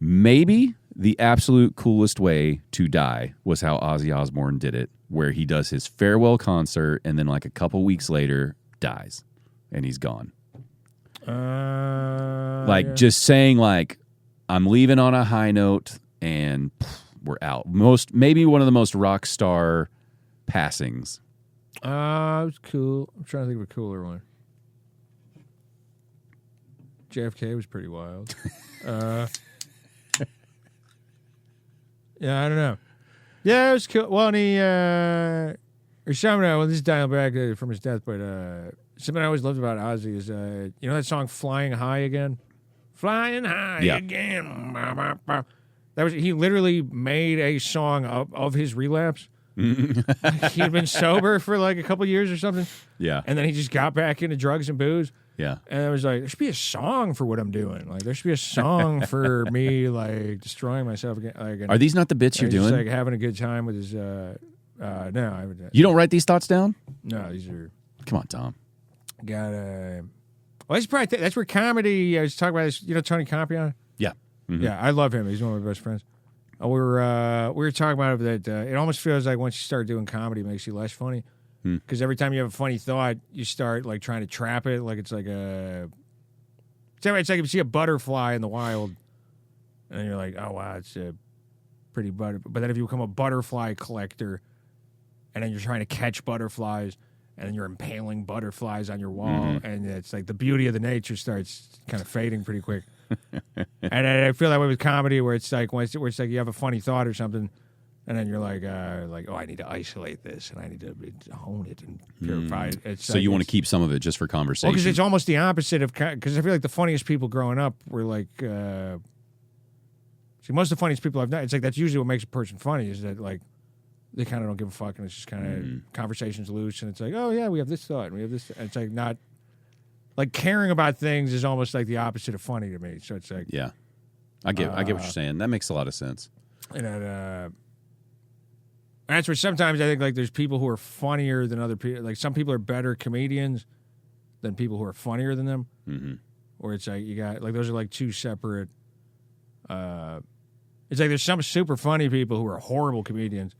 maybe the absolute coolest way to die was how Ozzy Osbourne did it, where he does his farewell concert and then like a couple weeks later dies and he's gone. Just saying like, I'm leaving on a high note, and we're out. Maybe one of the most rock star passings. It was cool. I'm trying to think of a cooler one. JFK was pretty wild. Yeah, I don't know. Yeah, it was cool. Well, and he, or something, well, this is dialed back from his death, but something I always loved about Ozzy is, you know that song Flying High Again? Flying high again. That was he literally made a song of his relapse. He had been sober for like a couple years or something. Yeah. And then he just got back into drugs and booze. Yeah. And it was like, there should be a song for what I'm doing. Like there should be a song for me like destroying myself again. Like, are these not the bits you're doing? Just like having a good time with his no, I would you don't write these thoughts down? No, these are come on, Tom. Got well, that's where comedy. I was talking about this. You know Tony Campion? Yeah, yeah, I love him. He's one of my best friends. We were talking about it that it almost feels like once you start doing comedy, it makes you less funny because every time you have a funny thought, you start like trying to trap it. Like it's like it's like if you see a butterfly in the wild, and you're like, oh wow, it's a pretty butter. But then if you become a butterfly collector, and then you're trying to catch butterflies. And then you're impaling butterflies on your wall, and it's like the beauty of the nature starts kind of fading pretty quick. And I feel that way with comedy, where it's like you have a funny thought or something, and then you're like, oh, I need to isolate this, and I need to hone it and purify it. It's so you want to keep some of it just for conversation? Well, because it's almost the opposite of because I feel like the funniest people growing up were like. See, most of the funniest people I've known, it's like that's usually what makes a person funny is that like. They kind of don't give a fuck, and it's just kind of conversations loose, and it's like, oh yeah, we have this thought, and we have this. And it's like not like caring about things is almost like the opposite of funny to me. So it's like, yeah, I get what you're saying. That makes a lot of sense. And that's where sometimes I think like there's people who are funnier than other people. Like some people are better comedians than people who are funnier than them. Mm-hmm. Or it's like you got like those are like two separate. It's like there's some super funny people who are horrible comedians.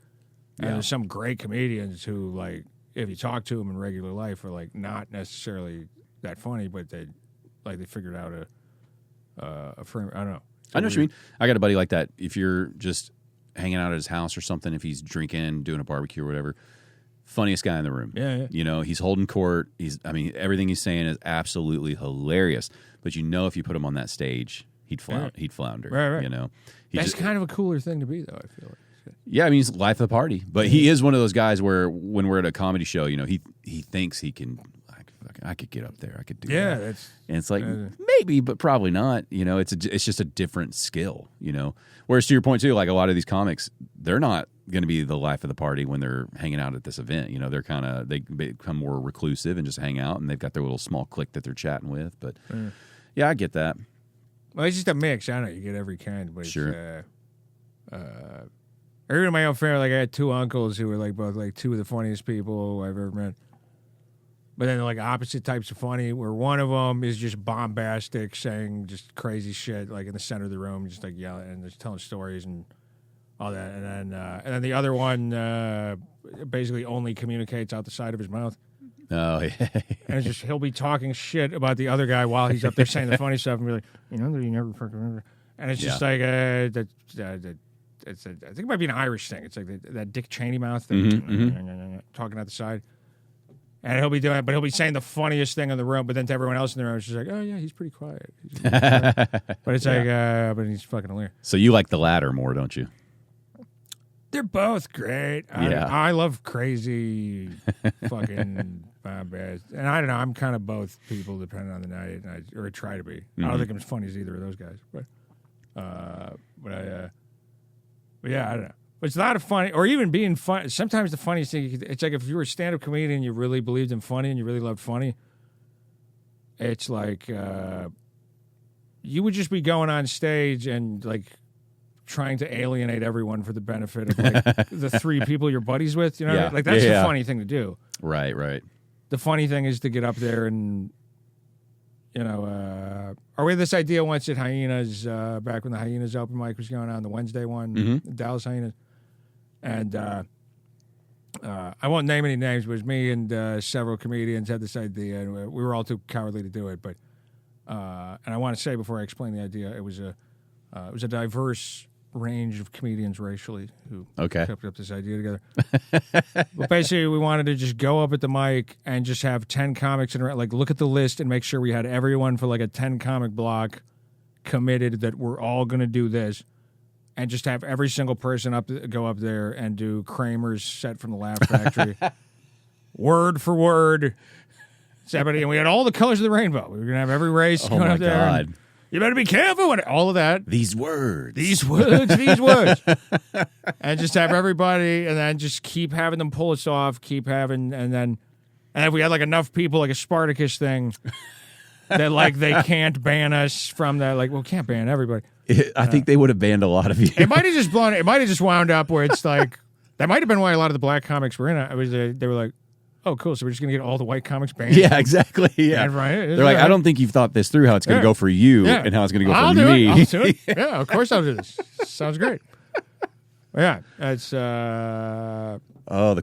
And there's some great comedians who, like, if you talk to them in regular life, are like not necessarily that funny, but they figured out a frame. I don't know. I know what you mean. I got a buddy like that. If you're just hanging out at his house or something, if he's drinking, doing a barbecue or whatever, funniest guy in the room. Yeah. You know, he's holding court. Everything he's saying is absolutely hilarious. But you know, if you put him on that stage, he'd flounder. Right. You know, that's kind of a cooler thing to be, though. I feel like. Yeah, I mean, he's life of the party. But he is one of those guys where when we're at a comedy show, you know, he thinks he can, like, I could get up there. I could do that. Yeah. And it's like, maybe, but probably not. You know, it's just a different skill, you know. Whereas to your point, too, like a lot of these comics, they're not going to be the life of the party when they're hanging out at this event. You know, they become more reclusive and just hang out, and they've got their little small clique that they're chatting with. But yeah, I get that. Well, it's just a mix. I don't know. You get every kind, but Sure. or even my own family. Like I had two uncles who were like both like two of the funniest people I've ever met. But then they're like opposite types of funny, where one of them is just bombastic, saying just crazy shit, like in the center of the room, just like yelling and just telling stories and all that. And then the other one basically only communicates out the side of his mouth. Oh, yeah. And it's just he'll be talking shit about the other guy while he's up there saying the funny stuff and be like, you never fucking remember. And it's just like I think it might be an Irish thing. It's like that Dick Cheney mouth thing, talking out the side. And he'll be doing it, but he'll be saying the funniest thing in the room. But then to everyone else in the room, it's just like, oh yeah, he's pretty quiet. But it's like, but he's fucking hilarious. So you like the latter more, don't you? They're both great. I love crazy fucking bombast. And I don't know. I'm kind of both people depending on the night, or I try to be. I don't think I'm as funny as either of those guys, but yeah, I don't know. But it's not a funny, or even being fun. Sometimes the funniest thing, it's like if you were a stand-up comedian and you really believed in funny and you really loved funny, it's like you would just be going on stage and like trying to alienate everyone for the benefit of like the three people you're buddies with. You know, Yeah. like that's Yeah. the funny thing to do. Right. The funny thing is to get up there and, you know, or we had this idea once at Hyenas, back when the Hyenas open mic was going on, the Wednesday one, the Dallas Hyenas. And I won't name any names, but it was me and several comedians had this idea, and we were all too cowardly to do it. But and I want to say before I explain the idea, it was a diverse range of comedians racially who kept up this idea together. But basically, we wanted to just go up at the mic and just have 10 comics and like look at the list and make sure we had everyone for like a 10 comic block committed that we're all going to do this. And just have every single person go up there and do Kramer's set from the Laugh Factory, word for word. And we had all the colors of the rainbow. We were gonna have every race going up there. Oh my God! You better be careful with all of that. These words, and just have everybody, and then just keep having them pull us off. And if we had like enough people, like a Spartacus thing, that like they can't ban us from that. Like, well, can't ban everybody. I think they would have banned a lot of you. It might have just blown. It might have just wound up where it's like that might have been why a lot of the black comics were in it. It was they were like, oh, cool. So we're just gonna get all the white comics banned. Yeah, exactly. Yeah, they're like, I don't think you've thought this through how it's gonna go for you and how it's gonna go for me. I'll do it. Yeah, of course I'll do this. Sounds great. Yeah, it's the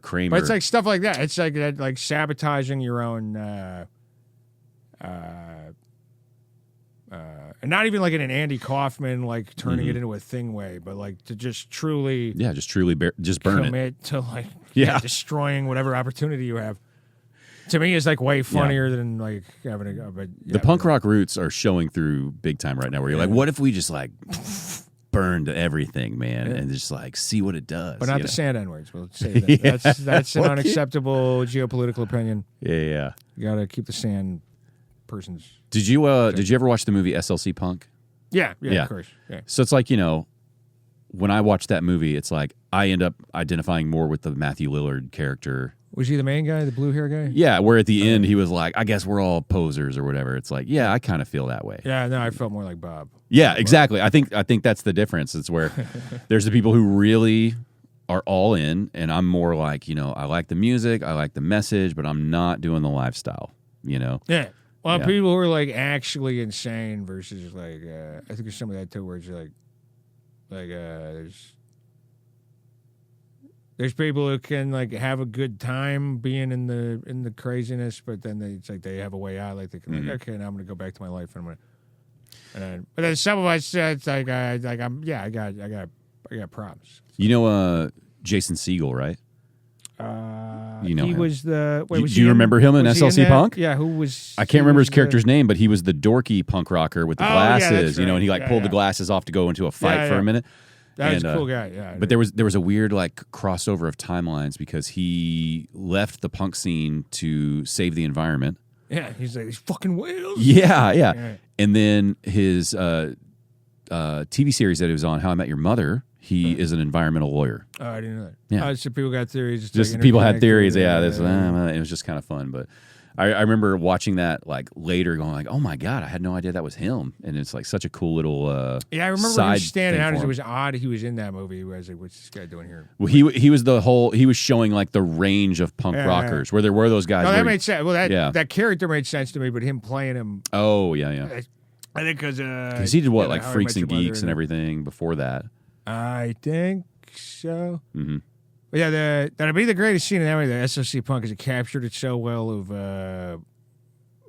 Kramer. But it's like stuff like that. It's like sabotaging your own. And not even like in an Andy Kaufman, like turning it into a thing way, but like to just truly, just burn commit it to like destroying whatever opportunity you have. To me, is like way funnier than like having a go. But the punk rock roots are showing through big time right now. Where you're like, what if we just like burned everything, man, and just like see what it does? But not the sand N-words. We'll say that. That's an unacceptable geopolitical opinion. Yeah. You got to keep the sand person's. Did you ever watch the movie SLC Punk? Yeah, of course. Yeah. So it's like, you know, when I watch that movie, it's like I end up identifying more with the Matthew Lillard character. Was he the main guy, the blue hair guy? Yeah, where at the end he was like, I guess we're all posers or whatever. It's like, yeah, I kind of feel that way. Yeah, no, I felt more like Bob. Yeah, exactly. I think that's the difference. It's where there's the people who really are all in, and I'm more like, you know, I like the music, I like the message, but I'm not doing the lifestyle, you know? Yeah. Well, people who are like actually insane versus like I think there's some of that too, where it's like there's people who can like have a good time being in the craziness, but then it's like they have a way out. Like they can like, okay, now I'm gonna go back to my life, and but then some of us, it's like I got problems. You know, Jason Segel, right? You know he him. Was the. Wait, do was you he remember him in SLC Punk? Yeah, who was? I can't remember his character's name, but he was the dorky punk rocker with the glasses, you know, and he like pulled the glasses off to go into a fight for a minute. That was a cool guy, yeah. But there was a weird like crossover of timelines because he left the punk scene to save the environment. Yeah, he's like these fucking whales. Yeah. And then his TV series that he was on, How I Met Your Mother, He is an environmental lawyer. Oh, I didn't know that. Yeah. So people got theories. Just like people had theories. interconnected, Yeah, it was just kind of fun. But I remember watching that like later, going like, "Oh my god, I had no idea that was him." And it's like such a cool little yeah, I remember side him standing thing out for as it him. was odd he was in that movie. I was like, what's this guy doing here? Well, he was he was showing like the range of punk rockers where there were those guys. No, that where made sense. Well, that character made sense to me, but him playing him, oh yeah. I think because He did what, yeah, like How I Freaks Met and Your Mother Geeks and everything before that. I think so. Mm-hmm. But yeah, that'd be the greatest scene in that movie. The SOC Punk, because it captured it so well of when.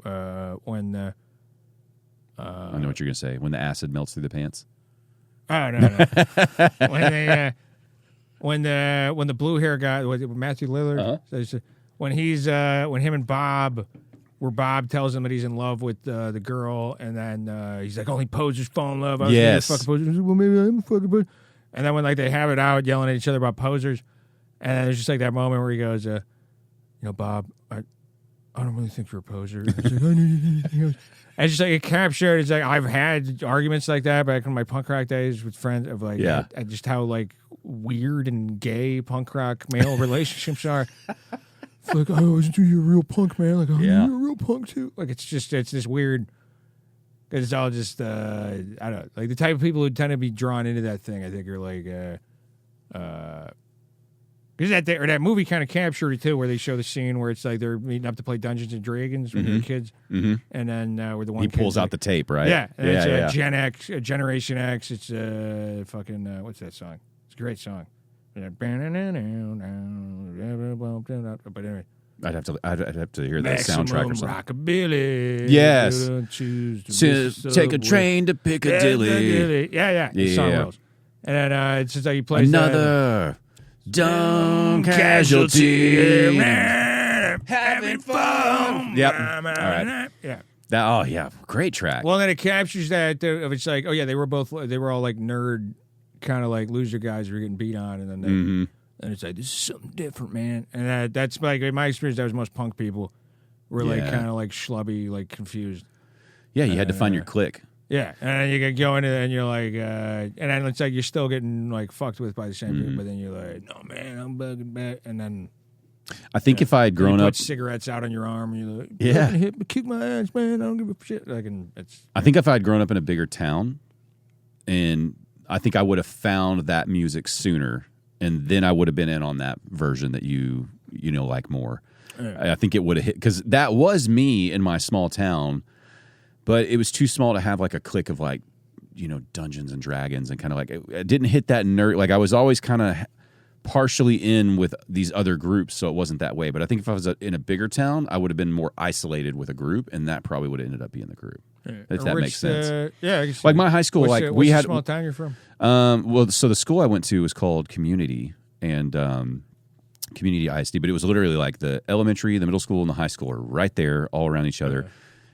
I know what you're gonna say. When the acid melts through the pants. Oh no! when they when the blue hair guy, was it Matthew Lillard? So when him and Bob. Where Bob tells him that he's in love with the girl, and then he's like, "Only posers fall in love." I was Yes. fucking poser. Well, maybe I'm a fucking poser. And then when like they have it out, yelling at each other about posers, and then there's just like that moment where he goes, Bob, I don't really think you're a poser. And it's like, I need anything else. And it's just like it captured. It's like I've had arguments like that back in my punk rock days with friends of like, just how like weird and gay punk rock male relationships are. It's like, oh, isn't you a real punk, man? Like, oh, you're a real punk, too. Like, it's this weird, because it's all just, I don't know, like the type of people who tend to be drawn into that thing, I think, are like, because that movie kind of captured it, too, where they show the scene where it's like they're meeting up to play Dungeons and Dragons when they're kids, and then where the one He pulls out the tape, right? Yeah, and it's Gen X, Generation X, it's fucking, what's that song? It's a great song. But anyway, I'd have to hear that Maximum soundtrack or something. Rockabilly. Yes. Choose To take a train to Piccadilly. Yeah. The song rolls. And then it's just like he plays Another dumb casualty. having fun. Yep. All right. Yeah. Great track. Well, then it captures that of it's like, oh yeah, they were all like nerd, kind of like loser guys who were getting beat on, and then and it's like, this is something different, man. And that's like in my experience, that was most punk people were like kind of like schlubby, like confused. Yeah, you had to find your clique. Yeah, and then you get going, and you're like, and then it's like you're still getting like fucked with by the same people, but then you're like, no man, I'm bugging back, and then. I think if I had grown up, put cigarettes out on your arm, and you're like, kick my ass, man. I don't give a shit. Like, and it's. I think if I had grown up in a bigger town, and I think I would have found that music sooner, and then I would have been in on that version that you like more. Yeah. I think it would have hit, because that was me in my small town, but it was too small to have like a clique of like, Dungeons and Dragons, and kind of like it didn't hit that nerd. Like I was always kind of partially in with these other groups, so it wasn't that way. But I think if I was in a bigger town, I would have been more isolated with a group, and that probably would have ended up being the group. If that makes sense. Like my high school, we had small town you're from. Well, so the school I went to was called Community, and Community ISD, but it was literally like the elementary, the middle school, and the high school are right there, all around each other.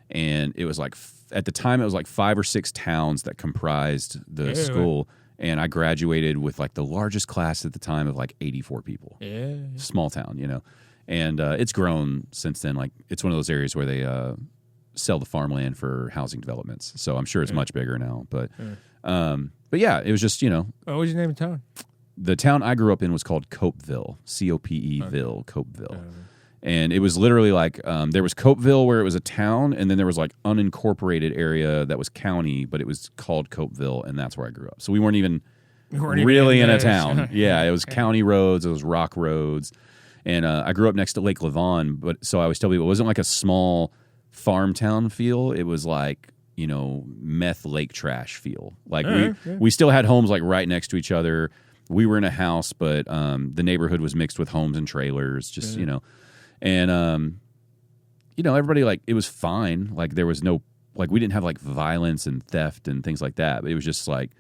And it was like at the time, it was like 5 or 6 towns that comprised the school. And I graduated with like the largest class at the time of like 84 people. Yeah. Small town, And it's grown since then. Like it's one of those areas where they sell the farmland for housing developments. So I'm sure it's much bigger now. But yeah, it was just, what was your name of town? The town I grew up in was called Copeville, Copeville, Copeville. And it was literally like there was Copeville where it was a town, and then there was like unincorporated area that was county, but it was called Copeville, and that's where I grew up. So we weren't even really in a town. Yeah, it was county roads, it was rock roads. And I grew up next to Lake Levon, but so I always tell people it wasn't like a small farm town feel. It was like, meth lake trash feel. Like we still had homes like right next to each other. We were in a house, but the neighborhood was mixed with homes and trailers, just, And, everybody, like, it was fine. Like, there was no, like, we didn't have, like, violence and theft and things like that. But it was just, like,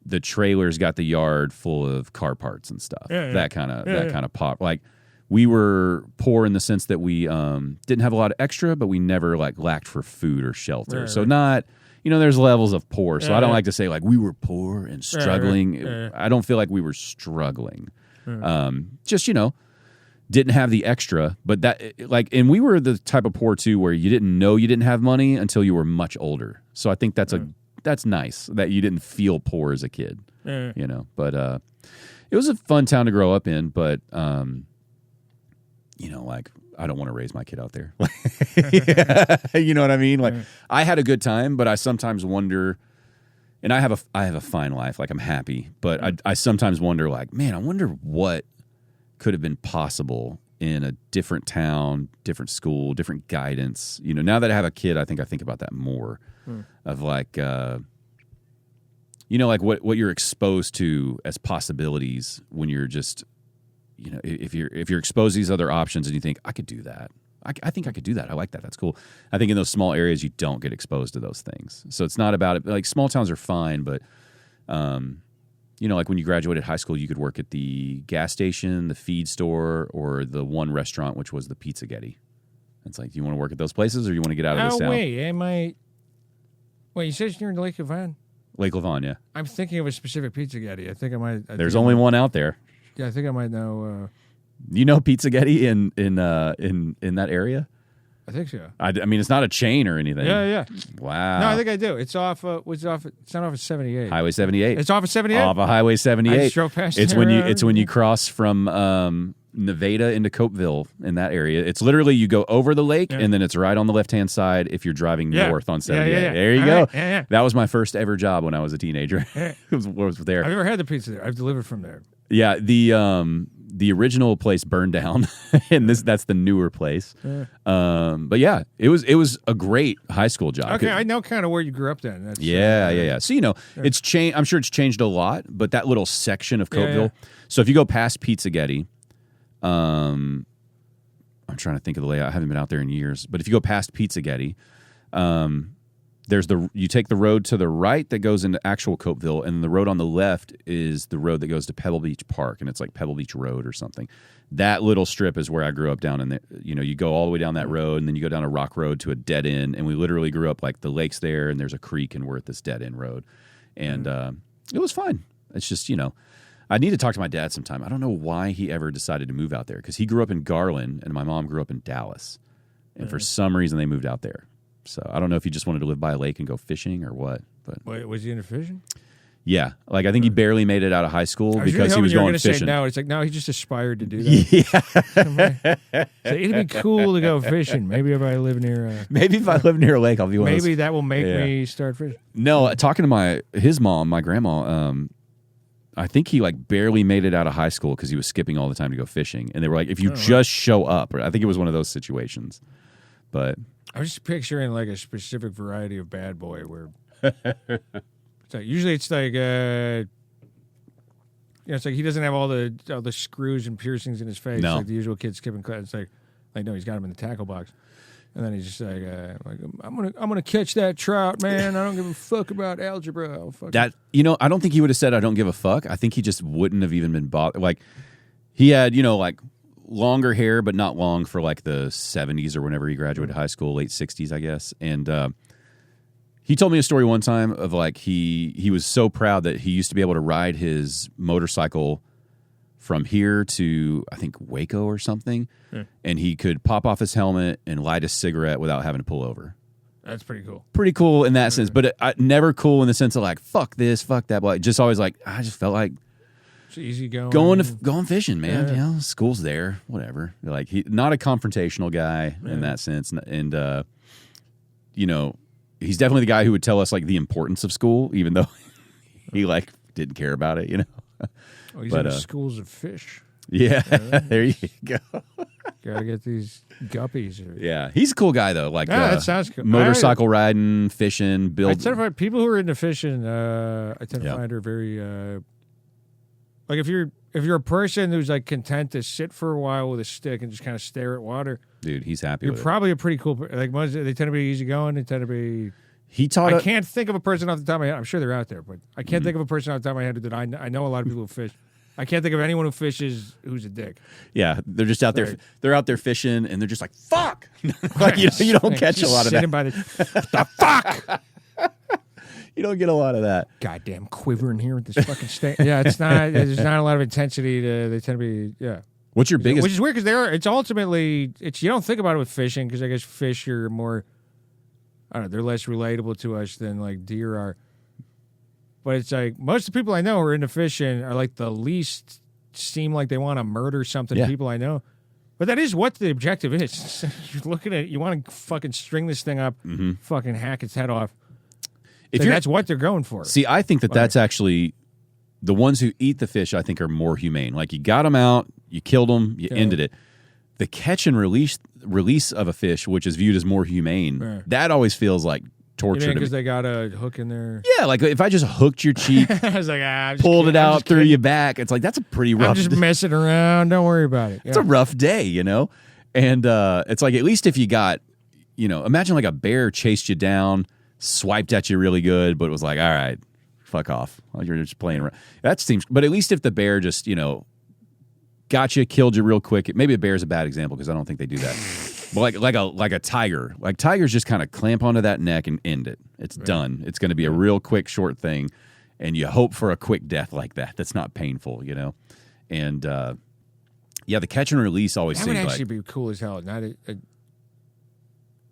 the trailers got the yard full of car parts and stuff. That kind of pop. Like, we were poor in the sense that we didn't have a lot of extra, but we never, like, lacked for food or shelter. So not, there's levels of poor. So I don't like to say, like, we were poor and struggling. I don't feel like we were struggling. Just, didn't have the extra, but that and we were the type of poor too where you didn't know you didn't have money until you were much older. So I think that's that's nice that you didn't feel poor as a kid, Yeah. But it was a fun town to grow up in. But like I don't want to raise my kid out there. You know what I mean? Like I had a good time, but I sometimes wonder. And I have a fine life, like I'm happy, but I sometimes wonder, like, man, I wonder what could have been possible in a different town, different school, different guidance. Now that I have a kid, I think about that more of like, like what you're exposed to as possibilities when you're just, if you're exposed to these other options and you think I could do that. I think I could do that. I like that. That's cool. I think in those small areas, you don't get exposed to those things. So it's not about it. Like small towns are fine, but, like when you graduated high school, you could work at the gas station, the feed store, or the one restaurant, which was the Pizza Getty. It's like, do you want to work at those places or you want to get out of this town? Wait, you said you're in Lake Levon? Lake Levon, yeah. I'm thinking of a specific Pizza Getty. I think I might. There's only one out there. Yeah, I think I might know. You know Pizza Getty in that area? I think so. I mean, it's not a chain or anything. Yeah. Wow. No, I think I do. It's off. It's not off of 78. Highway 78. It's off of 78. Off of Highway 78. I just drove past. It's when you cross from Nevada into Copeville in that area. It's literally you go over the lake and then it's right on the left hand side if you're driving north on 78. Yeah. There you All go. right. Yeah. That was my first ever job when I was a teenager. was there. I've never had the pizza there. I've delivered from there. Yeah, the original place burned down, and that's the newer place. But yeah, it was a great high school job. Okay, I know kind of where you grew up then. That's, yeah. So it's changed. I'm sure it's changed a lot, but that little section of Copeville. Yeah. So if you go past Pizza Getty, I'm trying to think of the layout. I haven't been out there in years, but if you go past Pizza Getty, you take the road to the right that goes into actual Copeville, and the road on the left is the road that goes to Pebble Beach Park, and it's like Pebble Beach Road or something. That little strip is where I grew up down in the, you go all the way down that road, and then you go down a rock road to a dead end, and we literally grew up like the lake's there, and there's a creek, and we're at this dead end road. And it was fine. It's just, I need to talk to my dad sometime. I don't know why he ever decided to move out there, because he grew up in Garland, and my mom grew up in Dallas. And for some reason, they moved out there. So I don't know if he just wanted to live by a lake and go fishing or what. But wait, was he into fishing? Yeah, like I think he barely made it out of high school because he was going fishing. Say no, it's like no, he just aspired to do that. Yeah, so it'd be cool to go fishing. Maybe if I live near. If I live near a lake, I'll be one. Maybe that will make me start fishing. No, talking to his mom, my grandma. I think he like barely made it out of high school because he was skipping all the time to go fishing, and they were like, "If you just show up," I think it was one of those situations. But I was just picturing like a specific variety of bad boy where it's like, usually it's like it's like he doesn't have all the screws and piercings in his face like the usual kid skipping class. It's like no, he's got him in the tackle box, and then he's just like I'm gonna catch that trout, man. I don't give a fuck about algebra. I don't think he would have said I don't give a fuck. I think he just wouldn't have even been bothered. Like he had like longer hair, but not long for like the 70s or whenever he graduated high school, late 60s, I guess. And he told me a story one time of like he was so proud that he used to be able to ride his motorcycle from here to, I think, Waco or something, and he could pop off his helmet and light a cigarette without having to pull over. That's pretty cool. Pretty cool in that sense, but never cool in the sense of like, fuck this, fuck that. But just always like, I just felt like, easy going. Going fishing, man. Yeah. School's there, whatever. Like not a confrontational guy in that sense, and he's definitely the guy who would tell us like the importance of school, even though he like didn't care about it, He's in schools of fish. Yeah, there you go. Gotta get these guppies. Yeah, he's a cool guy though. Like that sounds cool. Motorcycle riding, fishing, I tend to find people who are into fishing. I tend to find her very. Like if you're a person who's like content to sit for a while with a stick and just kind of stare at water, dude, he's happy. You're probably a pretty cool. Like most, they tend to be easygoing. They tend to be. I can't think of a person off the top of my head. I'm sure they're out there, but I can't think of a person off the top of my head that I know a lot of people who fish. I can't think of anyone who fishes who's a dick. Yeah, they're just out there. They're out there fishing, and they're just like fuck. Like you don't catch a lot of that. By the fuck. You don't get a lot of that. Goddamn quivering here with this fucking state. Yeah, it's not. There's not a lot of intensity. They tend to be. Yeah. What's your biggest? Which is weird because it's ultimately you don't think about it with fishing because I guess fish are more. I don't know. They're less relatable to us than like deer are. But it's like most of the people I know who are into fishing are like the least seem like they want to murder something. Yeah. People I know, but that is what the objective is. You're looking at you want to fucking string this thing up, fucking hack its head off. That's what they're going for. See, I think that's actually the ones who eat the fish. I think are more humane. Like you got them out, you killed them, you ended it. The catch and release of a fish, which is viewed as more humane, that always feels like torture because they got a hook in there. Yeah, like if I just hooked your cheek, I was like, pulled it out, threw you back. It's like that's a pretty rough. I'm just messing around. Don't worry about it. It's a rough day, you know. And it's like at least if you got, imagine like a bear chased you down, swiped at you really good, but it was like, all right, fuck off. Well, you're just playing around. That seems. But at least if the bear just got you, killed you real quick. Maybe a bear's a bad example because I don't think they do that. But like a tiger. Like tigers just kind of clamp onto that neck and end it. It's done. It's going to be a real quick, short thing. And you hope for a quick death like that. That's not painful, And, the catch and release always seems like... That would actually be cool as hell. Not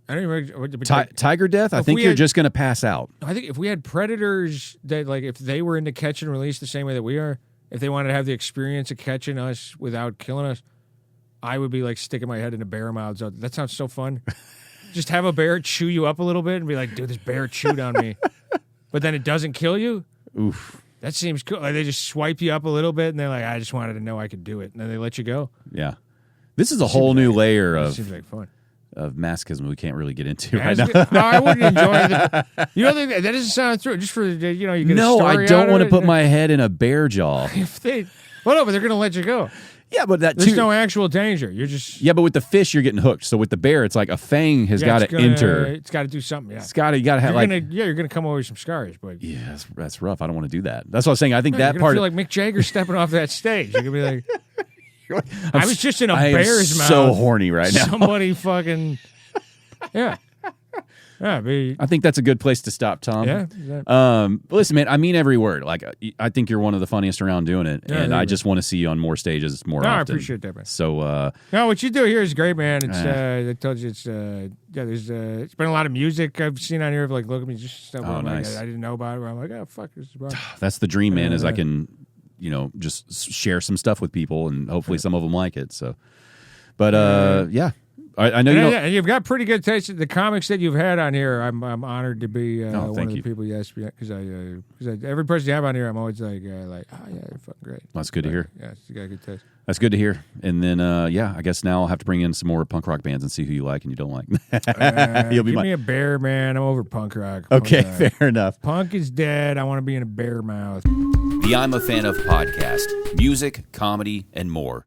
I don't even... Tiger death? I think you're just going to pass out. I think if we had predators that, like, if they were into catch and release the same way that we are, if they wanted to have the experience of catching us without killing us, I would be like sticking my head in a bear mouth. That sounds so fun. Just have a bear chew you up a little bit and be like, dude, this bear chewed on me. But then it doesn't kill you? Oof. That seems cool. Like they just swipe you up a little bit and they're like, I just wanted to know I could do it. And then they let you go. Yeah. This is a whole new layer of... Seems like fun. Of masochism we can't really get into right now. now. No, I wouldn't enjoy it. You don't think that doesn't sound through? Just for, you get a story I don't want to put it. my head in a bear jaw. Well, no, but they're going to let you go. Yeah, but there's no actual danger. You're just... Yeah, but with the fish, you're getting hooked. So with the bear, it's like a fang has got to enter. It's got to do something, yeah. You got to have you're going to come over with some scars, but... Yeah, that's rough. I don't want to do that. That's what I was saying. I think that you're part... Feel like Mick Jagger stepping off that stage. You're going to be like... I was just in a bear's mouth. So horny right now. Somebody fucking... Yeah. Yeah, I think that's a good place to stop, Tom. Yeah. Listen, man, I mean every word. Like, I think you're one of the funniest around doing it, and I just want to see you on more stages more often. I appreciate that, man. So, no, what you do here is great, man. It's I told you it's there's it's been a lot of music I've seen on here of like look at me just stuff. Nice. I didn't know about it. Where I'm like, oh fuck, this is wrong. That's the dream, man. Is I can just share some stuff with people, and hopefully some of them like it. So, but yeah. I know you know. And you've got pretty good taste. The comics that you've had on here, I'm honored to be one of the people. Yes, because every person you have on here, I'm always like, oh yeah, they're fucking great. That's good to hear. Yeah, you got good taste. That's good to hear. And then I guess now I'll have to bring in some more punk rock bands and see who you like and you don't like. Give me a bear, man. I'm over punk rock. Okay, fair enough. Punk is dead. I want to be in a bear mouth. The I'm a Fan of podcast, music, comedy, and more.